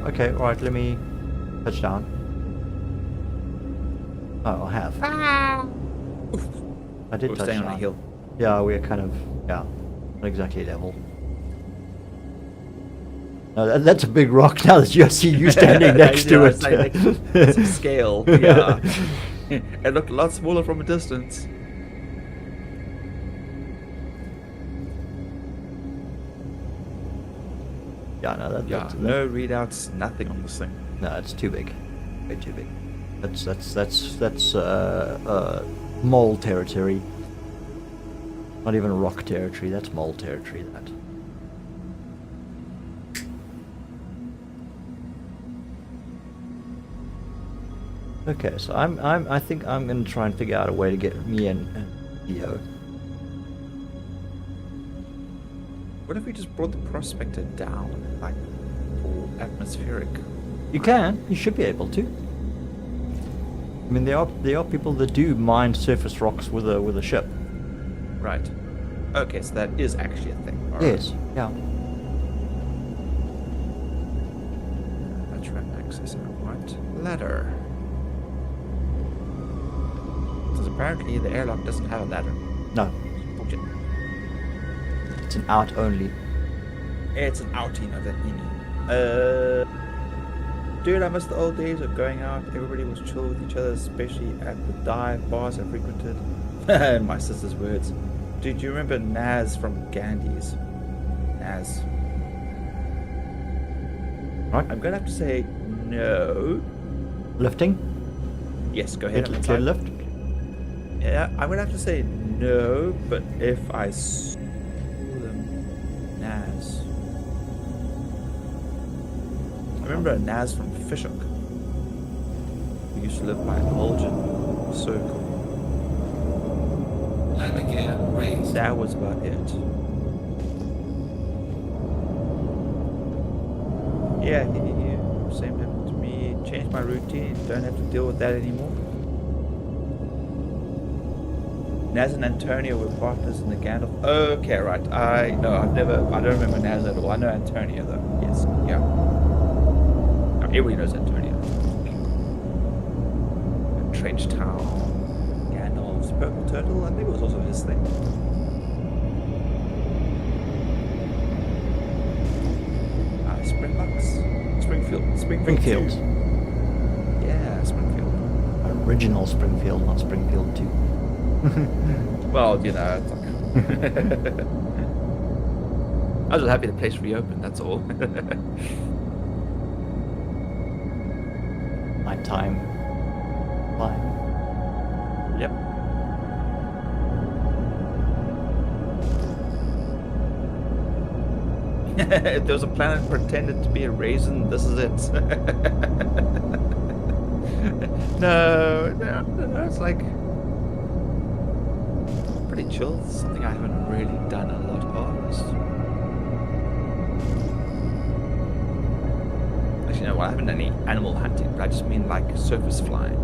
okay, alright, let me touch down. Oh, I have. Oof. I did We're touch staying down. on a hill. Yeah, we're kind of, not exactly level. No, that's a big rock now that I see you standing next to it. It's a scale. Yeah. It looked a lot smaller from a distance. Yeah, no, No readouts, nothing on this thing. no, it's too big. Way too big. That's mole territory. Not even rock territory, that's mole territory, that. Okay, so I think I'm gonna try and figure out a way to get me and Theo. What if we just brought the prospector down, like, for atmospheric? You can, you should be able to. I mean, there are people that do mine surface rocks with a ship. Right. Okay, so that is actually a thing. All right. Yes, yeah. That's ramp access. I want ladder. apparently the airlock doesn't have a ladder. No, Bullshit. it's an out only. It's an outing of that meaning. Dude, I miss the old days of going out. Everybody was chill with each other, especially at the dive bars I frequented. In my sister's words. Dude, do you remember Naz from Gandhi's? Naz. Right? I'm gonna have to say no. Lifting? Yes, go ahead. Dead lift? Yeah, I'm gonna have to say no, but if I saw them, Naz. I remember a Naz from Fishhook, who used to live by Elgin Circle. Landing gear raised. That was about it. Yeah, same happened to me. Changed my routine. Don't have to deal with that anymore. Naz and Antonio were partners in the Gandalf. Okay, right. I don't remember Naz at all. I know Antonio though. Yes, yeah. Everybody knows Antonio. Trench Town, Gandalf's Purple Turtle. I think it was also his thing. Springfield. Springfield. Yeah, Springfield. Original Springfield, not Springfield 2. Well, you know, it's like... I was just happy the place reopened, that's all. Nighttime. Fine. Yep. If there was a planet pretended to be a raisin, this is it. No, it's like pretty chill. It's something I haven't really done a lot of. Actually, no, I haven't done any animal hunting, but I just mean like surface flying.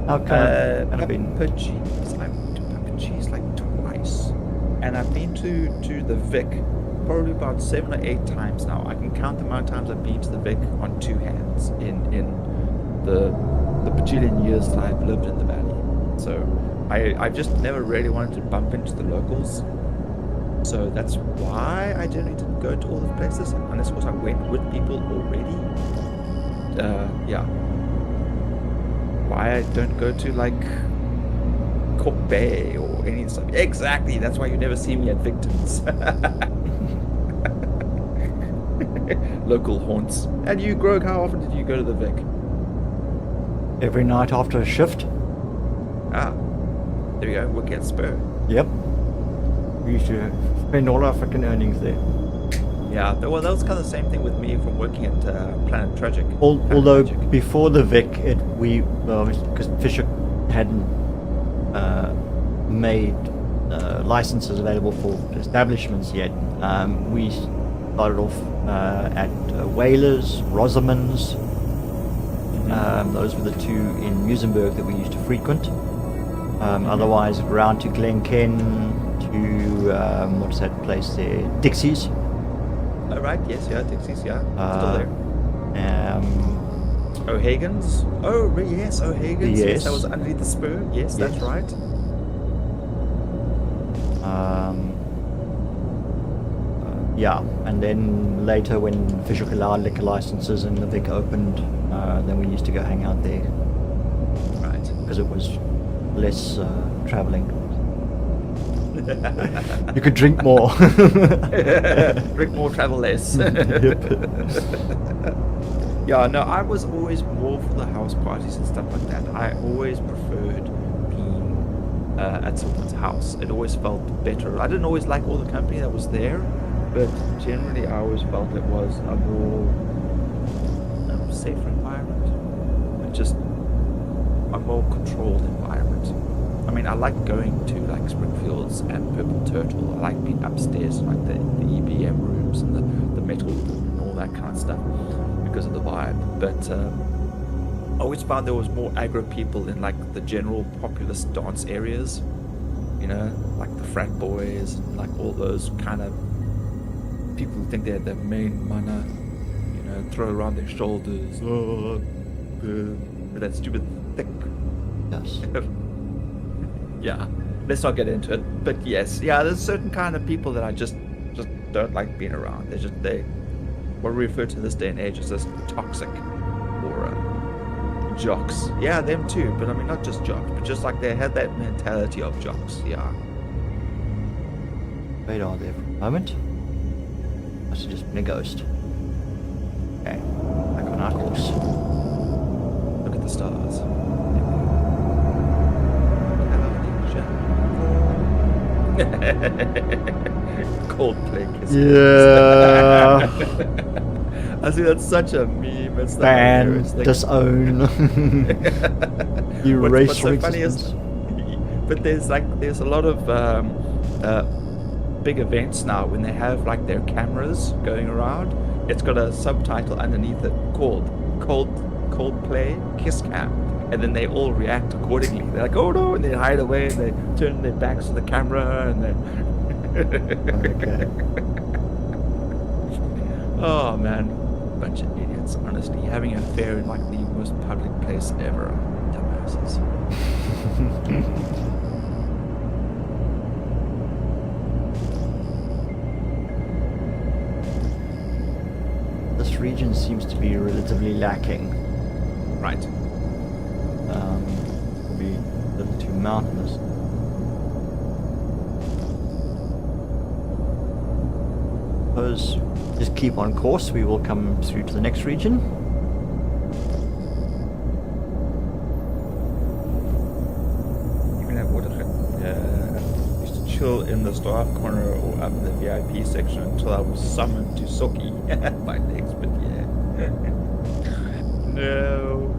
Okay. Papagees. I went to Papagees like twice, and I've been to the Vic probably about 7 or 8 times now. I can count the amount of times I've been to the Vic on 2 hands in the bajillion years that I've lived in the valley. So I've just never really wanted to bump into the locals. So that's why I generally didn't go to all the places, unless of course I went with people already. Yeah. Why I don't go to like Cork Bay or any stuff. Exactly, that's why you never see me at Victims. Local haunts. And you, Grogue, how often did you go to the Vic? Every night after a shift. Ah, there we go, work at Spur. Yep. We used to spend all our freaking earnings there. Yeah, well, that was kind of the same thing with me from working at Planet Tragic. Although before the Vic, because Fisher hadn't made licenses available for establishments yet, we started off at Whalers, Rosamond's. Those were the 2 in Musenberg that we used to frequent. Otherwise, around to Glenken, to what's that place there? Dixie's. Oh, right, yes, yeah, Dixie's, yeah. Still there. O'Hagan's? Oh, yes, O'Hagan's. Yes, that was underneath the Spur. Yes, that's right. Yeah, and then later when Fisher allowed liquor licenses and the Vic opened, then we used to go hang out there. Right. Because it was less traveling. You could drink more. Drink more, travel less. Yeah, no, I was always more for the house parties and stuff like that. I always preferred being at someone's house. It always felt better. I didn't always like all the company that was there, but generally I always felt it was a more safer environment. And just a more controlled environment. I mean, I like going to like Springfields and Purple Turtle. I like being upstairs in like the EBM rooms and the metal room and all that kind of stuff because of the vibe. But I always found there was more aggro people in like the general populous dance areas, you know, like the frat boys and like all those kind of people who think they're the main mana, you know, throw around their shoulders, with that stupid thick Yes. Yeah, let's not get into it. But yes, yeah, there's certain kind of people that I just don't like being around. They what we refer to this day and age as just toxic or jocks. Yeah, them too. But I mean, not just jocks, but just like they had that mentality of jocks. Yeah. Radar there for a moment. Must have just been a ghost. Okay, back on our course. Look at the stars. Coldplay kiss. Yeah. I see that's such a meme. It's like Ban, hilarious. Like, disown, erase what's so funny is, resistance. but there's a lot of big events now when they have like their cameras going around. It's got a subtitle underneath it called Coldplay Kiss Cam, and then they all react accordingly. They're like, oh no, and they hide away and they turn their backs to the camera and then. Okay. Oh man, bunch of idiots. Honestly, having an affair in like the most public place ever. Dumbasses. This region seems to be relatively lacking. Right. Probably a little too mountainous. Suppose just keep on course. We will come through to the next region. Even at Waterford, used to chill in the staff corner or up in the VIP section until I was summoned to Soki by legs, but yeah. No.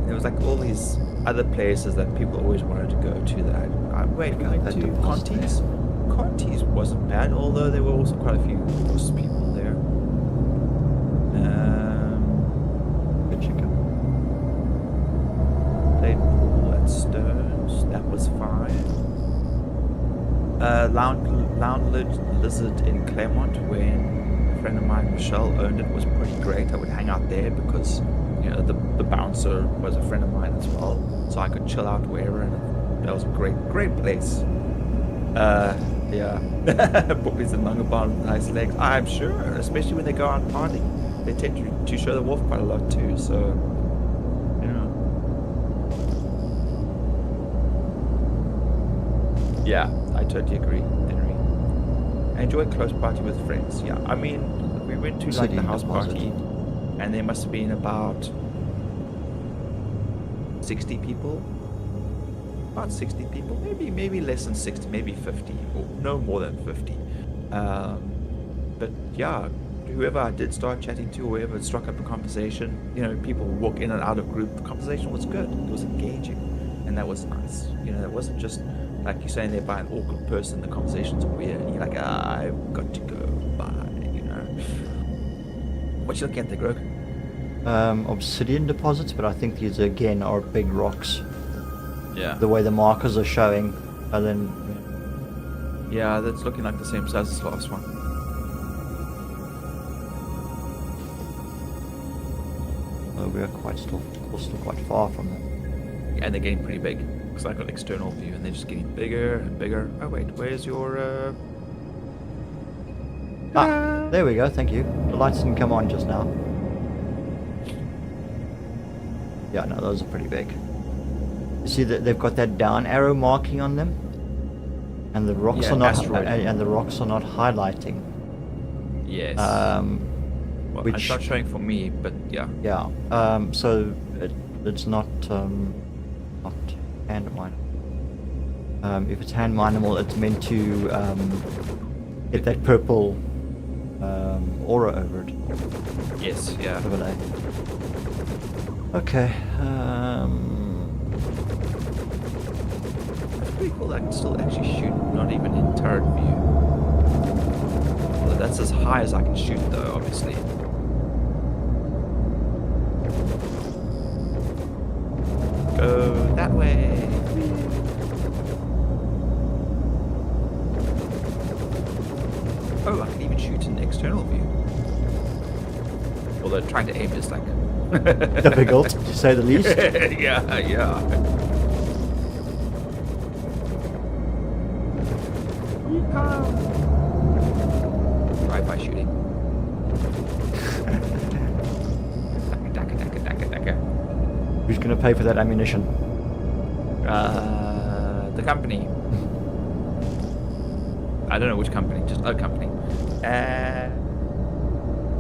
There was like all these other places that people always wanted to go to that I wait, we went that to deposit Conti's. Conti's wasn't bad, although there were also quite a few loose people there. Good chicken. Played pool at Stones, that was fine. Lounge Lizard in Claremont, when a friend of mine, Michelle, owned it, was pretty great. I would hang out there because, you know, the bouncer was a friend of mine as well, so I could chill out wherever, and that was a great place. Yeah, puppies and Mungabon with nice legs, I'm sure, especially when they go out partying. They tend to show them off quite a lot too, so, you know. Yeah, I totally agree, Henry. I enjoy close party with friends. Yeah, I mean, we went to like City the house deposit. party, and there must have been about 60 people. About 60 people, maybe less than 60, maybe 50, or no more than 50. But yeah, whoever I did start chatting to, or whoever struck up a conversation, you know, people walk in and out of group. The conversation was good. It was engaging, and that was nice. You know, it wasn't just like you're saying there by an awkward person. The conversations are weird, and you're like, I've got to go. Bye. You know. What you looking at there, Grogue? Obsidian deposits, but I think these again are big rocks. Yeah. The way the markers are showing, and then Yeah, that's looking like the same size as the last one. we are still quite far from them. And they're getting pretty big. Because I got external view and they're just getting bigger and bigger. Oh wait, where's your There we go. Thank you. The lights didn't come on just now. Yeah, no, those are pretty big. You see that they've got that down arrow marking on them, and the rocks Yeah, are not asteroid. and the rocks are not highlighting. Yes. Well, which- it's not showing for me, but yeah. Yeah. So it's not hand mineable. If it's hand mineable, it's meant to get that purple aura over it. Yes, yeah. Overlay. Okay. It's pretty cool that I can still actually shoot, not even in turret view. Well, that's as high as I can shoot though, obviously. Go that way. Oh, I can even shoot in external view. Although trying to aim is like Difficult, to say the least. yeah. Drive-by shooting. Daka. Who's gonna pay for that ammunition? The company. I don't know which company, just a company.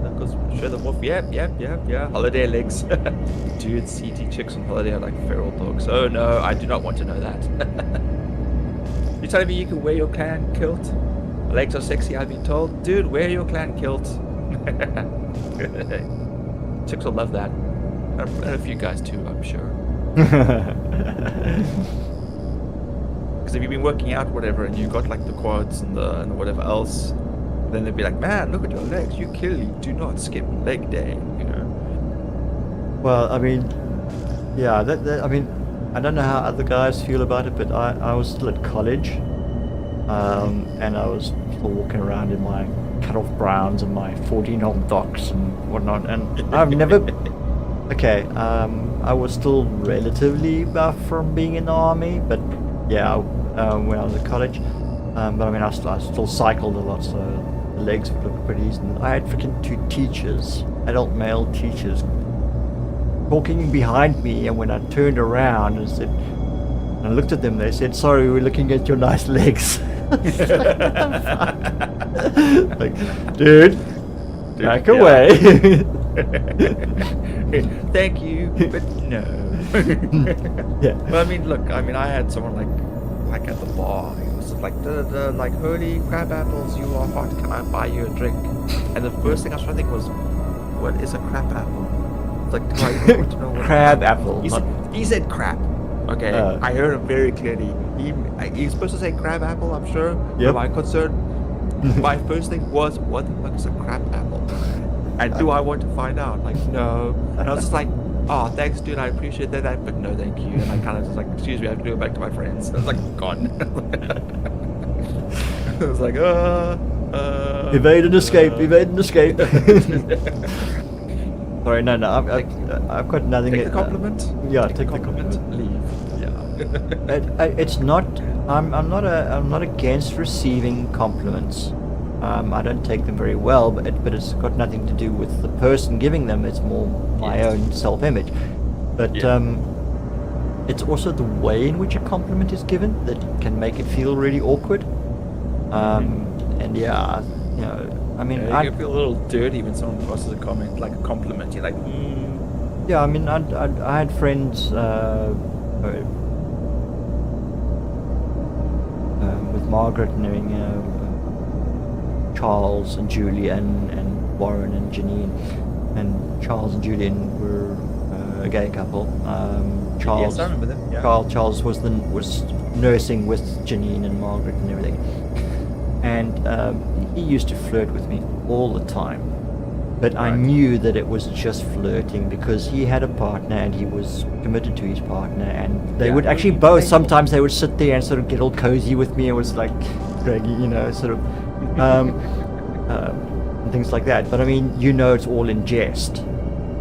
Because show them off. Yeah. Holiday legs. Dude, CT chicks on holiday are like feral dogs. Oh no, I do not want to know that. You're telling me you can wear your clan kilt? Legs are sexy, I've been told. Dude, wear your clan kilt. Chicks will love that. And a few guys too, I'm sure. Because if you've been working out, whatever, and you got like the quads and the whatever else, then they'd be like, man, look at your legs. You clearly do not skip leg day, you know. Well, I mean, yeah, I mean, I don't know how other guys feel about it, but I was still at college, and I was still walking around in my cut-off browns and my 14-ohm docks and whatnot, and I've never... Okay, I was still relatively buff from being in the army, but yeah, when I was at college, but I mean, I still cycled a lot, so the legs would look pretty decent. I had freaking 2 teachers, adult male teachers, talking behind me, and when I turned around and said, and I looked at them, they said, "Sorry, we're looking at your nice legs." Like, dude, back away. Thank you, but no. Yeah. Well, I mean, look, I had someone like at the bar. He was like, like, holy crab apples, you are hot. Can I buy you a drink? And the first thing I was trying to think was, what is a crab apple? It's like, do I even want to know what Crab apple. He said crap. Okay, I heard him very clearly. He's supposed to say crab apple, I'm sure. Yep. For my concern, my first thing was, what the fuck is a crab apple? And do I want to find out? Like, no. And I was just like, oh, thanks, dude, I appreciate that, but no, thank you. And I kind of just like, excuse me, I have to go back to my friends. I was like, gone. I was like, evade and escape. Sorry, no, I've got nothing. Take the compliment. Yeah, take the compliment. Leave. Yeah. It's not. I'm not against receiving compliments. I don't take them very well, but it's got nothing to do with the person giving them. It's more my own self-image. But it's also the way in which a compliment is given that can make it feel really awkward. And yeah, you know, I mean, you can feel a little dirty when someone passes a comment, like a compliment. You're like, Yeah, I mean, I had friends with Margaret knowing Charles and Julian and Warren and Janine, and Charles and Julian were a gay couple. Charles, yes, I remember them. Yeah. Charles was nursing with Janine and Margaret and everything, and he used to flirt with me all the time. But I knew that it was just flirting because he had a partner and he was committed to his partner, and they would actually both. Sometimes they would sit there and sort of get all cozy with me. It was like, Greggy, you know, sort of, and things like that. But I mean, you know, it's all in jest.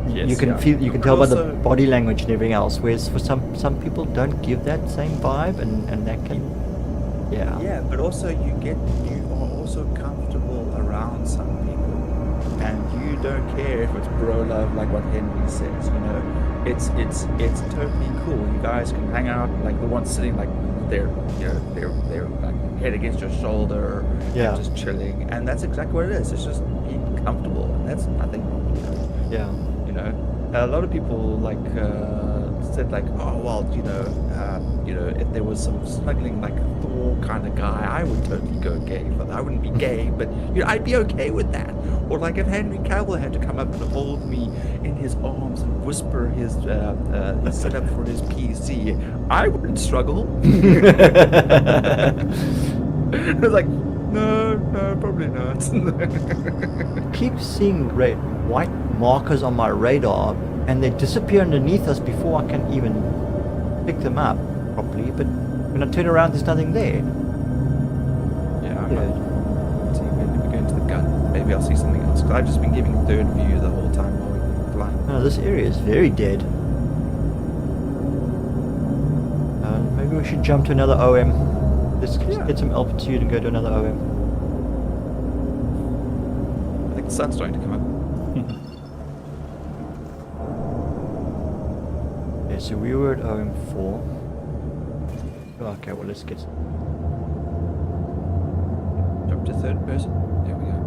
Yes, you can feel, you can But tell by the also- body language and everything else. Whereas for some people don't give that same vibe, and that can, Yeah, but also you are also comfortable around some people, and you don't care if it's bro love, like what Henry says. You know, it's totally cool. You guys can hang out, like the one sitting like they're like head against your shoulder, Yeah. and just chilling, and that's exactly what it is. It's just being comfortable, and that's nothing wrong with that. yeah. You know, a lot of people like said like, oh well, you know, if there was some snuggling like Thor kind of guy, I would totally go gay. But I wouldn't be gay, but you know, I'd be okay with that. Or like if Henry Cavill had to come up and hold me in his arms and whisper his setup for his PC, I wouldn't struggle. It's like, no, probably not. Keep seeing white markers on my radar, and they disappear underneath us before I can even pick them up properly. But when I turn around, there's nothing there. Yeah. Yeah. See, maybe we go into the gun. Maybe I'll see something else. Because I've just been giving third view the whole time while we've been flying. No, this area is very dead. Maybe we should jump to another OM. Let's get some altitude and go to another OM. I think the sun's starting to come up. Okay, so we were at OM4. Okay, well let's get... Jump to third person. There we go.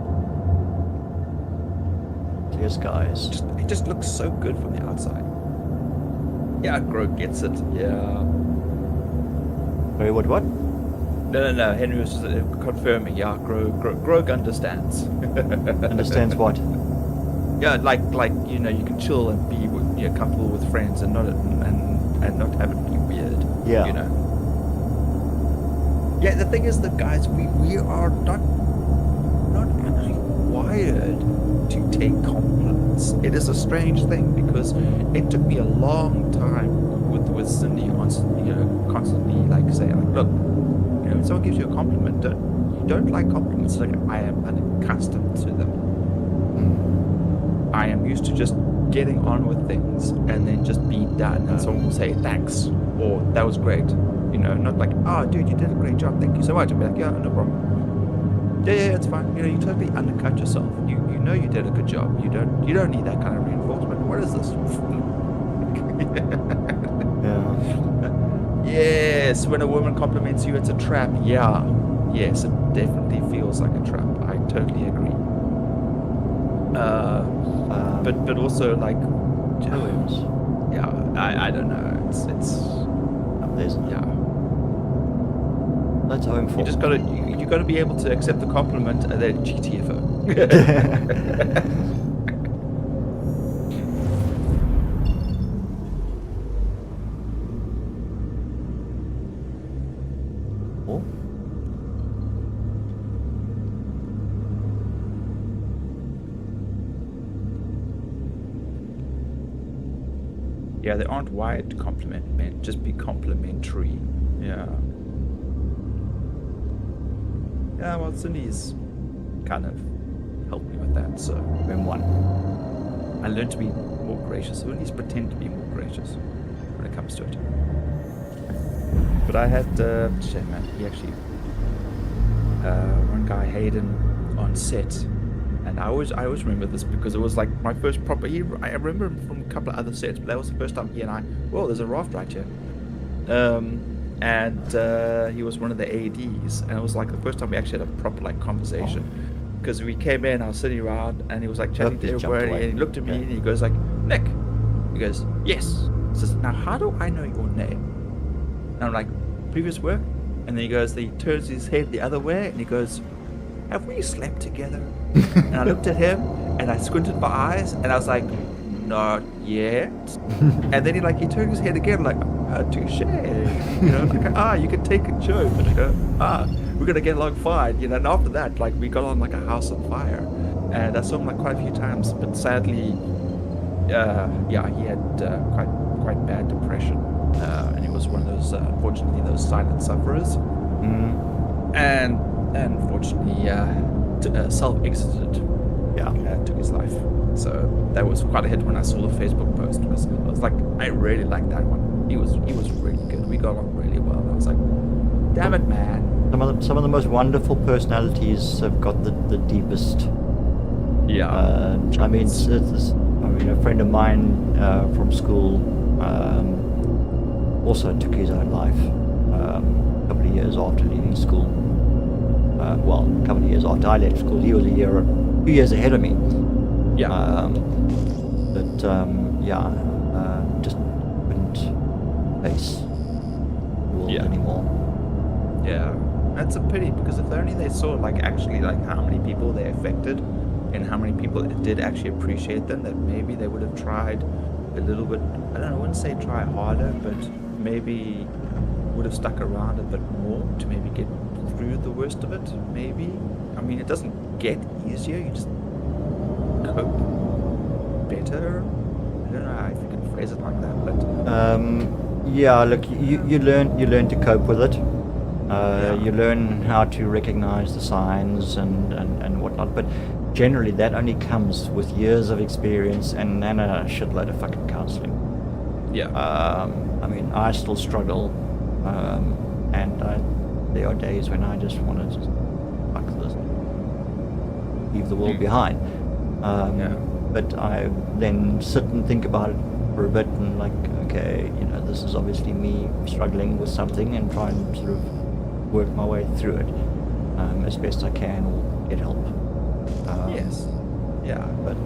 Yes, guys. It just looks so good from the outside. Yeah, Grogue gets it. Yeah. Sorry, what? No. Henry was just confirming. Yeah, Grogue understands. Understands what? Yeah, like you know, you can chill and be comfortable with friends and not have it be weird. Yeah. You know. Yeah, the thing is that guys, we are not actually wired to take compliments. It is a strange thing because it took me a long time with Cindy on constantly like saying like, look, if someone gives you a compliment, you don't like compliments. Like I am unaccustomed to them. I am used to just getting on with things and then just be done, and someone will say thanks or that was great. You know, not like, oh dude, you did a great job, thank you so much. I'll be like, yeah, no problem. Yeah, it's fine. You know, you totally undercut yourself. You know you did a good job. You don't need that kind of reinforcement. What is this? Yeah. Yes, when a woman compliments you, it's a trap. Yeah. Yes, it definitely feels like a trap. I totally agree. But also like OMs. yeah, I don't know. It's There's yeah. That's OM4. You just gotta be able to accept the compliment and then GTFO. Oh. Yeah, they aren't wired to compliment men. Just be complimentary. Yeah. Yeah, well, Cindy's kind of helped me with that, so OM1. I learned to be more gracious, or at least pretend to be more gracious when it comes to it. But I had, shit, man, he actually, one guy, Hayden, on set, and I always remember this because it was like my first proper, I remember him from a couple of other sets, but that was the first time he and I, whoa, there's a raft right here. And he was one of the ADs, and it was like the first time we actually had a proper like conversation, because we came in, I was sitting around, and he was like chatting to everybody, and he looked at me and he goes like, Nick, he goes, yes. He says, now how do I know your name? And I'm like, previous work? And then he goes, he turns his head the other way and he goes, have we slept together? And I looked at him and I squinted my eyes and I was like, not yet. And then he turned his head again like, touche. You know, like, you can take a joke. And I go, we're gonna get along fine. You know, and after that, like we got on like a house on fire. And I saw him like quite a few times, but sadly, he had quite bad depression. And he was one of those, unfortunately, those silent sufferers. And unfortunately, self-exited. Took his life. So that was quite a hit when I saw the Facebook post, because I was like, I really liked that one. He was really good. We got along really well. And I was like, damn it, man. Some of the most wonderful personalities have got the deepest. Yeah. I mean, a friend of mine from school also took his own life a couple of years after leaving school. A couple of years after I left school. He was 2 years ahead of me. Yeah. Just couldn't face the world anymore. Yeah. That's a pity, because if only they saw actually how many people they affected and how many people did actually appreciate them, that maybe they would have tried a little bit, I wouldn't say try harder, but maybe would have stuck around a bit more to maybe get through the worst of it, maybe. I mean, it doesn't get easier, you just cope better. I don't know if you can phrase it like that, but look, you learn to cope with it. You learn how to recognize the signs and whatnot, but generally that only comes with years of experience and a shitload of fucking counseling. Yeah. I mean, I still struggle, and there are days when I just want to just fuck this, leave the world behind. Yeah. But I then sit and think about it for a bit and like, okay, you know, this is obviously me struggling with something and try and sort of work my way through it as best I can or get help. Yes. Yeah. But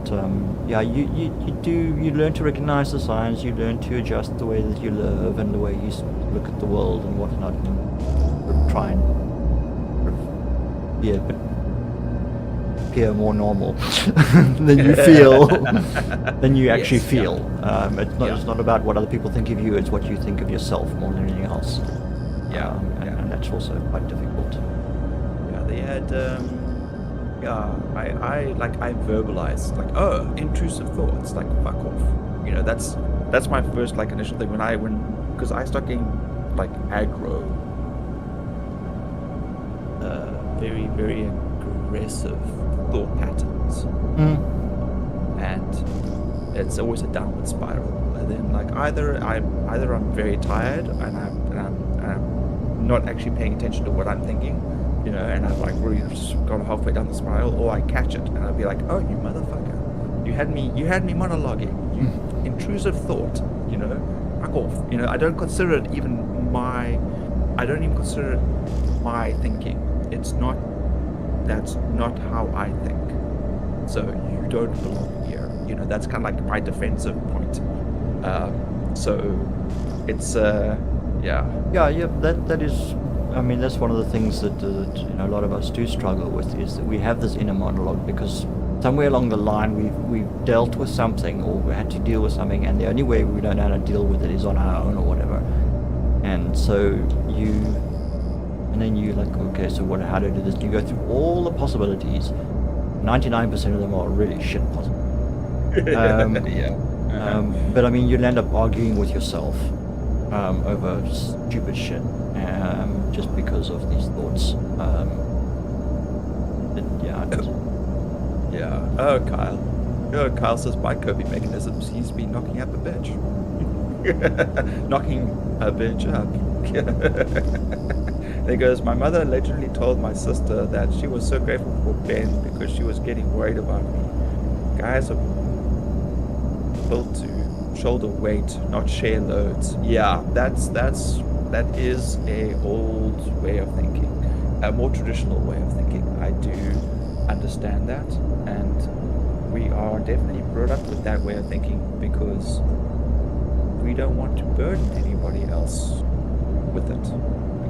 yeah, you learn to recognize the signs, you learn to adjust the way that you live and the way you look at the world and whatnot, and sort of try and sort of be a bit appear more normal than you feel, than you actually Yes, feel. Yeah. It's not about what other people think of you; it's what you think of yourself more than anything else. Yeah. And that's also quite difficult. Yeah, they had I verbalized like, oh, intrusive thoughts, like fuck off. You know, that's my first like initial thing because I start getting like aggro, very, very aggressive thought patterns. And it's always a downward spiral. And then like either I'm very tired and I'm not actually paying attention to what I'm thinking, you know, and I've like really just gone halfway down the spiral, or I catch it and I'll be like, oh, you motherfucker, you had me monologuing, you intrusive thought, you know, fuck off. You know, I don't even consider it my thinking. That's not how I think. So you don't belong here. You know, that's kind of like my defensive point. So it's yeah. That is. I mean, that's one of the things that you know, a lot of us do struggle with, is that we have this inner monologue because somewhere along the line we've dealt with something or we had to deal with something, and the only way we don't know how to deal with it is on our own or whatever. And so then you like, okay, so how do I do this? You go through all the possibilities. 99% of them are really shit possible. But I mean, you'll end up arguing with yourself over stupid shit, just because of these thoughts. Yeah. Oh, Kyle. Oh, Kyle says by coping mechanisms, he's been knocking up a bitch. Knocking a bitch up. There goes, my mother allegedly told my sister that she was so grateful for Ben because she was getting worried about me. Guys are built to shoulder weight, not share loads. Yeah, that is a old way of thinking, a more traditional way of thinking. I do understand that, and we are definitely brought up with that way of thinking because we don't want to burden anybody else with it.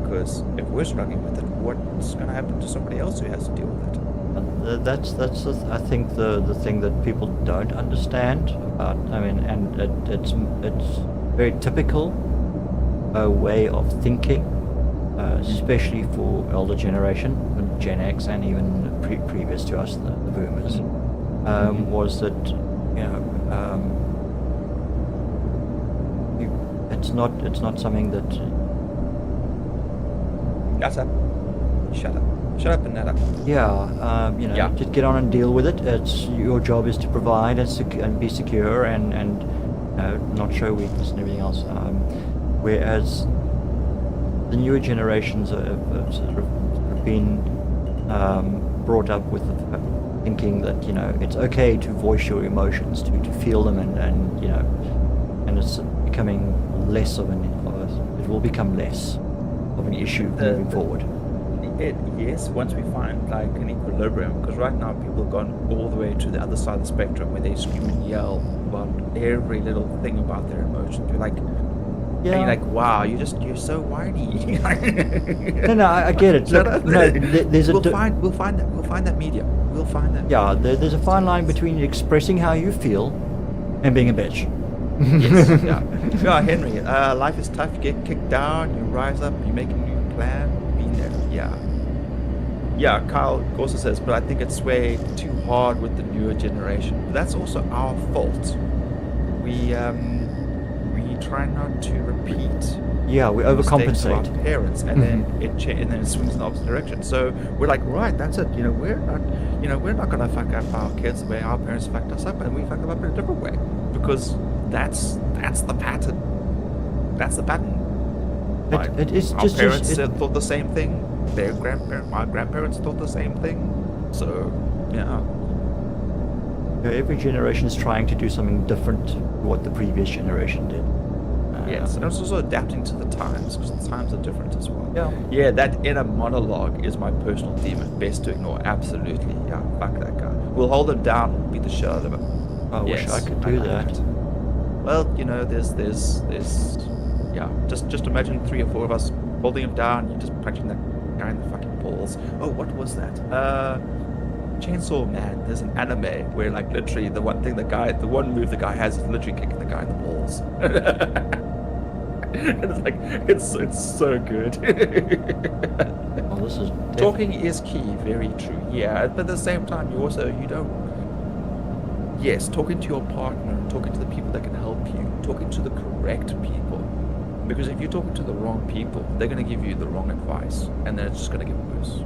Because if we're struggling with it, what's going to happen to somebody else who has to deal with it? That's I think the thing that people don't understand about. I mean, and it's very typical way of thinking, especially for elder generation, Gen X, and even previous to us, the boomers, was that it's not something that. Shut up and nut up. Yeah, just get on and deal with it. It's your job is to provide and be secure and not show weakness and everything else. Whereas the newer generations have sort of been brought up with thinking that, you know, it's okay to voice your emotions, to feel them, and you know, and it's becoming less of it will become less of an issue moving forward. Yes, once we find like an equilibrium, because right now people have gone all the way to the other side of the spectrum where they scream and yell about every little thing about their emotions. You're like, and you're like, wow, you're so whiny. No, I get it. Look, no, there's we'll find that medium. We'll find that. Yeah, there's a fine line between expressing how you feel and being a bitch. Yes, yeah, Henry. Life is tough. You get kicked down. You rise up. You make a new plan. Be there. Yeah. Kyle also says, but I think it's way too hard with the newer generation. But that's also our fault. We we try not to repeat Yeah, we the mistakes of overcompensate. our parents, and then and then it swings in the opposite direction. So we're like, right, that's it. We're not gonna fuck up our kids the way our parents fucked us up, and we fuck them up in a different way because that's the pattern. That's the pattern. It is Our just parents thought the same thing. My grandparents thought the same thing. So yeah. every generation is trying to do something different to what the previous generation did. Yes, and it's also adapting to the times because the times are different as well. Yeah. Yeah, that inner monologue is my personal demon. Best to ignore. Absolutely. Yeah, fuck that guy. We'll hold him down, beat the shit out of him. I wish I could do like that. Well, there's yeah. Just imagine 3 or 4 of us holding him down. You're just punching that guy in the fucking balls. Oh, what was that? Chainsaw Man. There's an anime where like literally the one move the guy has is literally kicking the guy in the balls. And it's like it's so good. Oh, this is Talking is key, very true. Yeah, but at the same time, you don't. Yes, talking to your partner, talking to the people that can help you, talking to the correct people. Because if you're talking to the wrong people, they're going to give you the wrong advice, and then it's just going to get worse.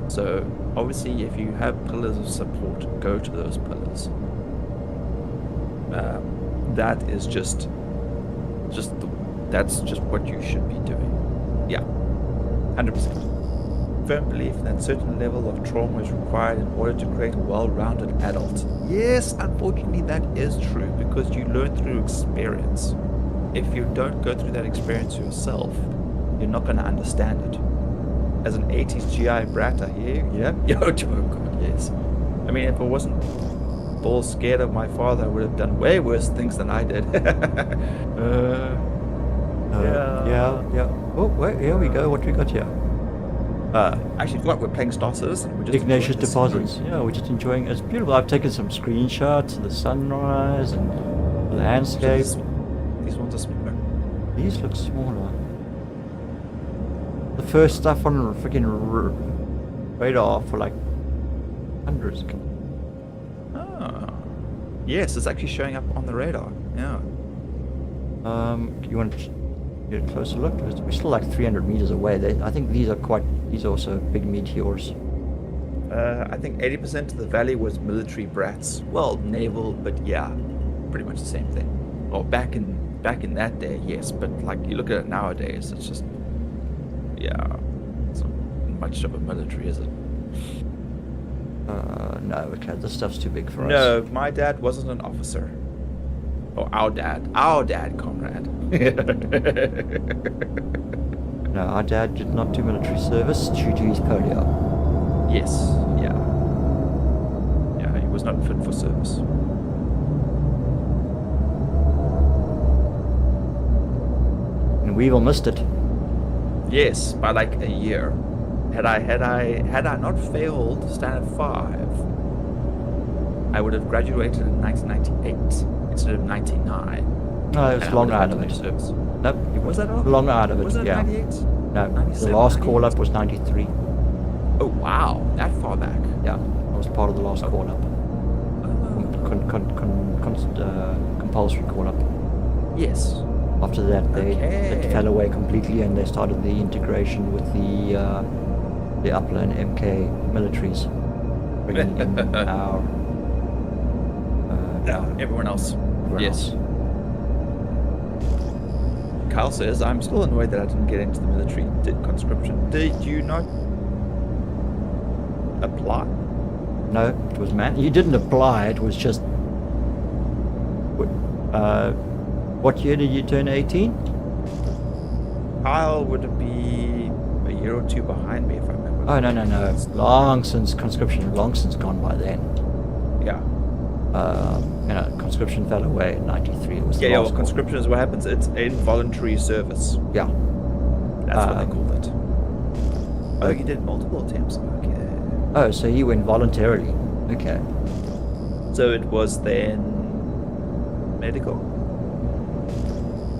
So obviously, if you have pillars of support, go to those pillars. That is that's just what you should be doing. Yeah, 100%. Firm belief that certain level of trauma is required in order to create a well-rounded adult. Yes, unfortunately that is true because you learn through experience. If you don't go through that experience yourself, you're not going to understand it. As an 80s GI brat, I hear you. Yeah? Yo, oh God, yes. I mean, if I wasn't balls scared of my father, I would have done way worse things than I did. yeah. Oh, wait, here we go. What we got here? Actually, what we're playing Star Citizen. We're just Ignatius enjoying the deposits. scenery. Yeah, we're just enjoying it. It's beautiful. I've taken some screenshots of the sunrise and the landscape. These ones are smaller. These look smaller. The first stuff on a freaking radar for like hundreds. Ah. Yes, it's actually showing up on the radar. Yeah. You want to get a closer look? We're still like 300 meters away. I think these are also big meteors. I think 80% of the valley was military brats. Well, naval, but yeah, pretty much the same thing. Or back in that day, yes, but like you look at it nowadays, it's just it's not much of a military, is it? No, okay, this stuff's too big for us. No, my dad wasn't an officer. Or our dad, Conrad. No, our dad did not do military service due to his polio. Yes, yeah. Yeah, he was not fit for service. And we've all missed it. Yes, by like a year. Had I not failed Standard 5, I would have graduated in 1998 instead of 99. No, it was and I long would have out of had it. service. Nope, it Was that all? long out of it. Was it yeah. 98? No, the 97, last 98? call up was 93. Oh wow, that far back. Yeah, I was part of the last call up. Compulsory call up. Yes. After that, it Okay. fell away completely, and they started the integration with the upland MK militaries, bringing in our Everyone else. everyone Yes. else. Kyle says, I'm still annoyed that I didn't get into the military conscription. Did you not apply? No, it was you didn't apply. It was just. What year did you turn 18? Kyle would be a year or two behind me if I remember. Oh no. Long since conscription, long since gone by then. Yeah. Conscription fell away in '93. It was the Yeah, last well, call. conscription is what happens. It's involuntary service. Yeah. That's what they called it. Oh, you did multiple attempts. Okay. Oh, so you went voluntarily. Okay. So it was then medical?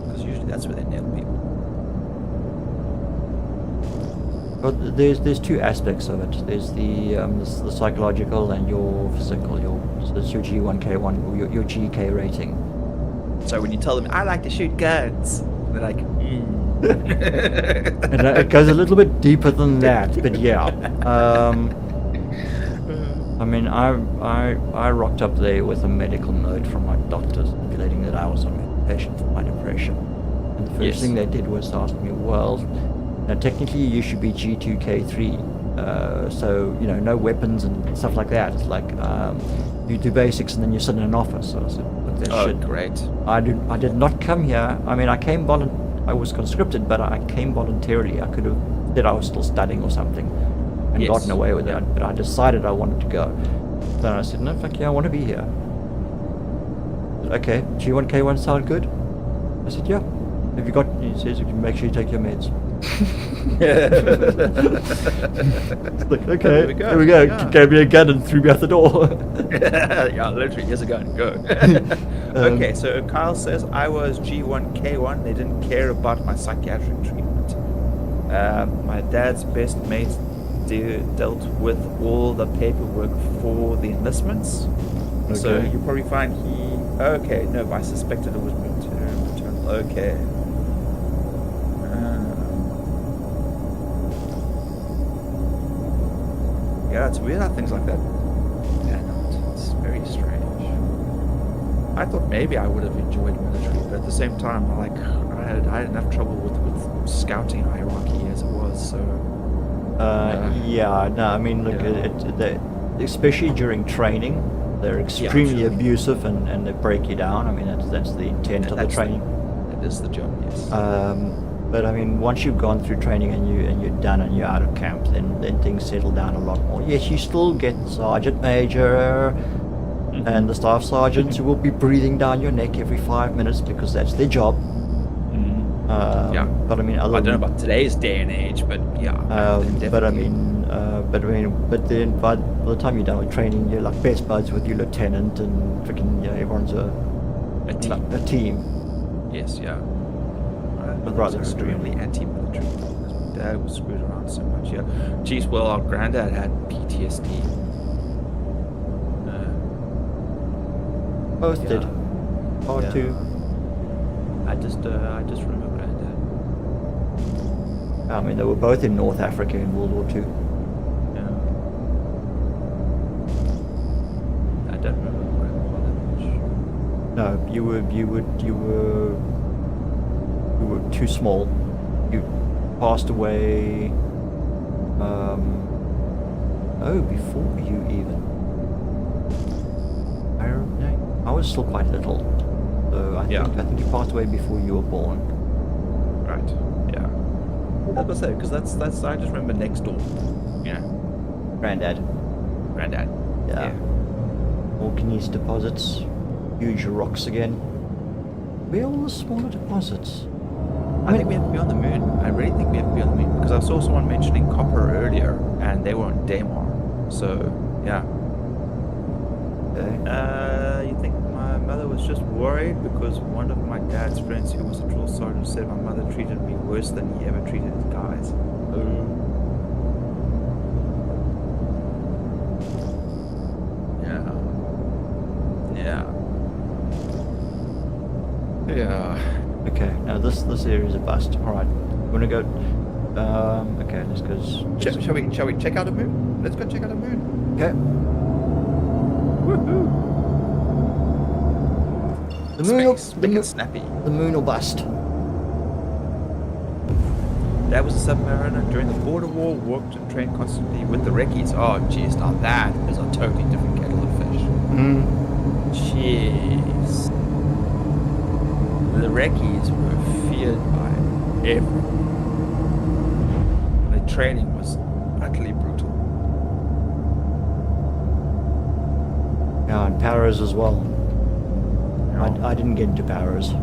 Because usually that's where they nail people. Well, there's two aspects of it. There's the psychological and your physical. So it's your G1K1, your GK rating. So when you tell them, I like to shoot guns, they're like, And it goes a little bit deeper than that, but yeah. I mean, I rocked up there with a medical note from my doctor stipulating that I was on medication for my depression. And the first thing they did was ask me, well, now technically you should be G2K3, so, you know, no weapons and stuff like that. It's like, you do basics and then you sit in an office. So I said, "But that shit. Great. I did not come here. I mean, I was conscripted, but I came voluntarily. I could have said I was still studying or something and gotten away with it, but I decided I wanted to go. Then I said, no, fuck yeah, I want to be here. Okay, G1K1 sound good? I said, yeah. Have you got, he says, make sure you take your meds. Like, okay, here we go. Yeah. Gave me a gun and threw me out the door. Yeah, literally, here's a gun, go. Okay, so Kyle says, I was G1K1. They didn't care about my psychiatric treatment. My dad's best mate dealt with all the paperwork for the enlistments. So Okay. you probably find okay, no, I suspected it was maternal. Okay. Yeah, it's weird how things like that pan out. It's very strange. I thought maybe I would have enjoyed military, but at the same time, like I had enough trouble with scouting hierarchy as it was. So yeah, no, I mean, look, especially during training, they're extremely abusive and they break you down. I mean, that's the intent of the training. That is the job, yes. But I mean, once you've gone through training and you're done and you're out of camp, then things settle down a lot more. Yes, you still get sergeant major and the staff sergeants who will be breathing down your neck every 5 minutes because that's their job. Yeah. But I mean, I don't know about today's day and age, but yeah. But then by the time you're done with training, you're like best buds with your lieutenant and freaking, yeah, everyone's a team. Yes, yeah. But But rather rather extremely anti-military. My dad was screwed around so much. Yeah. Geez, well, our granddad had PTSD. Both did. Yeah. Part Yeah. two. I just remember granddad. I mean, they were both in North Africa in World War II. Yeah. I don't remember grandpa that much. No, you were too small. You passed away. Before you even. I was still quite little, so I think you passed away before you were born. Right. Yeah. I was gonna say because that's I just remember next door. You know, Granddad. granddad. Yeah. Manganese deposits, huge rocks again. Where are all the smaller deposits? I think we have to be on the moon. I really think we have to be on the moon because I saw someone mentioning copper earlier, and they were on Daymar. So yeah. Okay. You think my mother was just worried because one of my dad's friends who was a drill sergeant said my mother treated me worse than he ever treated his guys. Yeah. Okay, now this area is a bust. Alright, we're gonna go. Okay, let's go. Shall we check out a moon? Let's go check out a moon. Okay. Woohoo! The moon will, Space, big and snappy. the moon will bust. That was a submariner during the border war, worked and trained constantly with the Reckies. Oh, jeez, now that is a totally different kettle of fish. Jeez. The Reckies were feared by everyone. The training was utterly brutal. Yeah, and Paras as well. I didn't get into Paras.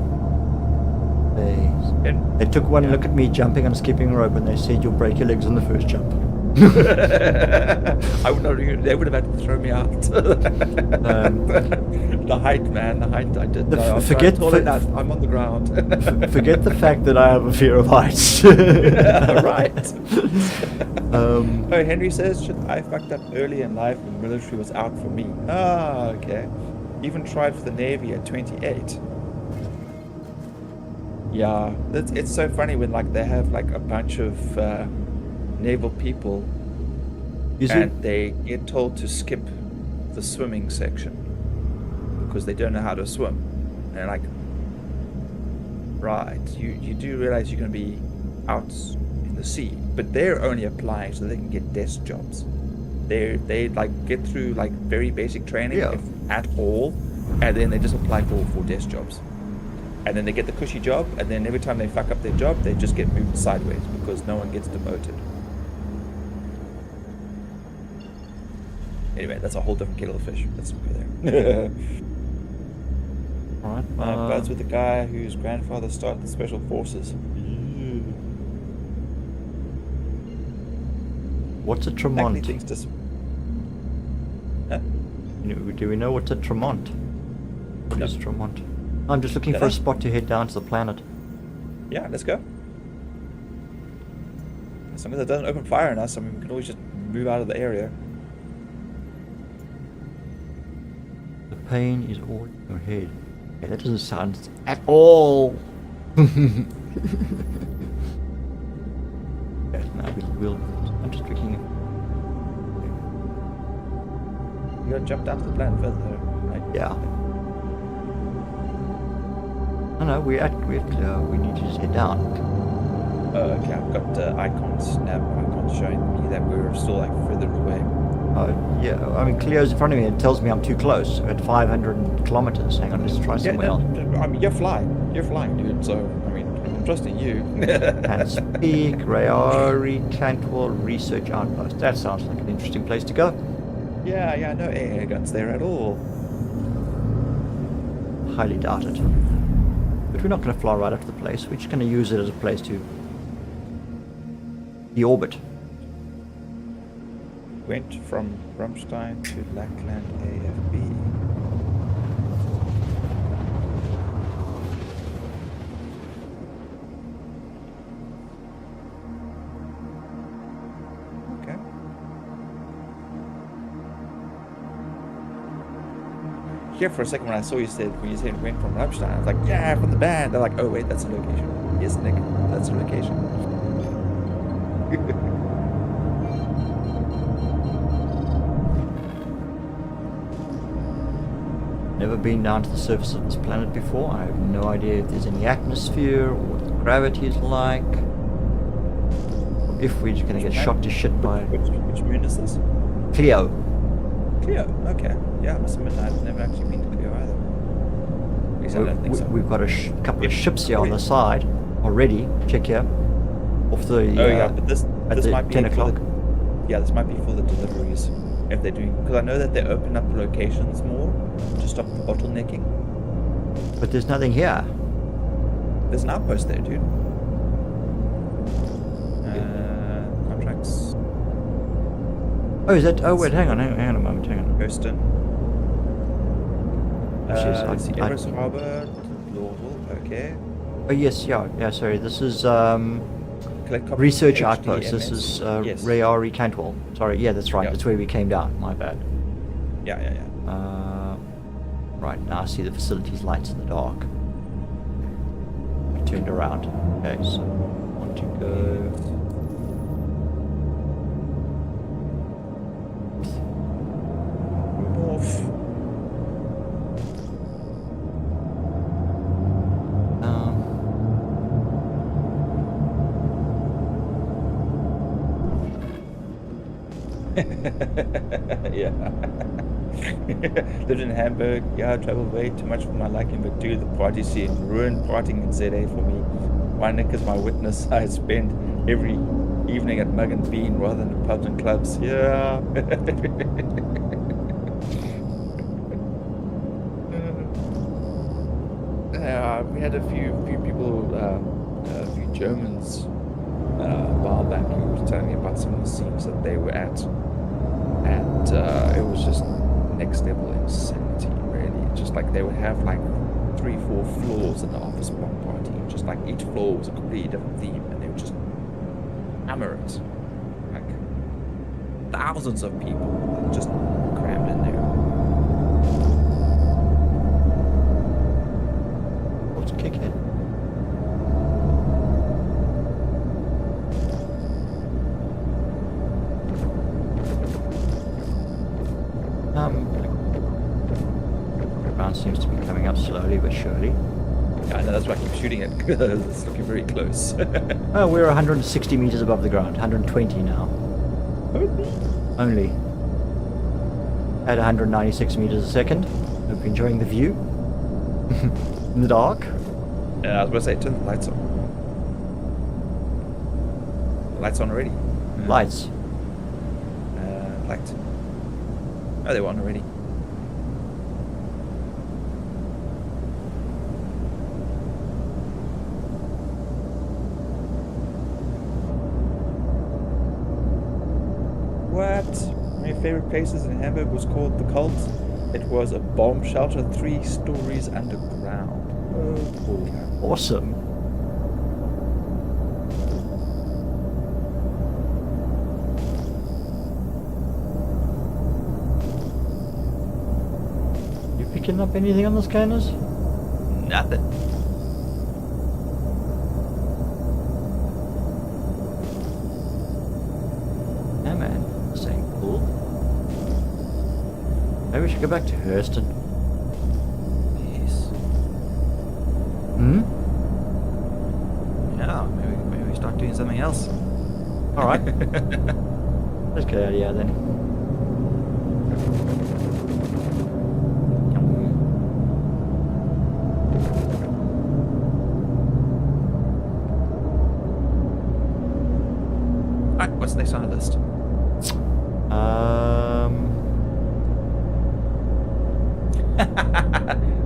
They took one look at me jumping on a skipping rope and they said you'll break your legs on the first jump. I would not even, they would have had to throw me out. The height, man, the height. I did. I'm on the ground. Forget the fact that I have a fear of heights. Right. Oh, Henry says, shit, I fucked up early in life when military was out for me. Ah, okay. Even tried for the Navy at 28. Yeah, it's so funny when like they have like a bunch of naval people Is it? and they get told to skip the swimming section because they don't know how to swim. And they're like, right, you do realize you're going to be out in the sea, but they're only applying so they can get desk jobs. They like get through like very basic training, Yeah. if at all, and then they just apply for desk jobs. And then they get the cushy job, and then every time they fuck up their job, they just get moved sideways because no one gets demoted. Anyway, that's a whole different kettle of fish. Let's go there. Alright. Buds with the guy whose grandfather started the special forces. What's a Likely Tremont? things to... Huh? Do we know what's a Tremont? What No. is Tremont? I'm just looking Don't for a know. spot to head down to the planet. Yeah, let's go. As long as it doesn't open fire on us, I mean, we can always just move out of the area. The pain is all in your head. Okay, that doesn't sound at all. Yes, now we'll. I'm just tricking you. You gotta jump down to the planet further, right? Yeah. No, we need to just head down. Okay, I've got nav icons showing me that we're still like further away. Yeah, I mean, Cleo's in front of me and it tells me I'm too close. We're at 500 kilometers. Hang on, let's try Yeah, somewhere else. I mean, you're flying, dude. So I mean, I'm trusting you. And speak, Rayari, Cantwell, Research Outpost. That sounds like an interesting place to go. Yeah, no air guns there at all. Highly doubt it. But we're not going to fly right up to the place. We're just going to use it as a place to deorbit. Went from Rammstein to Lackland AFB. Okay. Here for a second when I saw you said when you said went from Rammstein, I was like, yeah, from the band. They're like, oh wait, that's a location. Yes, Nick, that's a location. Never been down to the surface of this planet before. I have no idea if there's any atmosphere or what the gravity is like. Or if we're just going to get shot to shit by Which moon is this? Cleo. Cleo. Okay. Yeah, I must admit I've never actually been to Cleo either. At least I don't think so. We've got a couple of ships here on the side already. Check here. Off the. Oh yeah, but this at the might be 10 for o'clock. Yeah, this might be for the deliveries if they're doing, because I know that they open up locations more to stop the bottlenecking. But there's nothing here. There's an outpost there, dude. Contracts. Oh, is that? Oh, wait, hang on a moment, hang on. Houston. Actually, Let's see, I- Everest Harbor, Louisville. Okay. Oh, yes, yeah, sorry. This is Collect copies Research of Outpost. This HDMS. is Yes. Rayari Cantwell. Sorry, yeah, that's right. Yep. That's where we came down. My bad. Yeah. Right, now I see the facility's lights in the dark. I turned around. Okay, so want to go. North. Yeah. Lived in Hamburg. Yeah, I traveled way too much for my liking, but dude, the party scene ruined partying in ZA for me. My Nick is my witness. I spend every evening at Mug and Bean rather than pubs and clubs. Yeah. Yeah, we had a few people, a few Germans a while back who were telling me about some of the scenes that they were at, and it was just next level insanity, really. Just like they would have like 3-4 floors in the office block party, just like each floor was a completely different theme, and they would just hammer it, like thousands of people just crammed in there. What's kickhead? ground seems to be coming up slowly but surely. Yeah, I know, that's why I keep shooting it, because it's looking very close. Oh, we're 160 meters above the ground. 120 now. Only. At 196 meters a second. Hope you're enjoying the view. In the dark. Yeah, I was going to say, turn the lights on. The lights on already. Lights. Light. Oh, they were on already. What? One of your favorite places in Hamburg was called The Cult. It was a bomb shelter 3 stories underground. Oh, cool. Awesome. You picking up anything on the scanners? Nothing. Yeah, man. This ain't cool. Maybe we should go back to Hurston. Yes. Hmm? Yeah, maybe we start doing something else. Alright. Let's get out of here then. Alright, what's next on the list?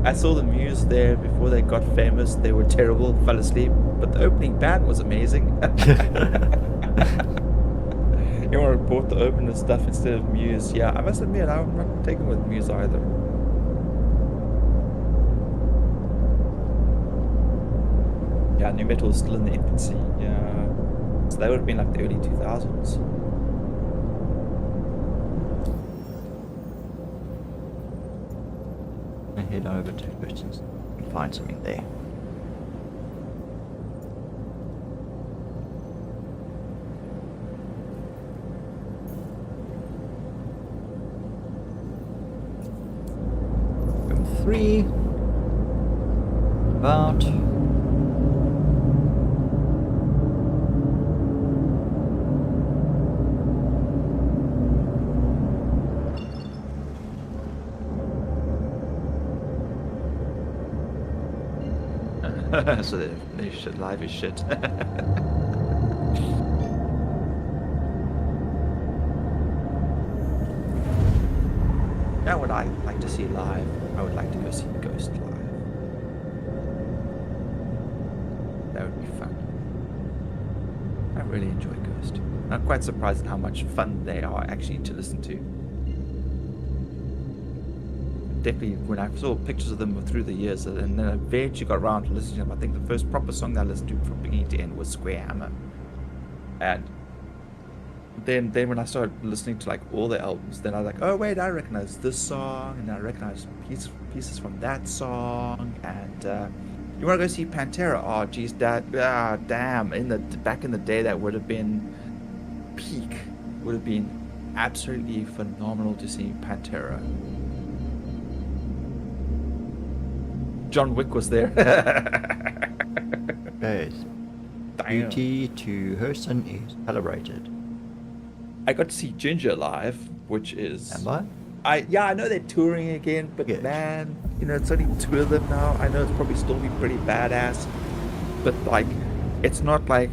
I saw the Muse there before they got famous. They were terrible, fell asleep, but the opening band was amazing. You want to report the opener stuff instead of Muse? Yeah, I must admit, I'm not taken with Muse either. Yeah, new metal is still in the infancy. Yeah, so that would have been like the early 2000s. I head over to Hurston and find something there. Room 3. About. So they shit live as shit. Now what I like to see live, I would like to go see Ghost live. That would be fun. I really enjoy Ghost. I'm quite surprised at how much fun they are actually to listen to. Definitely, when I saw pictures of them through the years, and then I eventually got around to listening to them, I think the first proper song that I listened to from beginning to end was Square Hammer. And then when I started listening to like all the albums, then I was like, oh wait, I recognize this song, and I recognize pieces from that song. And you want to go see Pantera? Oh geez, damn! Back in the day, that would have been peak. Would have been absolutely phenomenal to see Pantera. John Wick was there. Yes. Damn. Duty to Hurston is celebrated. I got to see Ginger live, which is... Am I know they're touring again, but Yes. man, it's only 2 of them now. I know it's probably still be pretty badass, but like, it's not like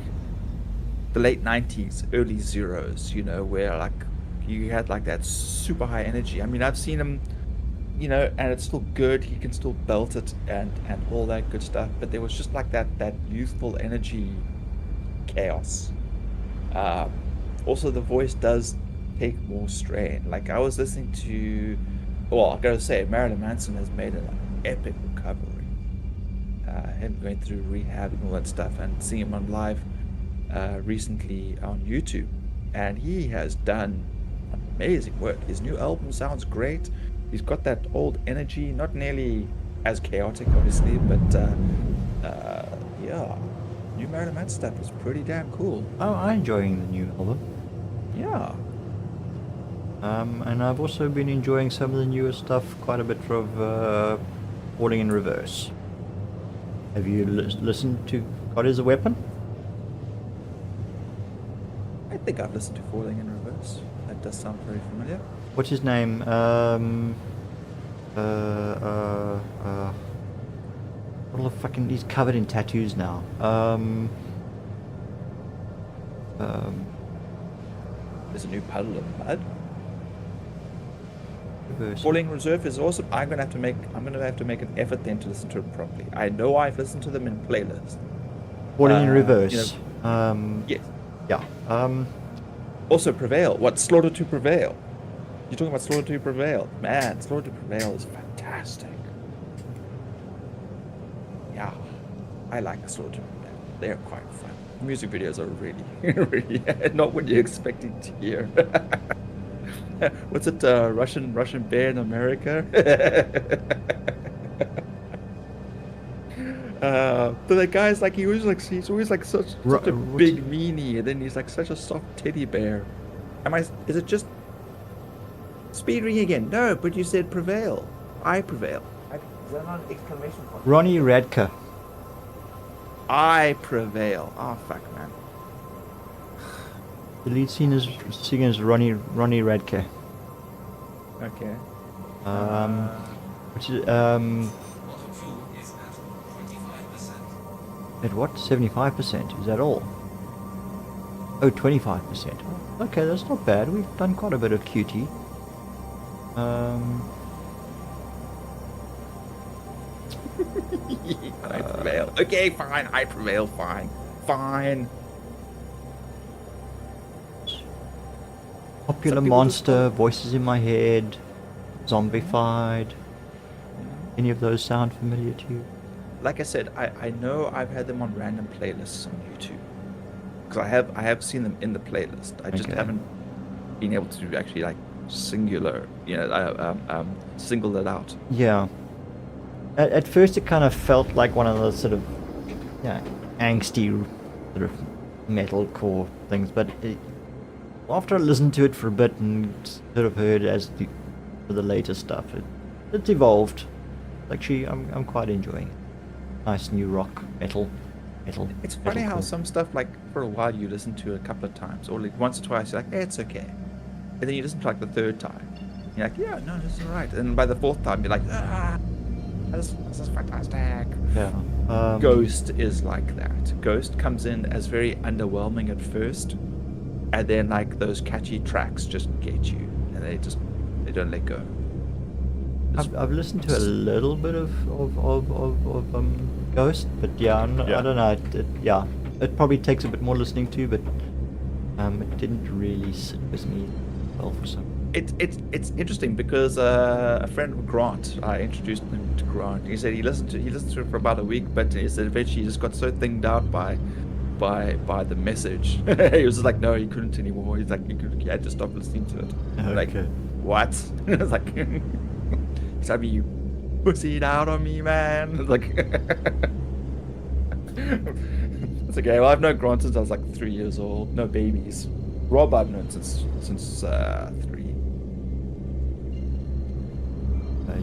the late 90s, early zeros, where like you had like that super high energy. I mean, I've seen him, and it's still good. He can still belt it and all that good stuff, but there was just like that youthful energy chaos. Also, the voice does take more strain. Like, I was listening to, well, I gotta say, Marilyn Manson has made an epic recovery. Him going through rehab and all that stuff, and seeing him on live recently on YouTube, and he has done amazing work. His new album sounds great. He's got that old energy, not nearly as chaotic, obviously, but yeah, new Marilyn Manson stuff is pretty damn cool. Oh, I'm enjoying the new album. Yeah. And I've also been enjoying some of the newer stuff, quite a bit of Falling in Reverse. Have you listened to God is a Weapon? I think I've listened to Falling in Reverse. That does sound very familiar. What's his name? What the fucking... He's covered in tattoos now. There's a new Puddle of Mud. Reverse. Falling Reserve is awesome. I'm gonna have to make an effort then to listen to it properly. I know I've listened to them in playlists. Falling in you Reverse. Yes. Yeah. Also Prevail. What? Slaughter to Prevail. You're talking about Slaughter to Prevail. Man, Slaughter to Prevail is fantastic. Yeah. I like Slaughter to Prevail. They're quite fun. Music videos are really, really not what you're expecting to hear. What's it? Russian Bear in America? But the guy's like, he's always like such a big meanie, and then he's like such a soft teddy bear. Is it just speeding again? No, but you said prevail. I prevail. Is that not an exclamation point? Ronnie Radke. I prevail. Oh fuck, man. The lead singer is Ronnie Radke. Okay. Which is Bottom two is at 25%. at what? 75%? Is that all? Oh, 25%. Okay, that's not bad. We've done quite a bit of QT. I prevail. Okay, fine. I prevail. Fine. Popular Some people just Monster, Voices in My Head, Zombified. Any of those sound familiar to you? Like I said, I know I've had them on random playlists on YouTube because I have seen them in the playlist. I just Okay. haven't been able to actually like single it out. Yeah. At first, it kind of felt like one of those sort of, angsty sort of metalcore things. But after I listened to it for a bit and sort of heard for the later stuff, it's evolved. Actually, I'm quite enjoying it. Nice new rock metal. It's funny how metalcore. some stuff like for a while you listen to it a couple of times or like once or twice you're like, it's okay, and then you listen to like the third time, you're like, yeah, no, this is alright, and by the fourth time you're like, this is fantastic. Yeah. Ghost is like that. Ghost comes in as very underwhelming at first, and then like those catchy tracks just get you, and they don't let go. I've listened to a little bit of Ghost, but I don't know. It probably takes a bit more listening to, but it didn't really sit with me well for some. It's interesting because a friend of Grant, I introduced him to Grant. He said he listened to it for about a week, but he said eventually he just got so thinged out by the message. He was just like, no, he couldn't anymore. He's like, he had to stop listening to it. Okay. Like, what? It's like, he's like, you pussied out on me, man. It's like, it's okay. Well, I've known Grant since I was like 3 years old. No babies. Rob I've known since 3.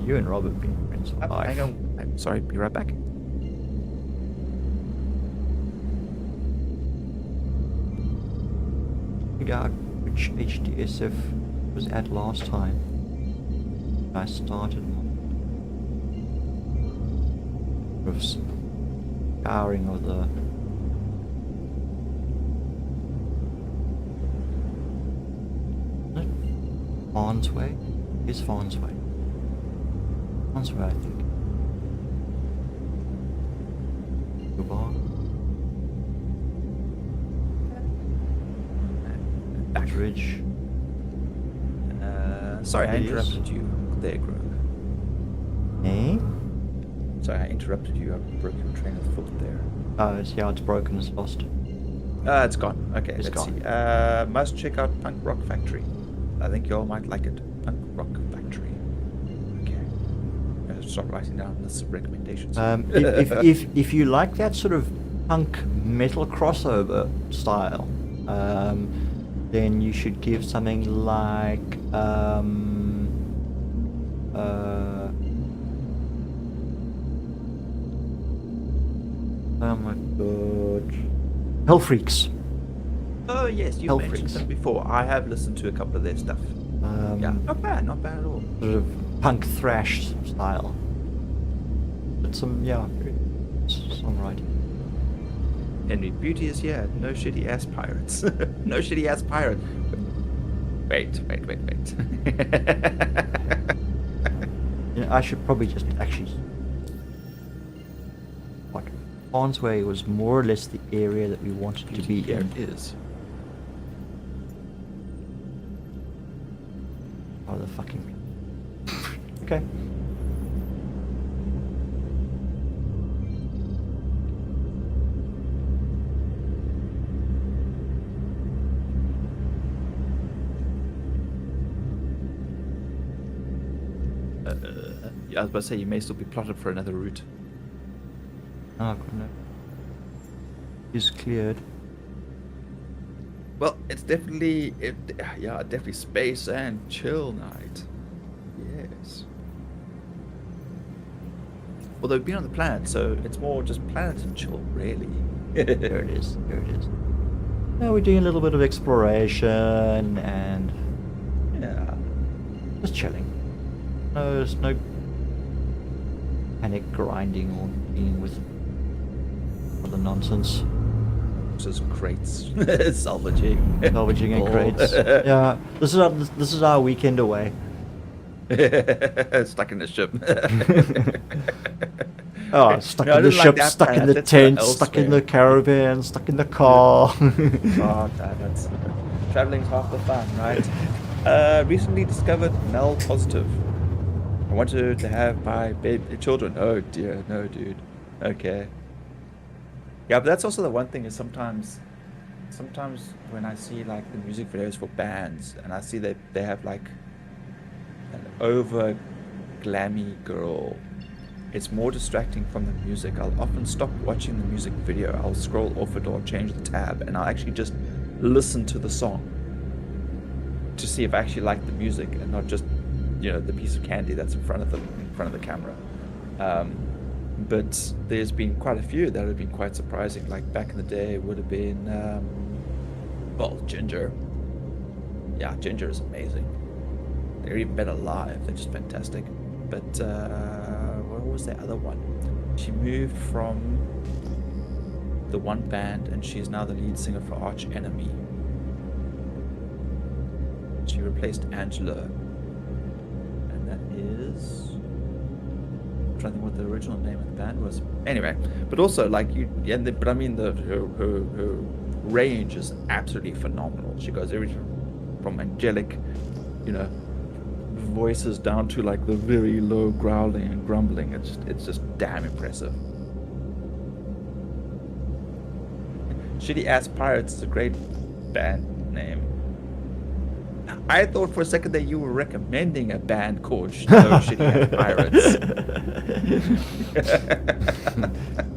You and Rob have been friends for life. Hang on. I'm sorry. Be right back. Figure out which HDSF was at last time. I started with powering of the Farnsway? Is Farnsway? Farnsway, I think. Goodbye. Backridge. Sorry, I It is. interrupted you there, Grogue. Eh? Sorry, I interrupted you. I broke your train of thought there. It's broken, it's lost. It's gone. Okay, It's let's gone. see. Must check out Punk Rock Factory. I think y'all might like it. Punk Rock Factory. Okay. I'm gonna start writing down lists of recommendations. If you like that sort of punk metal crossover style, then you should give something like Good. Hell Freaks. Oh yes, you Hell mentioned Freaks. them before. I have listened to a couple of their stuff. Yeah, not bad at all. Sort of punk thrash style. But some, yeah, very good songwriting. Henry Beauty is here. No shitty ass pirates. No shitty ass pirate. Wait. Yeah, I should probably just actually. What? Farnsway was more or less the area that we wanted to be Here in. it is. Oh, the fucking. Okay. Yeah, I was about to say you may still be plotted for another route. Oh, God, no. Is cleared. Well, it's definitely definitely space and chill night. Yes. Although we've been on the planet, so it's more just planet and chill, really. There it is. There it is. Now we're doing a little bit of exploration and Yeah. just chilling. No, there's no panic grinding or dealing with other nonsense. Just crates, salvaging, Salvaging and Oh. crates. Yeah, this is our weekend away. Stuck in the ship. Oh, stuck No, I in the didn't like ship, that stuck in planet, the let's go tent, stuck in the elsewhere. caravan, stuck in the car. Oh, that's traveling's half the fun, right? Recently discovered null positive. I wanted to have my baby children. Oh dear, no, dude. Okay. Yeah, but that's also the one thing is sometimes when I see like the music videos for bands and I see that they have like an over glammy girl, it's more distracting from the music. I'll often stop watching the music video. I'll scroll off it or change the tab and I'll actually just listen to the song to see if I actually like the music and not just, you know, the piece of candy that's in front of the camera. But there's been quite a few that have been quite surprising. Like back in the day, it would have been, well, Ginger. Yeah, Ginger is amazing. They're even better live. They're just fantastic. But what was the other one? She moved from the one band, and she's now the lead singer for Arch Enemy. She replaced Angela, and that is. I'm trying to think what the original name of the band was. Anyway, but also like you, but I mean her range is absolutely phenomenal. She goes everything from angelic, you know, voices down to like the very low growling and grumbling. It's just damn impressive. Shitty Ass Pirates is a great band name. I thought for a second that you were recommending a band called Shitty Ass Pirates.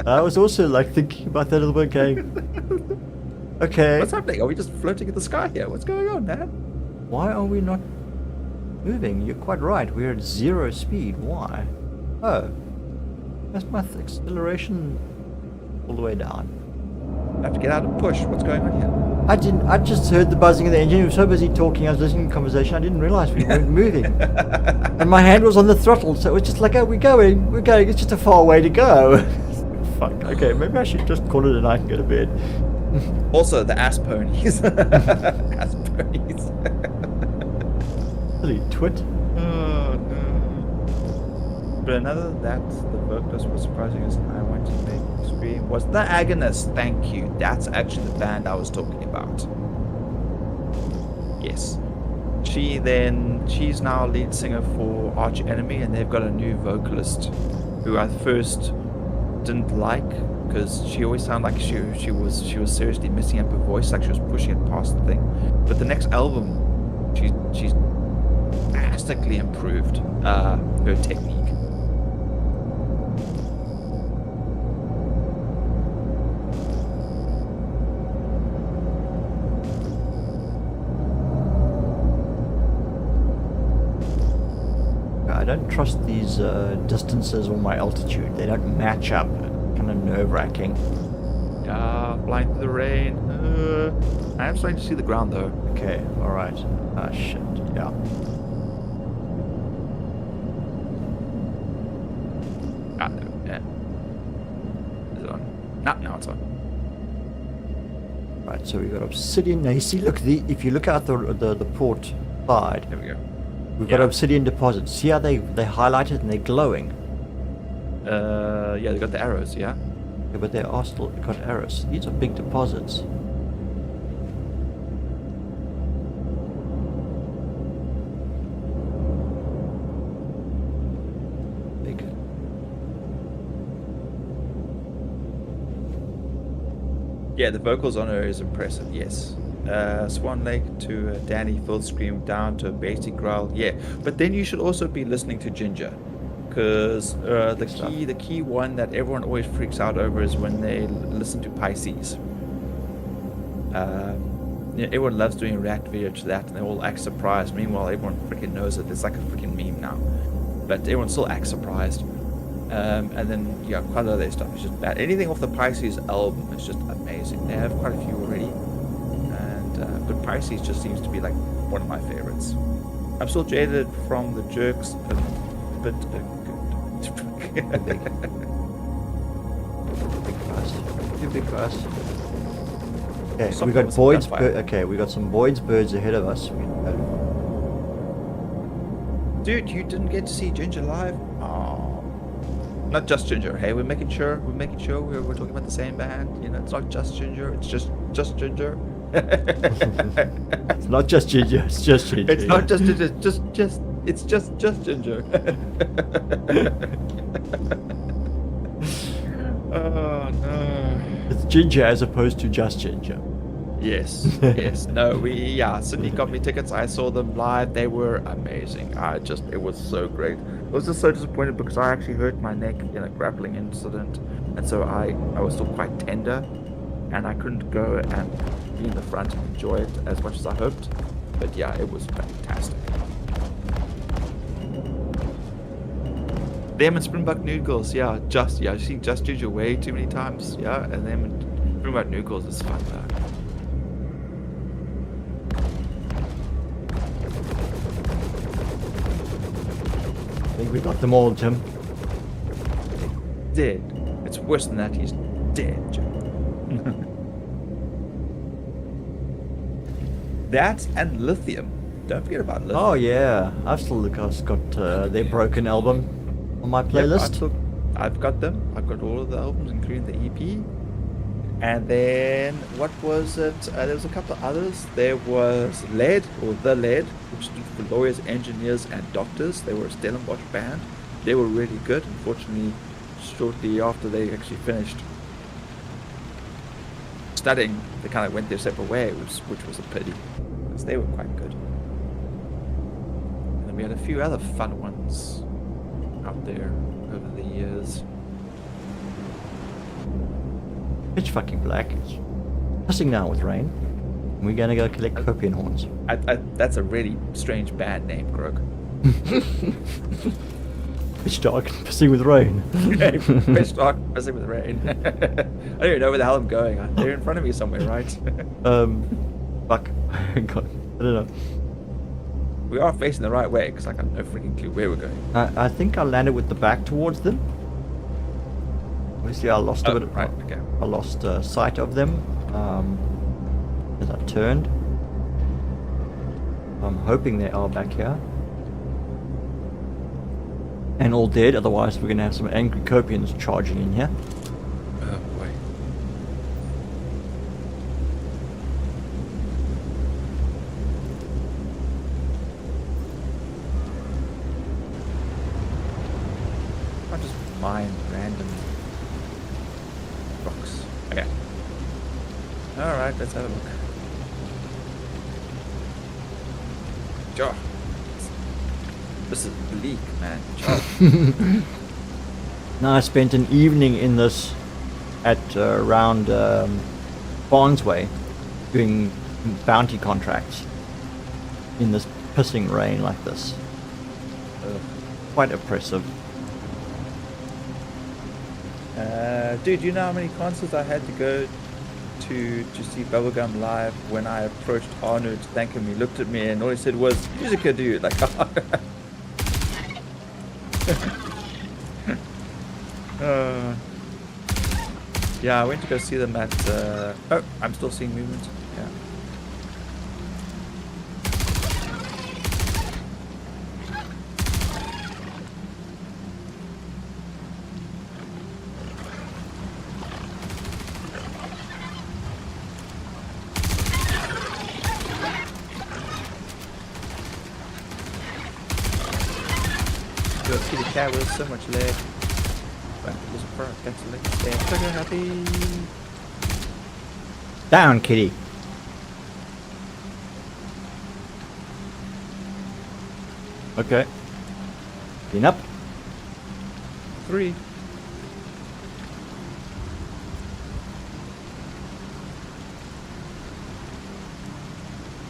I was also like thinking about that a little bit, going, okay, What's happening? Are we just floating in the sky here? What's going on, man? why are we not moving? You're quite right. We're at 0 speed. Why? Oh, that's my acceleration all the way down. I have to get out and push. What's going on here? I didn't. I just heard the buzzing of the engine. We were so busy talking. I was listening to the conversation. I didn't realize we weren't moving. And my hand was on the throttle, so it was just like, "Oh, we're going. We're going. It's just a far way to go." Fuck. Okay, maybe I should just call it a night and go to bed. Also, the ass ponies. Ass ponies. Silly twit. Oh no. But another that the vocalist was surprising as I went to make stream was the Agonist. Thank you. That's actually the band I was talking about. Yes. She's now lead singer for Arch Enemy, and they've got a new vocalist who I first didn't like because she always sounded like she was seriously messing up her voice, like she was pushing it past the thing. But the next album, she's drastically improved her technique. I don't trust these distances or my altitude. They don't match up. Kind of nerve-wracking. Flying through the rain. I am starting to see the ground though. Okay, alright. Ah, shit, yeah. No, yeah. Is it on? No, now it's on. Right, so we got obsidian. Now you see, look, if you look out the port side, There we go. we've got obsidian deposits. See how they highlighted and they're glowing? Yeah, they got the arrows, yeah? Yeah, but they are still got arrows. These are big deposits. Big. Yeah, the vocals on her is impressive, yes. Swan Lake to Danny full scream down to a basic growl, yeah. But then you should also be listening to Ginger. Because the key one that everyone always freaks out over is when they listen to Pisces. Yeah, everyone loves doing a react video to that, and they all act surprised. Meanwhile, everyone freaking knows it. It's like a freaking meme now. But everyone still acts surprised. And then, yeah, quite a lot of their stuff is just bad. Anything off the Pisces album is just amazing. They have quite a few already. And but Pisces just seems to be like one of my favorites. I'm still jaded from the jerks, but Big price. Too big price. Okay, we got Boyd's. Okay, we got some Boyd's birds ahead of us. Dude, you didn't get to see Ginger live? Oh, not just Ginger. Hey, we're making sure we're talking about the same band. You know, it's not just Ginger. It's just Ginger. It's not just Ginger. It's just Ginger. It's not just Ginger. It's just Ginger. Oh no. It's Ginger as opposed to just Ginger. Yes, yes. No, Sydney got me tickets. I saw them live. They were amazing. It was so great. I was just so disappointed because I actually hurt my neck in a grappling incident. And so I was still quite tender. And I couldn't go and be in the front and enjoy it as much as I hoped. But yeah, it was fantastic. Them and Springbok Noodles, I've seen Just Ginger way too many times, and them and Springbok Noodles is fun though. I think we got them all, Tim. Dead. It's worse than that, he's dead, Jim. That and Lithium. Don't forget about Lithium. Oh yeah, I've still got their Broken album on my playlist. Yep, I've got them. I've got all of the albums, including the EP. And then, what was it? There was a couple of others. There was LED, or The LED, which stood for Lawyers, Engineers, and Doctors. They were a Stellenbosch band. They were really good. Unfortunately, shortly after they actually finished studying, they kind of went their separate way, which was a pity, because they were quite good. And then we had a few other fun ones out there over the years. Pitch fucking black. It's pissing down with rain. We're gonna go collect copian horns. That's a really strange band name, Grogue. Pitch dark, pissing with rain. Pitch dark, pissing with rain. I don't even know where the hell I'm going. They're in front of me somewhere, right? Fuck. God, I don't know. We are facing the right way, because I got no freaking clue where we're going. I think I landed with the back towards them. Obviously, I lost a bit. Right, okay. I lost sight of them as I turned. I'm hoping they are back here. And all dead, otherwise we're going to have some angry copians charging in here. Oh boy. I'll just mine random rocks. Okay. Alright, let's have a look. Sure. This is bleak, man. Sure. Now I spent an evening in this at around Barnesway doing bounty contracts in this pissing rain like this. Quite oppressive. Dude, you know how many concerts I had to go to see Bubblegum live when I approached Arno to thank him. He looked at me and all he said was, "Musica, dude." Like, yeah, I went to go see them at. Oh, I'm still seeing movement. Yeah. Your kitty cat with so much leg. But it was a fur. That's a leg. They're trigger happy. Down, kitty. Okay. Clean up. 3.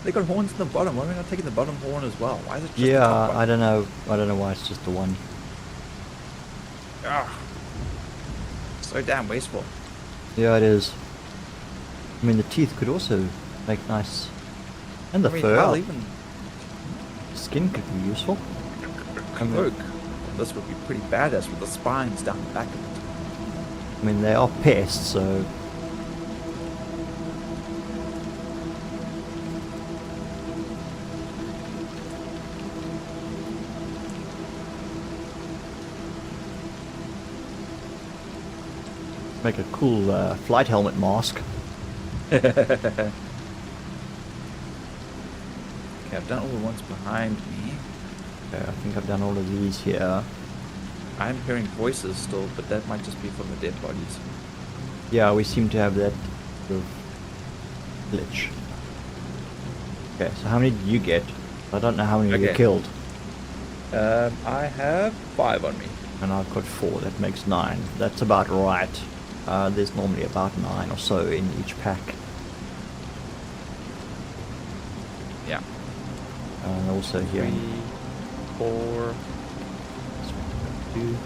They got horns in the bottom. Why are we not taking the bottom horn as well? Why is it just the Yeah, top one? I don't know. I don't know why it's just the one. Ugh. So damn wasteful. Yeah, it is. I mean, the teeth could also make nice. And the I mean, fur. hell, even Skin could be useful. I mean, Grogue. This would be pretty badass with the spines down the back of it. I mean, they are pests, so. Make a cool flight helmet mask. Okay, I've done all the ones behind me. Okay, I think I've done all of these here. I'm hearing voices still, but that might just be from the dead bodies. Yeah, we seem to have that sort of glitch. Okay, so how many did you get? I don't know how many you Okay. killed. I have 5 on me. And I've got 4, that makes 9. That's about right. There's normally about 9 or so in each pack. Yeah. And also here. 3, 4. 2.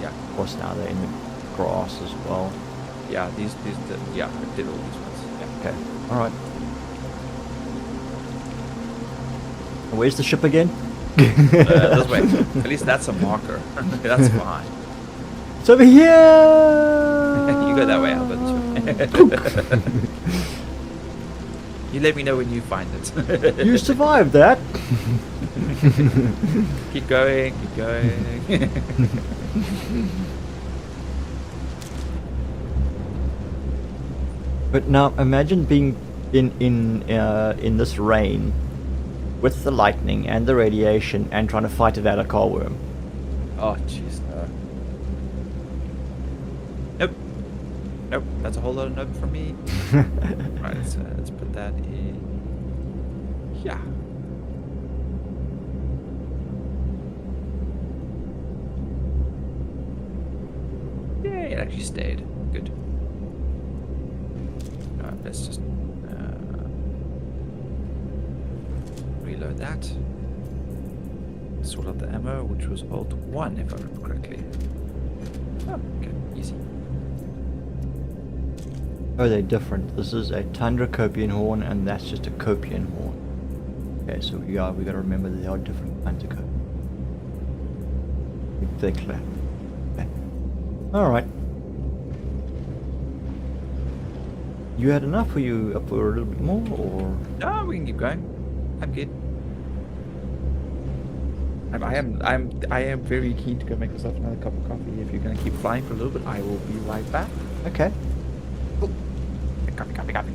Yeah. Of course, now they're in the grass as well. Yeah, yeah, I did all these ones. Yeah. Okay, alright. Where's the ship again? This way. At least that's a marker. That's fine. It's over here! You go that way, Albert. You let me know when you find it. You survived that! Keep going, keep going. But now imagine being in this rain with the lightning and the radiation and trying to fight it out a car worm. Oh, jeez, no. Nope. Nope, that's a whole lot of nope from me. Right, so let's put that in. Yeah. Yay, it actually stayed. Good. Alright, let's just reload that. Sort out the ammo, which was Alt 1 if I remember correctly. Oh, okay, easy. Oh, they're different. This is a Tundra Copian horn, and that's just a Copian horn. Okay, so we gotta remember that there are different kinds of Copian. They're clear. Okay. Alright. You had enough? Were you up for a little bit more, or? No, we can keep going. I'm good. I am very keen to go make myself another cup of coffee. If you're gonna keep flying for a little bit, I will be right back. Okay. Oh. Copy.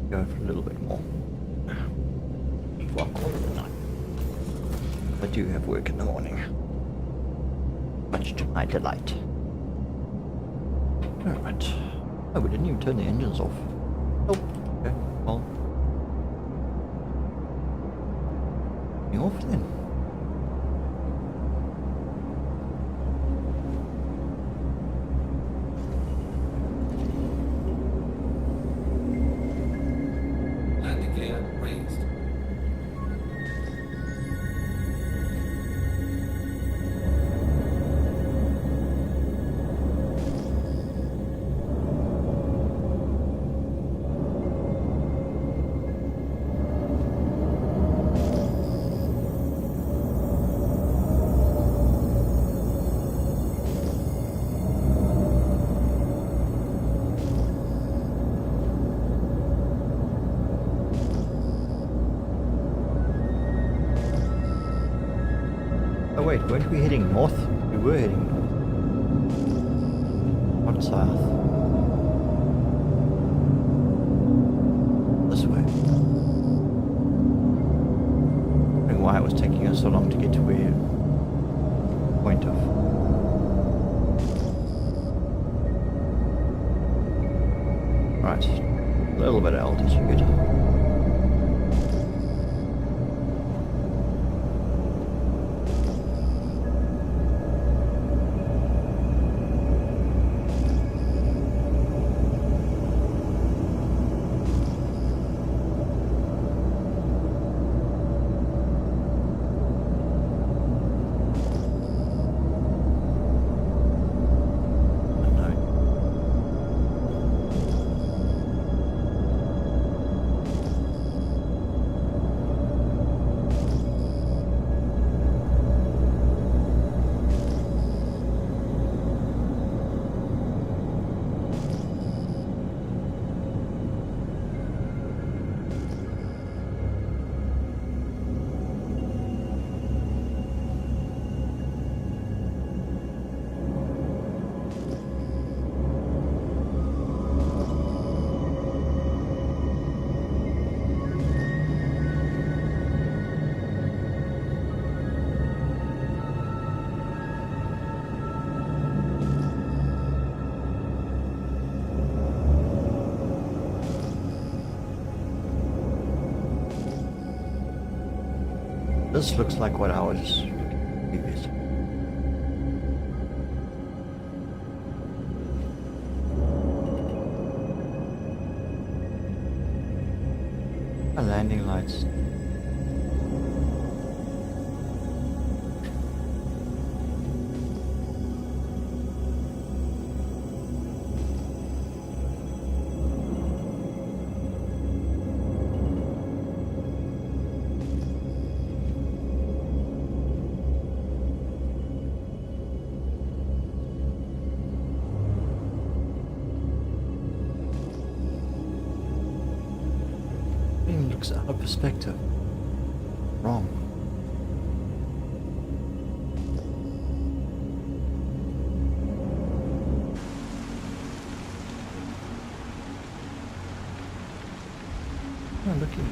Go for a little bit more. Well, call it a night. I do have work in the morning. Much to my delight. Alright. Oh, we didn't even turn the engines off. Oh, okay. Well. You off then? Landing gear raised. wait, weren't we heading north? We were heading north. Not south. This way. Wondering why it was taking us so long to get to where point of. Right. A little bit of altitude. This looks like what I was previous. Landing lights. Looks out of perspective. Wrong. Oh, looky.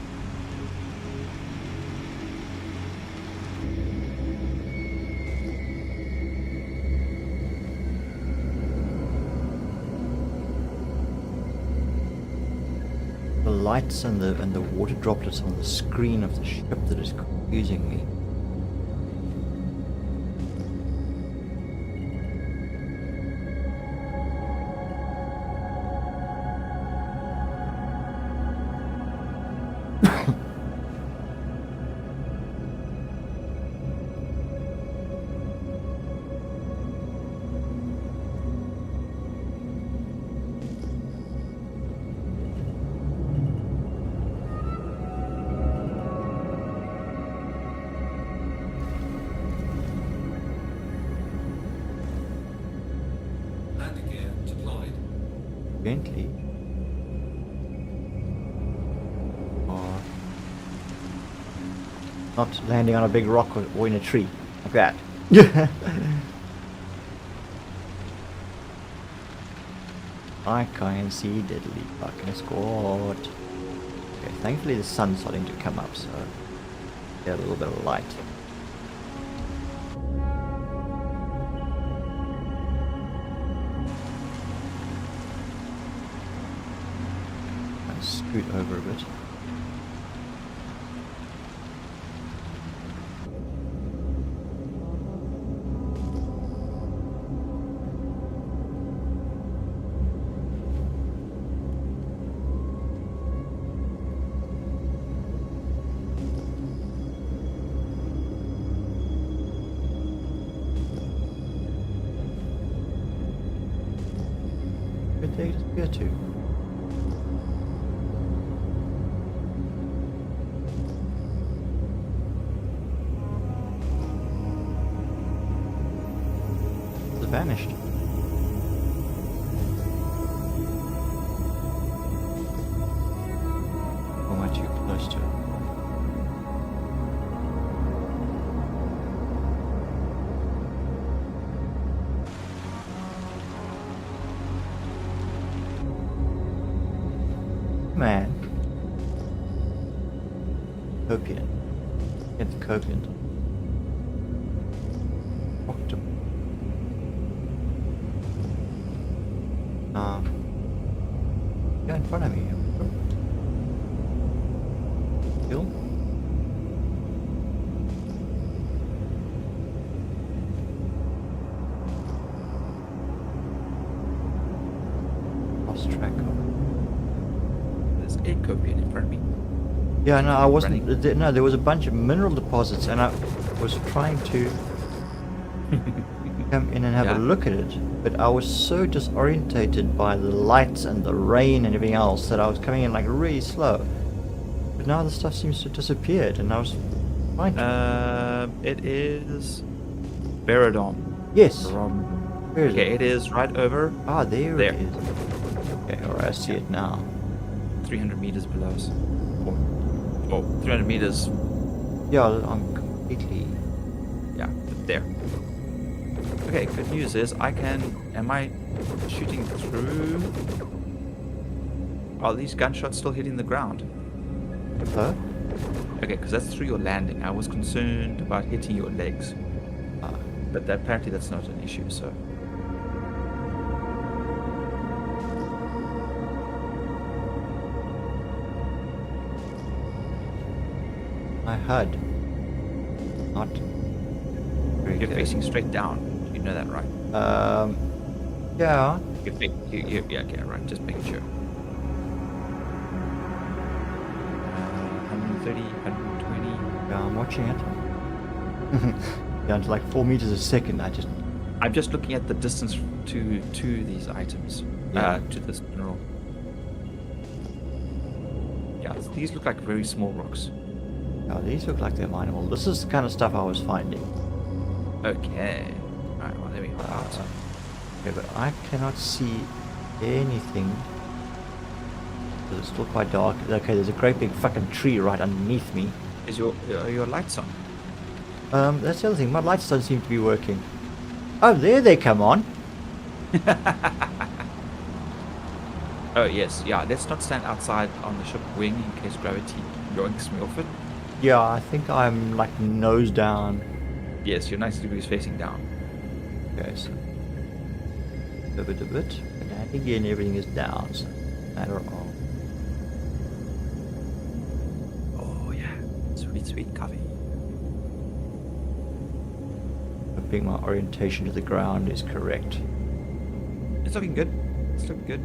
The lights and the water droplets on the screen of the ship that is confusing me. Landing gear deployed. Gently. Or not landing on a big rock or in a tree. Like that. I can't see diddly fucking squat. Okay, thankfully the sun's starting to come up, so get a little bit of light. Scoot over a bit. Where'd they disappear to? Vanished. Or am I too close to it? Copian. Get the Copian. Octopus. Yeah, in front of me. Kill. Lost track of. There's a copian in front of me. Yeah, no, I wasn't. Running. No, there was a bunch of mineral deposits, and I was trying to come in and have Yeah. a look at it, but I was so disorientated by the lights and the rain and everything else that I was coming in like really slow. But now the stuff seems to have disappeared, and I was trying to. It is Veradom. Yes. Where is Okay, it? it is right over Ah, there There. it is. Okay, alright, I see it now. 300 meters below us. Oh, 300 meters. Yeah, I'm completely. Yeah, there. Okay, good news is I can. Am I shooting through? Are these gunshots still hitting the ground? Huh? Okay, because that's through your landing. I was concerned about hitting your legs, Ah, but apparently that's not an issue. So my HUD. Not. Very you're good. facing straight down. You know that, right? Yeah. Yeah, okay, right. Just making sure. 130, 120. Yeah, I'm watching it. Down to like 4 meters a second. I'm just looking at the distance to these items, Yeah. to this mineral. Yeah, these look like very small rocks. Oh, these look like they're mineable. This is the kind of stuff I was finding. Okay. Alright, well, let me hold out. Okay, but I cannot see anything. It's still quite dark. Okay, there's a great big fucking tree right underneath me. Is your lights on? That's the other thing. My lights don't seem to be working. Oh, there they come on. Oh, yes. Yeah, let's not stand outside on the ship wing in case gravity yoinks me off it. Yeah, I think I'm like nose down. Yes, you're 90 degrees facing down. Okay, so a bit. And again, everything is down. So matter of. Oh, yeah. Sweet coffee. Hoping my orientation to the ground is correct. It's looking good. It's looking good.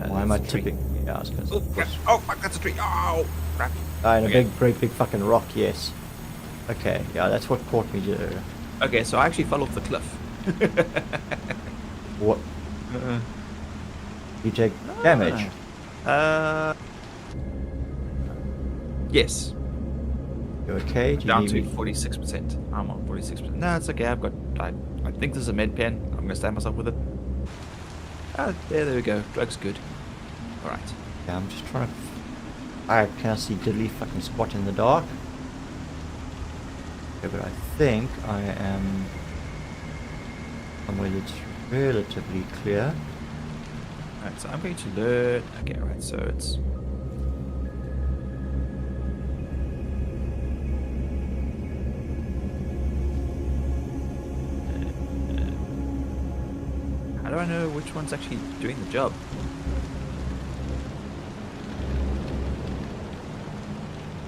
Why am I that's a tree. tipping? Yeah, I was gonna say. Oh, crap. Oh, fuck, that's a tree. Oh, crap. And Okay. a great big fucking rock, yes. Okay, yeah, that's what caught me. Okay, so I actually fell off the cliff. What? You take damage. Yes. You okay? Do you Down need to me? 46%. I'm on 46%. No, it's okay. I think this is a med pen. I'm gonna stab myself with it. There we go. Drug's good. All right. Yeah, I'm just trying to. I can't see diddly fucking spot in the dark. Okay, but I think I am somewhere that's relatively clear. All right. So I'm going to learn. Okay. All right. So it's. How do I know which one's actually doing the job?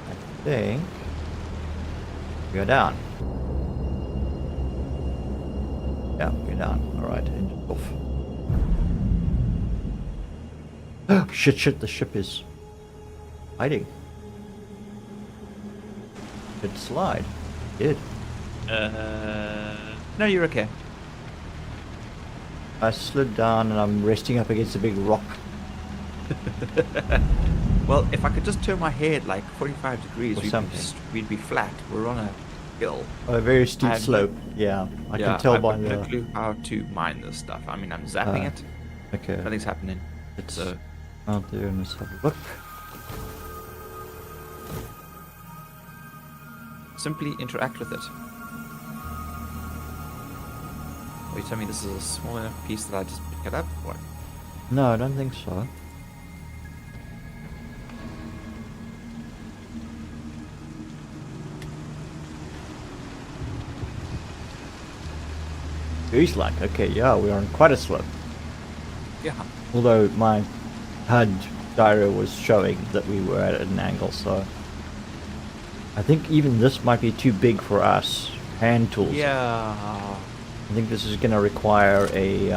I think you're down. Yeah, you're down. Alright, engine off. Shit, the ship is hiding. Did it slide? It did. No, you're okay. I slid down and I'm resting up against a big rock. Well, if I could just turn my head like 45 degrees, Or something. we'd be flat. We're on a hill. A very steep I have slope. Yeah, I Yeah, can tell I've by got no the. clue how to mine this stuff. I mean, I'm zapping it. Okay. Nothing's happening. It's So out there and let's have a look. simply interact with it. Are you telling me this is a small enough piece that I just pick it up? What? No, I don't think so. He's like, okay, yeah, we're on quite a slope. Yeah. Although my HUD gyro was showing that we were at an angle, so I think even this might be too big for us hand tools. Yeah. I think this is going to require a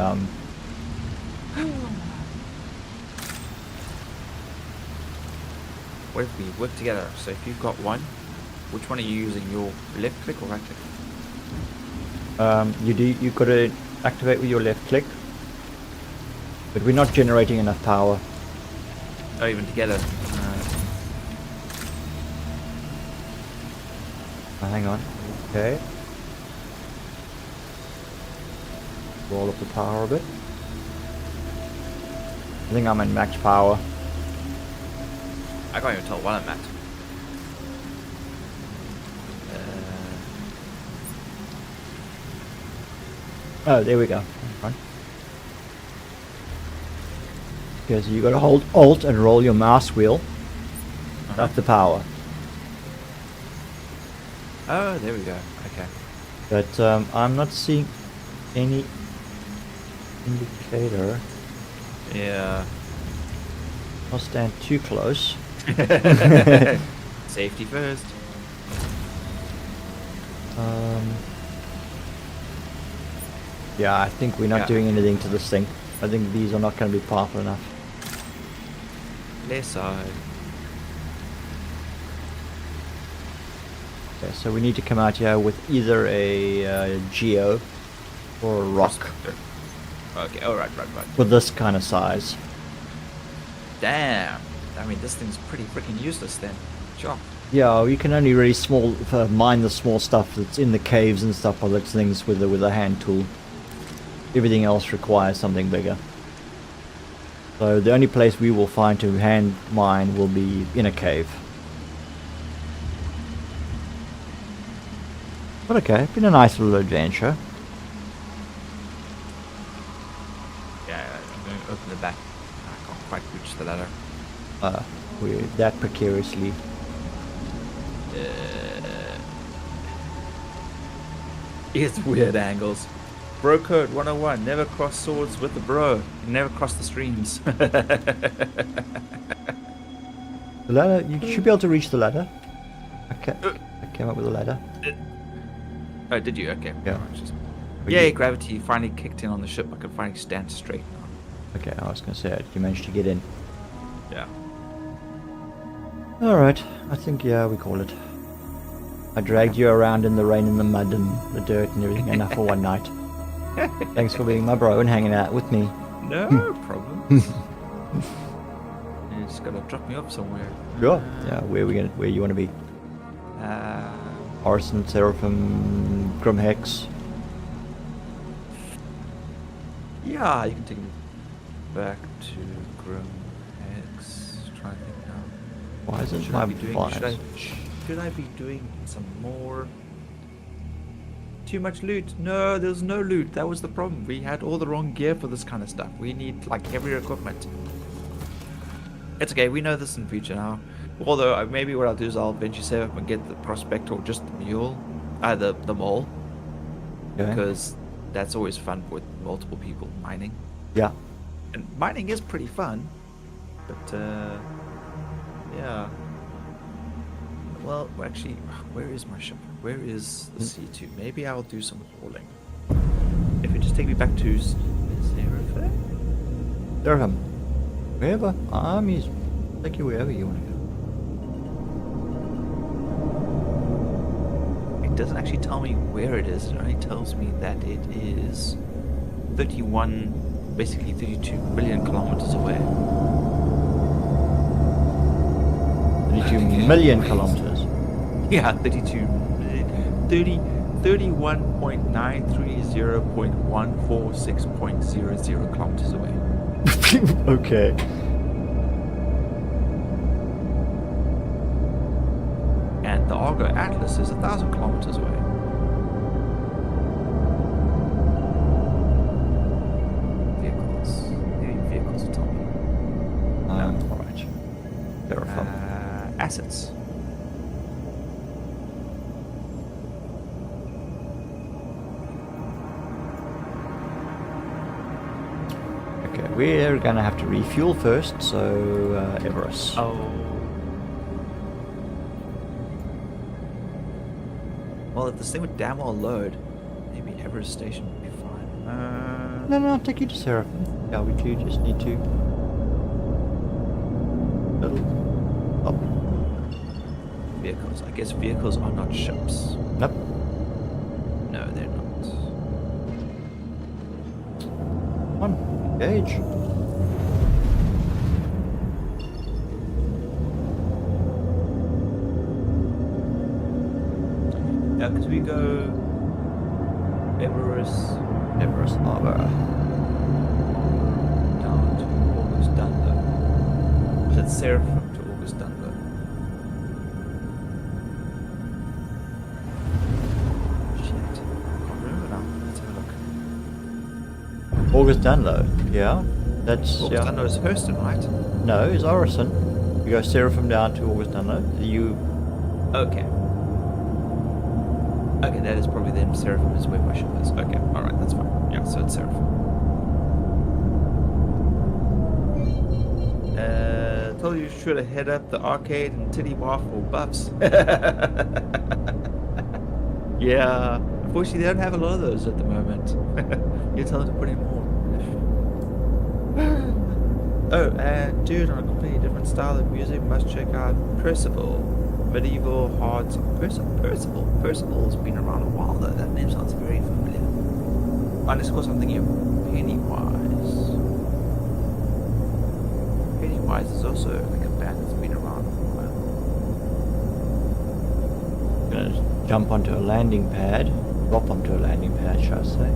What if we work together? So if you've got one, which one are you using? Your left click or right click? you got to activate with your left click, but we're not generating enough power. Oh, even together. Hang on. Okay. Roll up the power a bit. I think I'm in max power. I can't even tell what I'm at. Oh, there we go. Hang on. Okay, so you got to hold Alt and roll your mouse wheel. That's the power. Oh, there we go. Okay. But I'm not seeing any indicator. Yeah. I'll stand too close. Safety first. Yeah, I think we're not Yeah. doing anything to this thing. I think these are not going to be powerful enough. Left side. Okay, so we need to come out here with either a geo or a rock Okay. Oh, right. with this kind of size. Damn. I mean, this thing's pretty freaking useless then. Sure. Yeah, you can only really mine the small stuff that's in the caves and stuff by those things with a hand tool. Everything else requires something bigger. So the only place we will find to hand mine will be in a cave. But okay, it's been a nice little adventure. Yeah, I'm going to open the back. I can't quite reach the ladder. We're that precariously. It's weird angles. Bro code 101. Never cross swords with the bro. Never cross the streams. The ladder, you should be able to reach the ladder. Okay, I came up with a ladder. Oh, did you? Okay. Yeah. Yay, gravity finally kicked in on the ship. I could finally stand straight now. Okay, I was going to say, you managed to get in. Yeah. Alright, I think, yeah, we call it. I dragged you around in the rain and the mud and the dirt and everything enough for one night. Thanks for being my bro and hanging out with me. No problem. You just gotta drop me off somewhere. Sure. Yeah, where you want to be? Arson, Seraphim, Grimhex. Yeah, you can take me back to Grogue X. Try to think now. Why isn't Should my I be doing? vibes? Should I be doing some more? Too much loot? No, there's no loot. That was the problem. We had all the wrong gear for this kind of stuff. We need like heavier equipment. It's okay. We know this in future now. Although maybe what I'll do is I'll eventually save up and get the prospector or just the mule, the mole, Okay. because that's always fun with multiple people mining. Yeah. And mining is pretty fun, but yeah. Well, actually, where is my ship? Where is the C2? Maybe I'll do some hauling. If you just take me back to Seraphim? Seraphim. Wherever. Armies. Take you wherever you want to go. It doesn't actually tell me where it is. It only tells me that it is 31, basically 32 million kilometers away. 32 million kilometers. Yeah, 31.930.146.00 kilometers away. Okay. And the Argo Atlas is 1,000 kilometers away. Vehicles. Maybe vehicles will tell me. Alright. Seraphim. Assets. we're gonna have to refuel first, so Everest. Oh. Well, if this thing would damn well load, maybe Everest Station would be fine. No, I'll take you to Seraphim. Yeah, we do just need to. Little. Up. Vehicles. I guess vehicles are not ships. Nope. No, they're not. Come on, engage. Yeah, because we go Everest Harbor. down to August Dunlop. Was it Seraphim to August Dunlop? Shit. I can't remember now. Let's have a look. August Dunlow. Yeah, that's August yeah. Dunlop is Hurston, right? No, it's Orison. You go Seraphim down to August Dunlow. You. Okay. Okay, that is probably then Seraphim is where my ship is. Okay, alright, that's fine. Yeah, so it's Seraphim. Told you should have head up the arcade and titty bar for buffs. Yeah, unfortunately they don't have a lot of those at the moment. You tell them to put in more. Oh, and dude, on a completely different style of music, must check out Percival. Medieval hard Percival's been around a while though. That name sounds very familiar. Unless of course I'm thinking of Pennywise. Pennywise is also like a band that's been around for a while. Gonna jump onto a landing pad. Drop onto a landing pad, shall I say.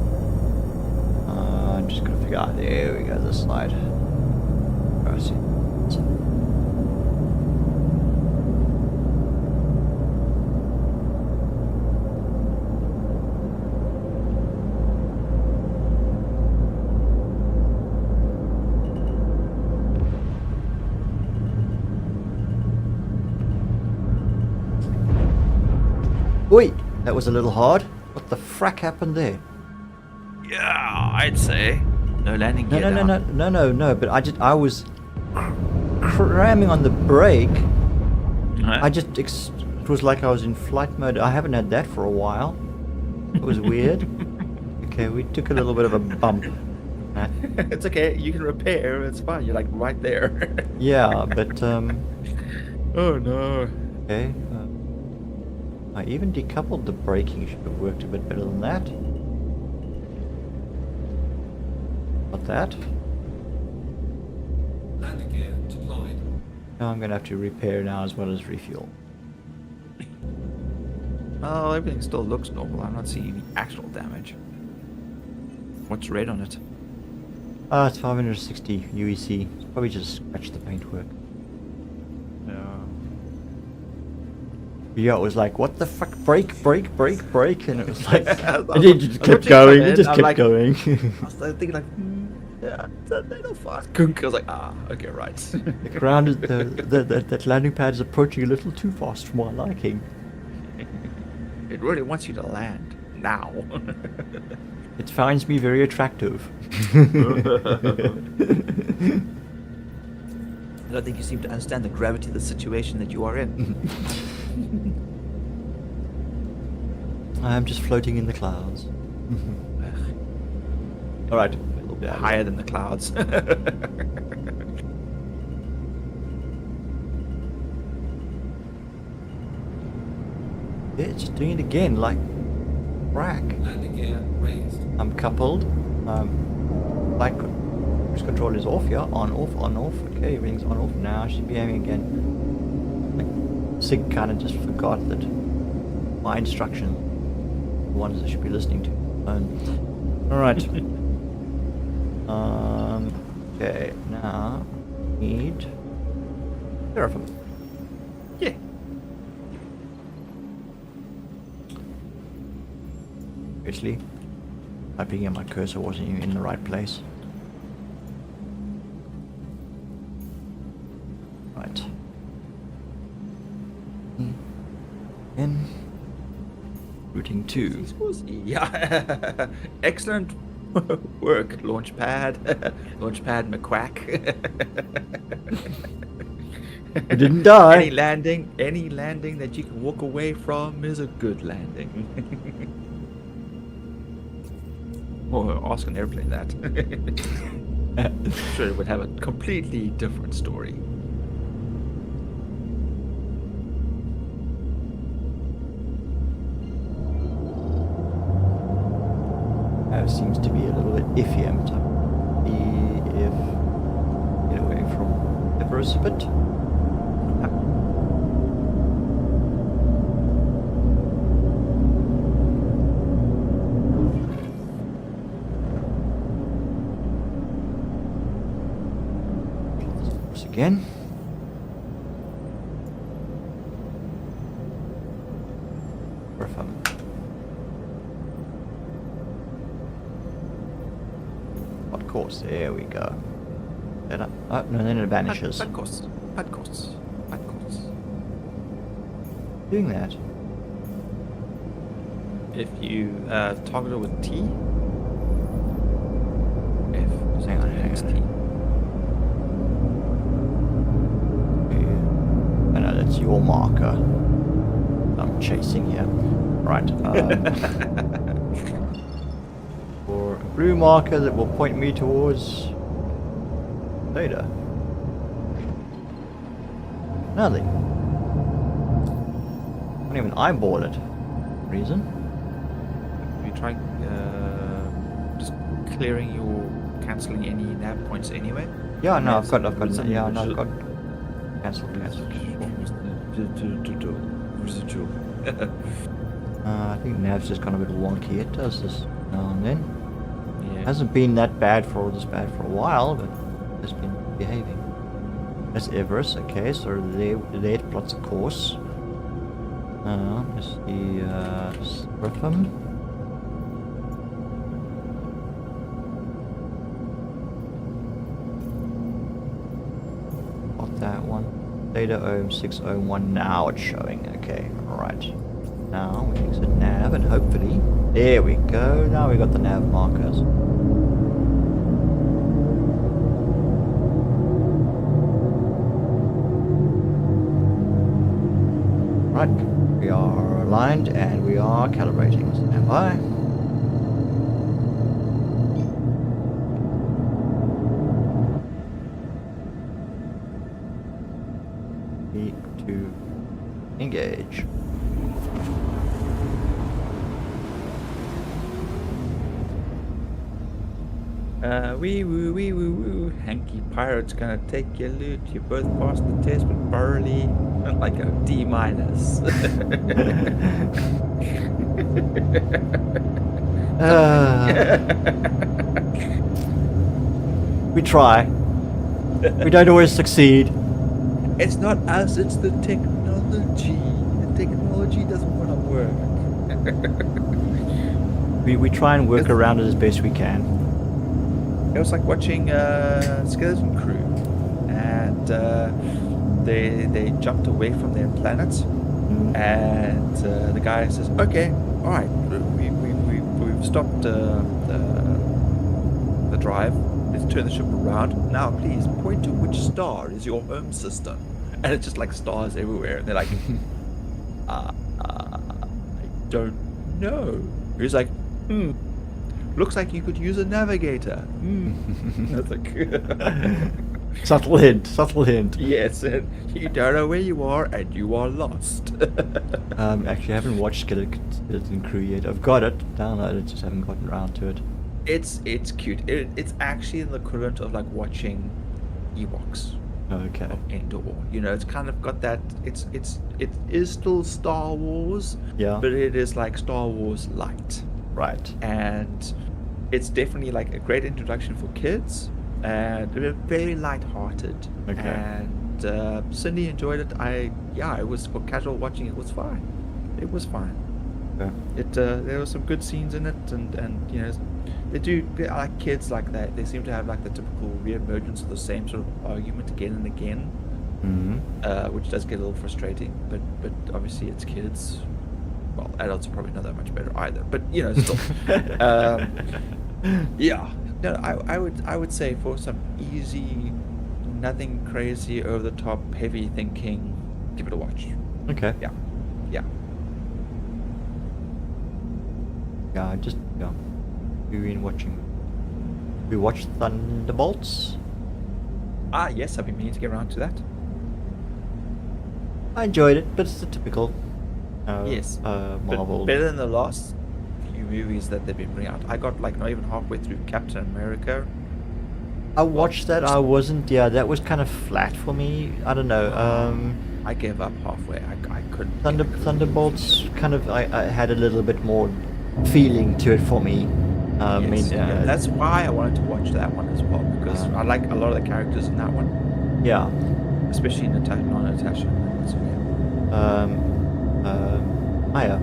I'm just gonna figure out. There we go, the slide. Oh, I see. Oi! That was a little hard. What the frack happened there? Yeah, I'd say. No landing gear down. No. But I was cramming on the brake. Huh? It was like I was in flight mode. I haven't had that for a while. It was weird. Okay, we took a little bit of a bump. It's okay, you can repair, it's fine, you're like right there. Yeah, but Oh no. okay. I even decoupled the braking. Should have worked a bit better than that. Got that. Landing gear deployed. Now I'm gonna have to repair now as well as refuel. Oh, everything still looks normal. I'm not seeing any actual damage. What's red on it? It's 560 UEC. It's probably just scratched the paintwork. Yeah, it was like, what the fuck? Brake, and it was like, and it just kept going. It just kept going. I was thinking like, yeah, it's a little fast. Gunk. I was like, okay, right. The ground is that landing pad is approaching a little too fast for my liking. It really wants you to land now. It finds me very attractive. I don't think you seem to understand the gravity of the situation that you are in. I'm just floating in the clouds. All right, A little bit higher than the clouds. Yeah, it's just doing it again, like, crack. Landing gear raised. I'm coupled. Like, cruise control is off, yeah? On, off, on, off. Okay, everything's on, off. Now I should be aiming again. Like, Sig kind of just forgot that my instruction, the ones I should be listening to. Alright. Okay, now, need Seraphim. Yeah. Seriously, typing in my cursor wasn't even in the right place. Right. In routing 2. Yeah. Excellent Work, launchpad, launchpad McQuack. We didn't die. Any landing that you can walk away from is a good landing. Or ask an airplane that. I'm sure it would have a completely different story. Seems to be a little bit iffy. I'm trying to see if get away from Everest a bit. Once again. Or if I'm course, there we go. Oh, no, then it vanishes. Bad costs. Doing that. If you toggle it with T. F. Hang on. Yeah. I know, that's your marker. I'm chasing here. Right. For a blue marker that will point me towards data. Nothing. Can't even eyeball it. Reason? Have you tried just clearing cancelling any nav points anyway? Yeah, no, Yeah, I've got, yeah, no, I've got. Cancel. Residual. I think nav's just gone a bit wonky. It does this now and then. Yeah. Hasn't been that bad for a while, but it's been behaving. That's Everest, okay, so there it plots a course. There's the Rhythm. Got that one. Data 0601, now it's showing, okay, right. Now we exit nav and hopefully, there we go, now we got the nav markers. Right, we are aligned and we are calibrating. Stand by. To engage. Wee woo woo. Hanky pirate's gonna take your loot. You both passed the test, but barely like a D minus. We try. We don't always succeed. It's not us, it's the technology. The technology doesn't want to work. We try and work around it as best we can. It was like watching Skeleton Crew, and they jumped away from their planet, and the guy says, "Okay, all right, we've stopped the drive. Let's turn the ship around. Now, please point to which star is your home system." And it's just like stars everywhere. And they're like, I don't know. He's like, looks like you could use a navigator. That's like Subtle hint. Yes, and you don't know where you are, and you are lost. Actually, I haven't watched Skeleton Crew yet. I've got it downloaded, just haven't gotten around to it. It's cute. It's actually the equivalent of like watching Ewoks Okay. of Endor. You know, it's kind of got that. It is still Star Wars. Yeah. But it is like Star Wars light. Right. And it's definitely like a great introduction for kids, and very light-hearted. Okay. And Cindy enjoyed it. It was for casual watching. It was fine. It was fine. Okay. There were some good scenes in it, and you know, they like kids like that. They seem to have like the typical re-emergence of the same sort of argument again and again, which does get a little frustrating. But obviously it's kids. Well, adults are probably not that much better either, but you know, still. Yeah. No, I would say for some easy, nothing crazy, over the top, heavy thinking, give it a watch. Okay. Yeah. Yeah. Yeah, just yeah. We've been watching. We watched Thunderbolts. Ah, yes, I've been meaning to get around to that. I enjoyed it, but it's the typical Yes. Marvel. But better than the last few movies that they've been bringing out. I got like not even halfway through Captain America. I watched that. I wasn't. Yeah, that was kind of flat for me. I don't know. I gave up halfway. I couldn't. I couldn't. Thunderbolts kind of. I had a little bit more feeling to it for me. I Yes, mean, yeah, that's why I wanted to watch that one as well, because I like a lot of the characters in that one, yeah. especially Natasha, non-Natasha. So, yeah. Maya.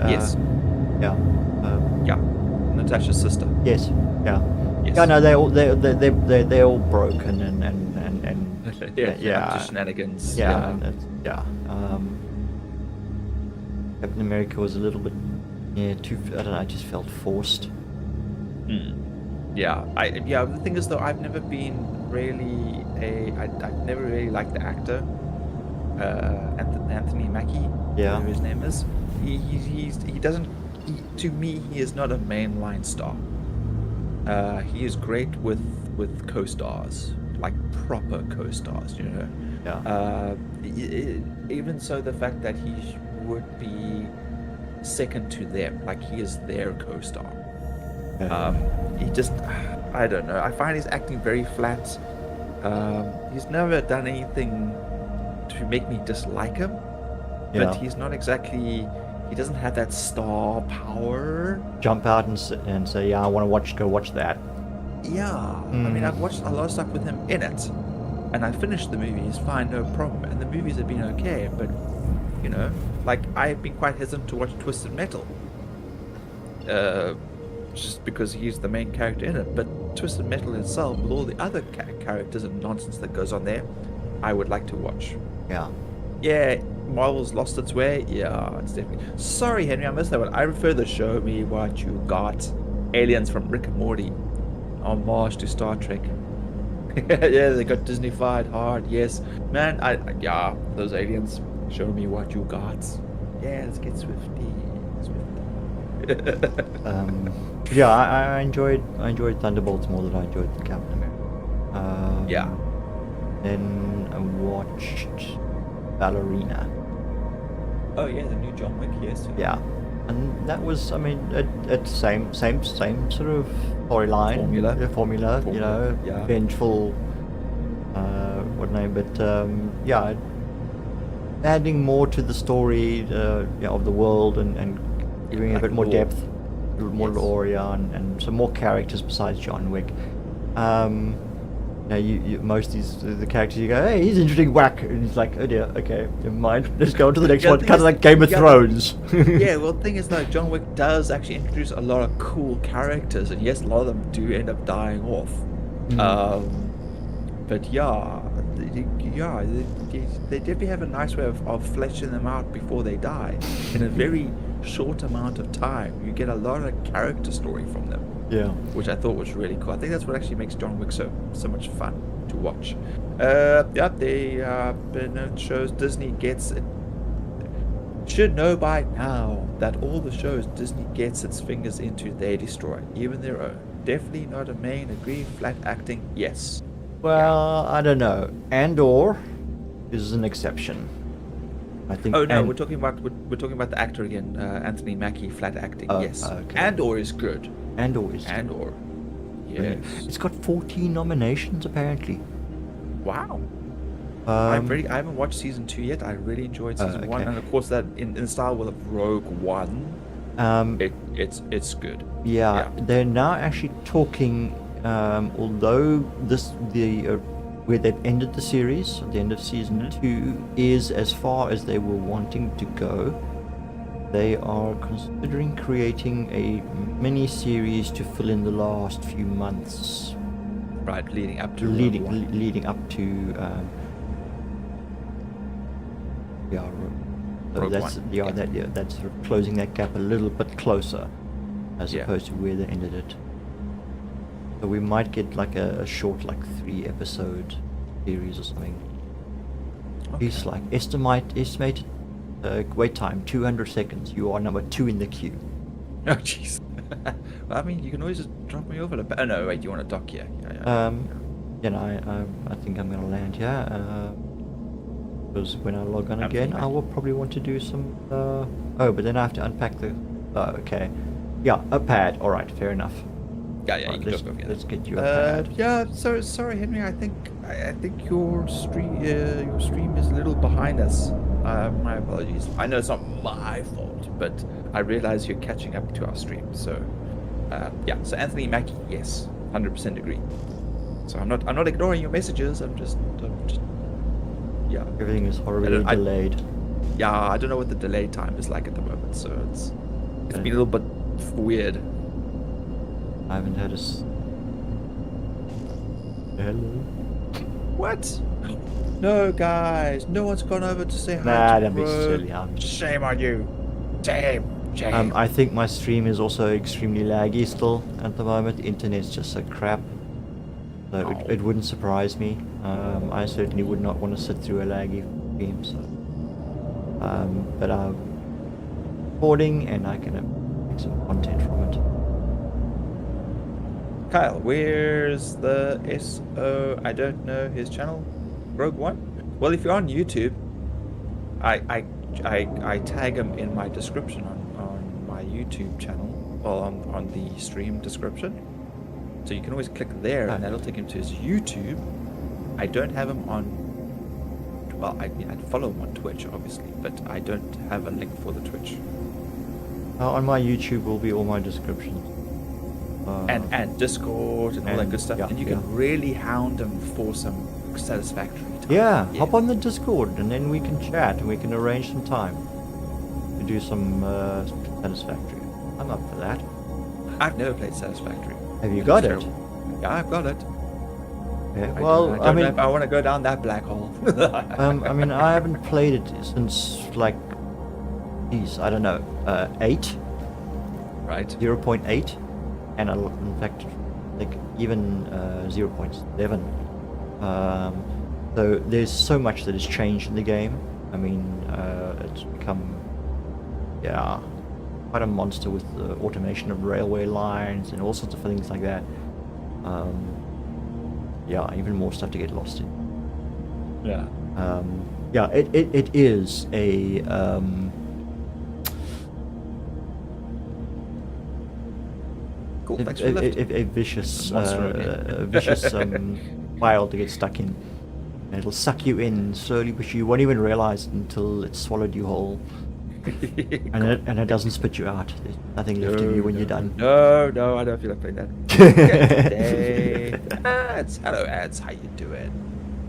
Yes. Yeah. Yeah. Natasha's sister. Yes. Yeah. Yes. Yeah. No, they're all broken and yeah. Up to shenanigans. Yeah. And yeah. Captain America was a little bit too. I don't know. I just felt forced. Yeah. The thing is though, I've never been really I've never really liked the actor, Anthony Mackie. Yeah. Whatever his name is. He doesn't. To me, he is not a mainline star. He is great with co-stars, like proper co-stars, you know. Yeah. Even so, the fact that he would be second to them, like he is their co-star. He just, I don't know. I find his acting very flat. He's never done anything to make me dislike him, Yeah. but he's not exactly. He doesn't have that star power. Jump out and say, yeah, I want to go watch that. Yeah, I mean, I've watched a lot of stuff with him in it, and I finished the movies fine, no problem. And the movies have been okay, but you know, like I've been quite hesitant to watch Twisted Metal, just because he's the main character in it. But Twisted Metal itself, with all the other characters and nonsense that goes on there, I would like to watch. Yeah. Yeah, Marvel's lost its way. Yeah, it's definitely. Sorry, Henry, I missed that one. I refer to Show Me What You Got. Aliens from Rick and Morty. Homage to Star Trek. Yeah, they got Disney-fied hard. Yes, man. Yeah, those aliens. Show me what you got. Yeah, let's get Swifty. Yeah, I enjoyed Thunderbolts more than I enjoyed the Captain America. Yeah. Then I watched Ballerina. Oh yeah, the new John Wick. Yes. Yeah, and that was, I mean, it's same sort of storyline, formula, you know, yeah. vengeful, what name, but yeah, adding more to the story, of the world and giving like a bit more lore. depth, a little more Yes. lore, yeah, and some more characters besides John Wick. You most of these the characters, you go, hey, he's interesting, whack, and he's like, oh dear, okay, never mind, let's go on to the next Yeah, one. the thing Kind of is- like Game of yeah, Thrones. Yeah, well, the thing is, though, John Wick does actually introduce a lot of cool characters, and yes, a lot of them do end up dying off. But yeah, they definitely have a nice way of fleshing them out before they die. In a very short amount of time, you get a lot of character story from them, Yeah. which I thought was really cool. I think that's what actually makes John Wick so much fun to watch. It shows Disney gets it. Should know by now that all the shows Disney gets its fingers into, they destroy, even their own. Definitely not a main. Agree. Flat acting. Yes. Well, I don't know. Andor is an exception. I think. Oh no, we're talking about the actor again, Anthony Mackie. Flat acting. Oh, Yes. okay. Andor is good. Andor is. Andor. Yes. brilliant. It's got 14 nominations apparently. Wow. I haven't watched season 2 yet. I really enjoyed season 1, okay. and of course that in style with Rogue One, it's good. Yeah, they're now actually talking. Although where they've ended the series, at the end of season 2, is as far as they were wanting to go. They are considering creating a mini series to fill in the last few months, Right, leading up to Rogue One. leading up to. So Rogue that's One, that's sort of closing that gap a little bit closer, as Yeah. opposed to where they ended it. So we might get like a short, like 3-episode series or something. It's like estimated wait time 200 seconds. You are number 2 in the queue. Oh, jeez. Well, I mean, you can always just drop me over. Oh, no, wait, you want to dock here? Yeah. You know, I think I'm gonna land here. Because when I log on again, I will probably want to do some. Oh, but then I have to unpack the. Oh, okay. Yeah, a pad. All right, fair enough. Yeah, Right, you can let's, go for let's get you a pad. Yeah, so sorry, Henry. I think your stream is a little behind us. My apologies. I know it's not my fault, but I realize you're catching up to our stream. So, yeah. So Anthony Mackie, yes, 100% agree. So I'm not ignoring your messages. I'm just yeah. Everything is horribly delayed. Yeah, I don't know what the delay time is like at the moment. So it's been a little bit weird. I haven't had a. Hello. What? No, guys. No one's gone over to say hi. Nah, to don't be Grogue. silly. Shame on you. Shame. I think my stream is also extremely laggy still at the moment. The internet's just so crap. So it wouldn't surprise me. I certainly would not want to sit through a laggy stream. So, but I'm recording and I can make some content from it. Kyle, where's the SO? I don't know his channel. Grogue 1? Well, if you're on YouTube, I tag him in my description on my YouTube channel, well, on the stream description. So you can always click there, and that'll take him to his YouTube. I don't have him on. Well, I mean, I'd follow him on Twitch, obviously, but I don't have a link for the Twitch. On my YouTube will be all my descriptions. And Discord and all that good stuff. yeah, and you can really hound him for some satisfactory time. Yeah, hop on the Discord and then we can chat and we can arrange some time to do some satisfactory. I'm up for that. I've never played Satisfactory. Have you got it? Terrible. Yeah, I've got it. Yeah, I well, don't I mean, know if I want to go down that black hole. I mean, I haven't played it since like, geez, I don't know, 8, Right. 0.8, and in fact, like even 0.7. So there's so much that has changed in the game. I mean, it's become, yeah, quite a monster with the automation of railway lines and all sorts of things like that. Yeah, even more stuff to get lost in. Yeah. Yeah, it is a Cool. Thanks for the lift. a vicious Monster vicious pile to get stuck in. And it'll suck you in slowly, but you won't even realize it until it's swallowed you whole. and it doesn't spit you out. There's nothing left of you when you're done. No, I don't feel like playing that. Okay, ads. Hello, ads. How you doing?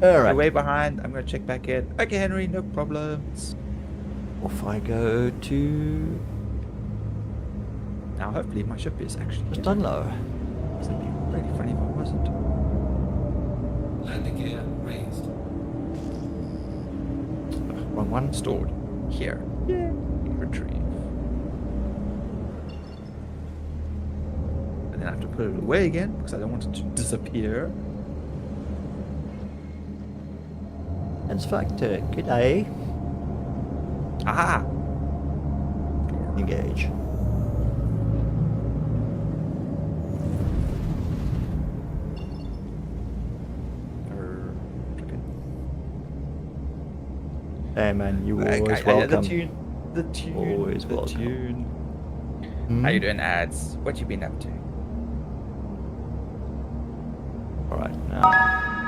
All You're right. way behind. I'm gonna check back in. Okay, Henry, no problems. Off I go to Now, hopefully, my ship is actually here. Dunlow. It'd be really funny if it wasn't. Landing gear raised. Wrong one. Stored here. Yeah. Retrieve. And then I have to put it away again because I don't want it to disappear. That's Factor. G'day. Aha! Engage. Hey man, you always welcome. The tune. Always the welcome. Tune. Hmm? How you doing, ads? What you been up to? Alright, now,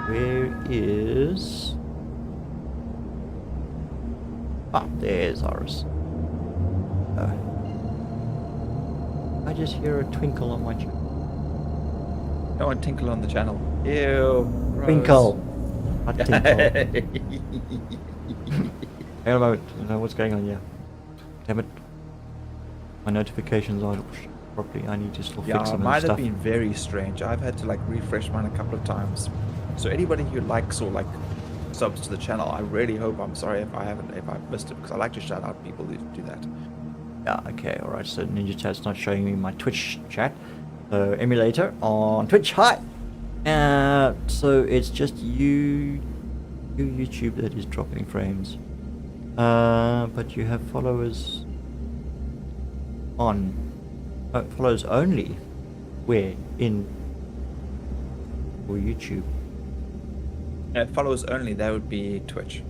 where is... Ah, there's ours. I just hear a twinkle on my channel. No one tinkle on the channel. Ew. gross. Twinkle! Not tinkle. Hang on a moment, I don't know what's going on here. Damn it. My notifications aren't properly, I need to still Yeah, fix them mine and have stuff. been very strange. I've had to like refresh mine a couple of times. So anybody who likes or like subs to the channel, I really hope. I'm sorry if I've missed it because I like to shout out people who do that. Yeah, okay, alright, so Ninja Chat's not showing me my Twitch chat. So emulator on Twitch. Hi. So it's just you YouTube that is dropping frames. But you have followers on followers only. Where in for YouTube? Followers only. That would be Twitch.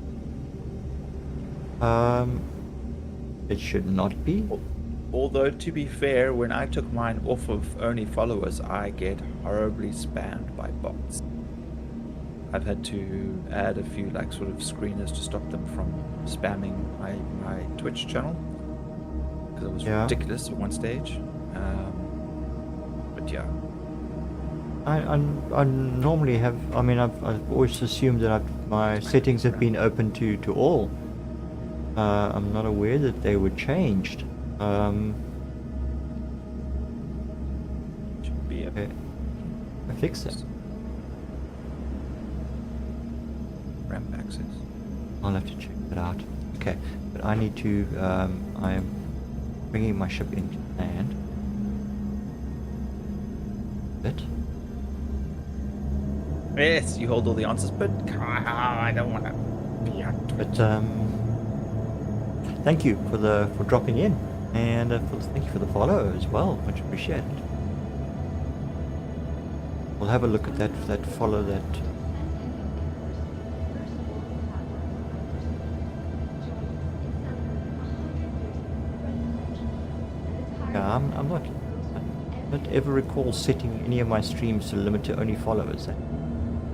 It should not be. Although, to be fair, when I took mine off of only followers, I get horribly spammed by bots. I've had to add a few like sort of screeners to stop them from spamming my Twitch channel because it was ridiculous at one stage. But yeah, I normally have. I mean, I've always assumed that my settings have been open to all. I'm not aware that they were changed. should be Okay. I fixed it. ramp access. I'll have to check that out. Okay, but I need to. I am bringing my ship into land. Bit. Yes, you hold all the answers, but I don't want to be on Twitch. But thank you for dropping in, and thank you for the follow as well. Much appreciated. We'll have a look at that follow that. Yeah, I'm not. I don't ever recall setting any of my streams to limit to only followers. That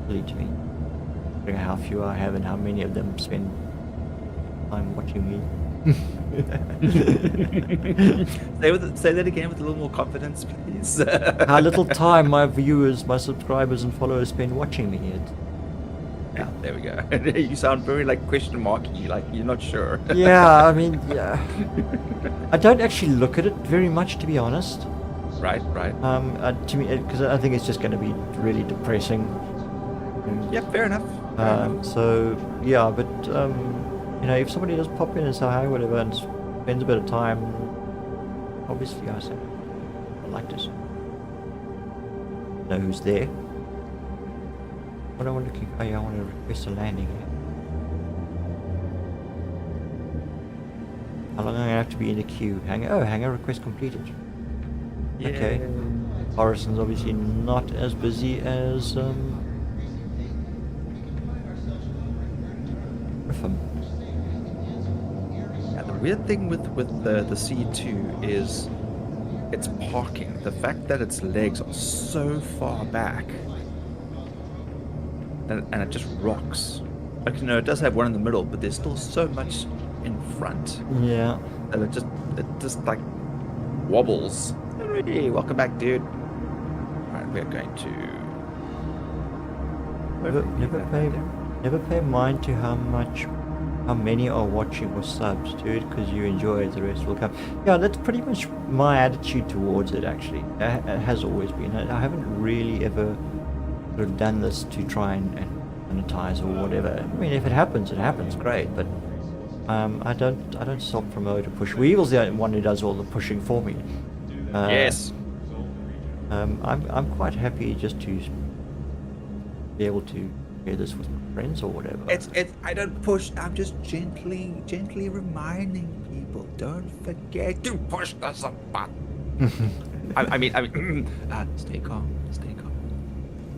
lead to me. Figuring how few I have and how many of them spend time watching me. Say that again with a little more confidence, please. How little time my viewers, my subscribers and followers spend watching me. Yeah, there we go. You sound very like question marky, like you're not sure. Yeah, I mean, yeah. I don't actually look at it very much, to be honest. Right. To me, because I think it's just going to be really depressing. Yeah, fair enough. So yeah, but you know, if somebody does pop in and say hi, whatever, and spends a bit of time, obviously I say I like to know who's there. What am I looking? Oh yeah, I want to request a landing here. How long am I gonna have to be in the queue? Hangar request completed. Yeah. Okay. Horison's obviously not as busy as Griffin. Yeah, the weird thing with the C2 is its parking. The fact that its legs are so far back, and it just rocks. Like, you know, it does have one in the middle, but there's still so much in front Yeah. that it just like wobbles. Hey, welcome back, dude. Alright, we're going to Never pay mind to how many are watching or subs. Do it because you enjoy it. The rest will come. Yeah, that's pretty much my attitude towards it. Actually, it has always been. I haven't really ever sort of done this to try and monetize or whatever. I mean, if it happens, it happens. Great, but I don't self-promote or push. Weevil's the one who does all the pushing for me. yes. I'm quite happy just to be able to share this with my friends or whatever. It's I don't push. I'm just gently reminding people. Don't forget to push the sub button. I mean, stay calm.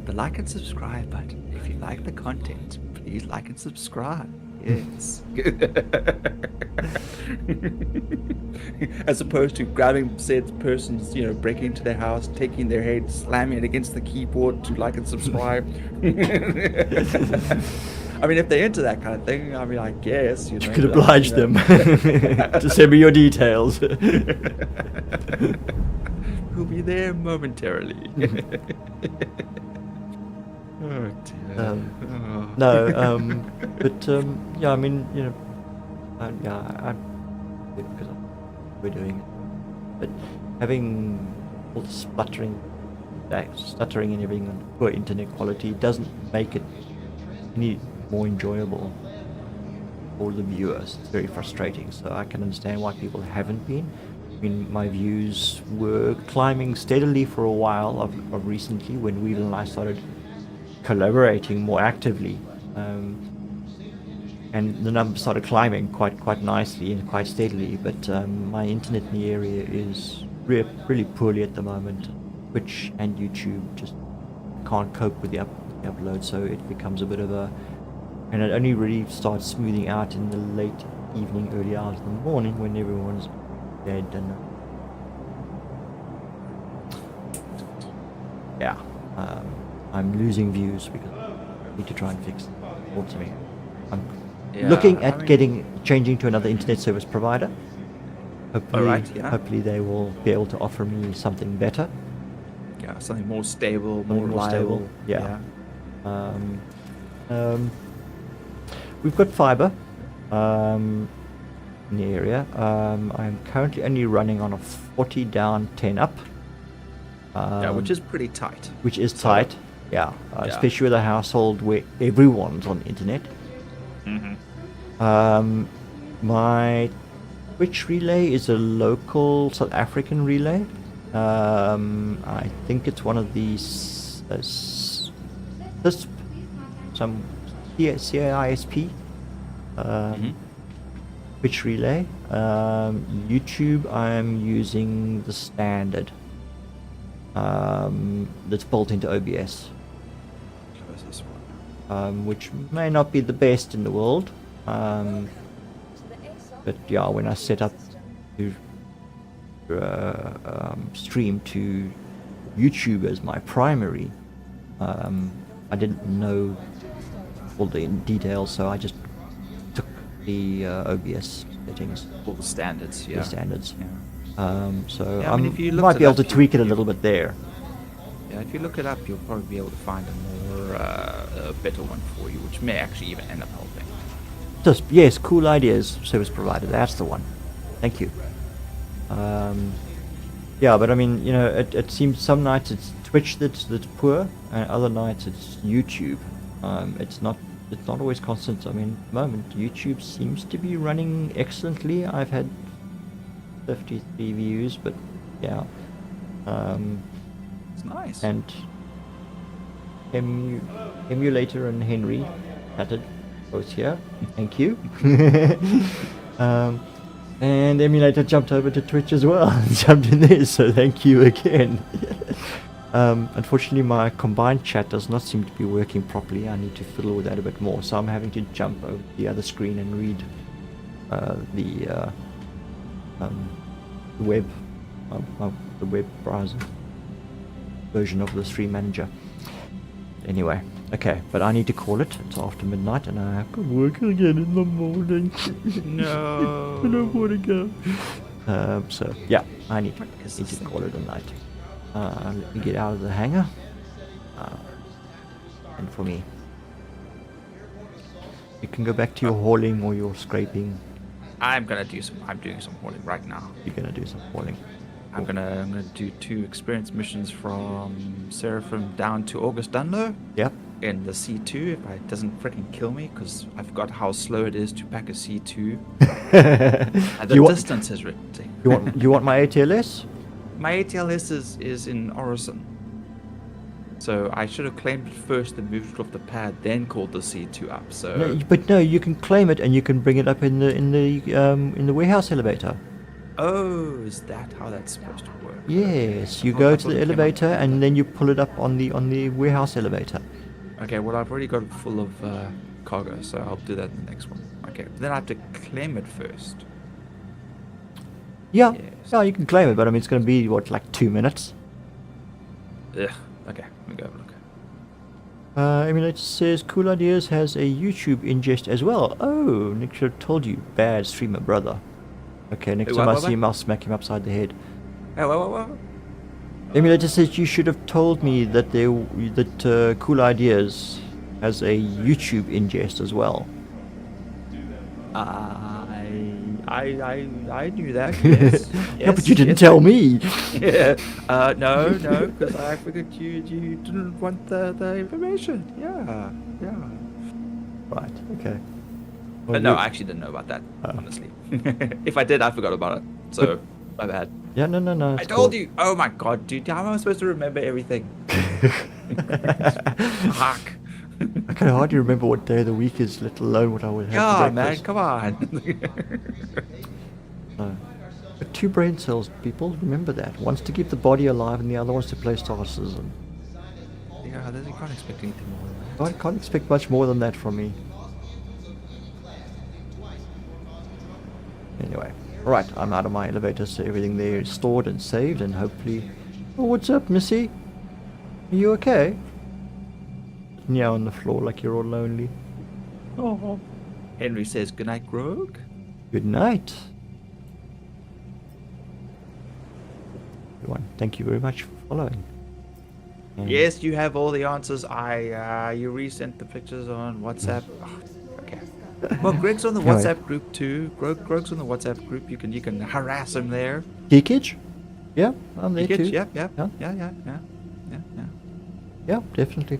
The like and subscribe button. If you like the content, please like and subscribe. Yes. As opposed to grabbing said person's, you know, breaking into their house, taking their head, slamming it against the keyboard to like and subscribe. I mean, if they're into that kind of thing, I mean, I guess you know, could oblige them to send me your details. We'll be there momentarily. Oh dear. No, but yeah, I mean, you know, yeah, because we're doing it, but having all the stuttering and everything and poor internet quality doesn't make it any more enjoyable for the viewers. It's very frustrating, so I can understand why people haven't been. I mean, my views were climbing steadily for a while of recently when Weevil and I started collaborating more actively. And the numbers started climbing quite nicely and quite steadily, but my internet in the area is really poorly at the moment. Twitch and YouTube just can't cope with the upload, so it becomes a bit of a... And it only really starts smoothing out in the late evening, early hours of the morning when everyone's dead and... yeah, I'm losing views because I need to try and fix it. Ultimately, I'm looking at changing to another internet service provider. Hopefully, hopefully they will be able to offer me something better. Yeah, something more stable, more reliable. Yeah. We've got fiber in the area. I'm currently only running on a 40 down, 10 up. Yeah, which is pretty tight. Which is tight, yeah. Especially with a household where everyone's on the internet. My Twitch relay is a local South African relay. I think it's one of these CISP, some CISP Twitch relay. YouTube, I'm using the standard that's built into OBS, which may not be the best in the world. But yeah, when I set up to stream to YouTube as my primary, I didn't know all the details, so I just took the OBS settings. All the standards, yeah. The standards. Yeah. So yeah, I mean, if you might be able to tweak it a little bit there. Yeah, if you look it up, you'll probably be able to find a more a better one for you, which may actually even end up helping. Just yes, cool ideas service provider. That's the one. Thank you. Yeah, but I mean, you know, it seems some nights it's Twitch that's poor, and other nights it's YouTube. It's not always constant. I mean, at the moment YouTube seems to be running excellently. I've had 53 views, but yeah. It's nice. And Emulator and Henry chatted both here. Thank you. And Emulator jumped over to Twitch as well and jumped in there, so thank you again. Unfortunately, my combined chat does not seem to be working properly. I need to fiddle with that a bit more, so I'm having to jump over the other screen and read the web browser version of the stream manager. Anyway, okay, but I need to call it. It's after midnight and I have to work again in the morning. No. I don't want to go. So yeah, I need to call it a night. Let me get out of the hangar. And for me, you can go back to your hauling or your scraping. I'm doing some hauling right now. You're gonna do some hauling. I'm gonna do 2 experience missions from Seraphim down to August Dunlo. Yep. In the C2, if it doesn't freaking kill me, because I forgot how slow it is to pack a C2. The distance is ridiculous. You want my ATLS? My ATLS is in Orison. So I should have claimed it first and moved it off the pad, then called the C2 up. So no, you can claim it and you can bring it up in the warehouse elevator. Oh, is that how that's supposed to work? Yes, you go to the elevator and then you pull it up on the warehouse elevator. Okay, well I've already got it full of cargo, so I'll do that in the next one. Okay, but then I have to claim it first. Yeah, yes. Yeah, you can claim it, but I mean it's going to be what, like 2 minutes. Ugh. Okay, let me go have a look. I mean, it says Cool Ideas has a YouTube ingest as well. Oh, Nick should have told you, bad streamer brother. Okay, next time I see him, I'll smack him upside the head. What? Emulator says you should have told me that Cool Ideas has a YouTube ingest as well. I knew that. Yes. Yeah, but you didn't tell me. Yeah. No, because I figured you didn't want the information. Yeah. Right. Okay. But no, I actually didn't know about that, honestly. If I did, I forgot about it. So. My bad. Yeah, no. I told you. Oh my god, dude. How am I supposed to remember everything? Fuck. I can hardly remember what day of the week is, let alone what I would have Yeah, for man. breakfast. Come on. No. But two brain cells, people. Remember that. One's to keep the body alive, and the other one's to play Star Citizen. Yeah, you can't expect anything more than that. I can't expect much more than that from me. Anyway, right. I'm out of my elevator, so everything there is stored and saved, and hopefully. Oh, what's up, Missy? Are you okay? Sitting here on the floor like you're all lonely. Oh. Henry says goodnight, Grogue. Good night. Everyone, thank you very much for following. And Yes, you have all the answers. You resent the pictures on WhatsApp. Oh, okay. Well, Greg's on the Anyway. WhatsApp group too. Grogue's on the WhatsApp group. You can harass him there. Geekage? Yeah, I'm there too. Yeah, Yeah. yeah. Yeah, definitely.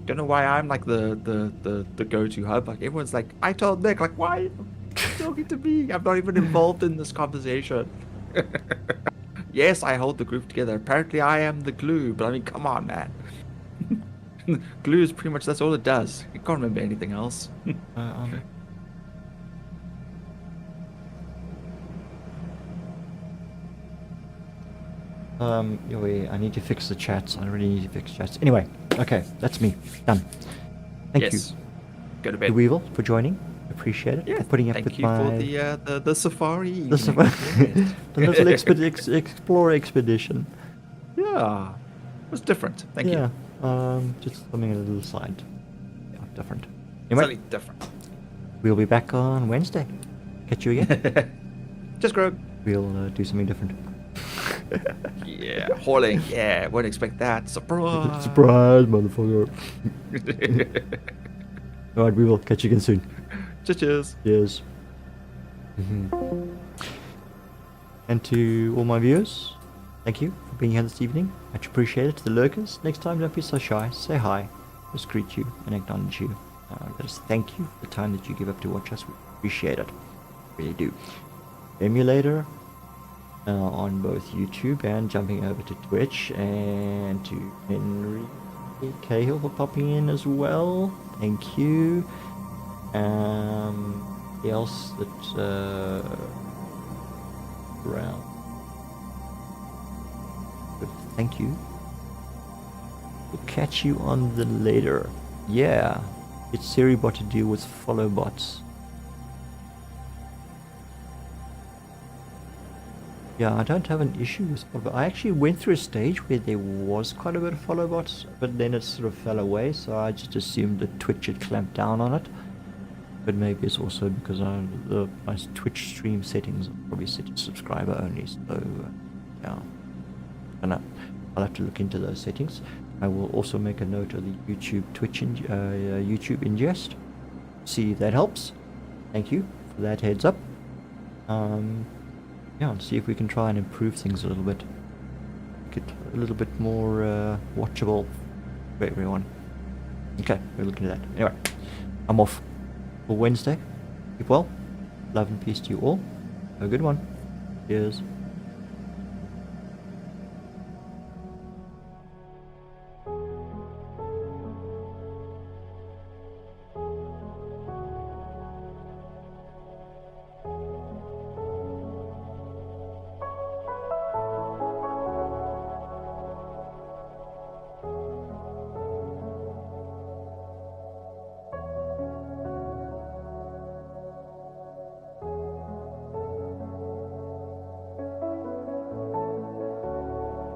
Don't know why I'm like the go-to hub. Like everyone's like, I told Nick. Like, why are you talking to me? I'm not even involved in this conversation. Yes, I hold the group together. Apparently, I am the glue. But I mean, come on, man. Glue is pretty much that's all it does. You can't remember anything else. I need to fix the chats. I really need to fix chats. Anyway, okay, that's me. Done. Thank Yes. you, Go to to bed. Weevil, for joining. Appreciate it. Yeah, For putting up thank with you my for the safari. the, evening. saf- the little explorer expedition. Yeah, it was different. Thank you. Yeah, just something a little side. Yeah, different. Anyway, Slightly different. we'll be back on Wednesday. Catch you again. Just Grogue. We'll do something different. Yeah, hauling. Yeah, won't expect that. Surprise. Surprise, motherfucker. Alright, we will catch you again soon. Cheers. Cheers. And to all my viewers, thank you for being here this evening. Much appreciated. To the lurkers, next time don't be so shy. Say hi. Just greet you and acknowledge you. Just thank you for the time that you give up to watch us. We appreciate it. Really do. Emulator on both YouTube and jumping over to Twitch, and to Henry Cahill for popping in as well. Thank you. Else that around. But thank you. We'll catch you on the later. Yeah, it's Seribot to deal with follow bots. Yeah, I don't have an issue with follow. I actually went through a stage where there was quite a bit of follow bots, but then it sort of fell away, so I just assumed that Twitch had clamped down on it. But maybe it's also because my Twitch stream settings are probably set to subscriber only, so yeah. I don't know. I'll have to look into those settings. I will also make a note of the YouTube YouTube ingest. See if that helps. Thank you for that heads up. Yeah, and see if we can try and improve things a little bit. Make it a little bit more watchable for everyone. Okay, we're looking at that. Anyway, I'm off for Wednesday. Keep well. Love and peace to you all. Have a good one. Cheers.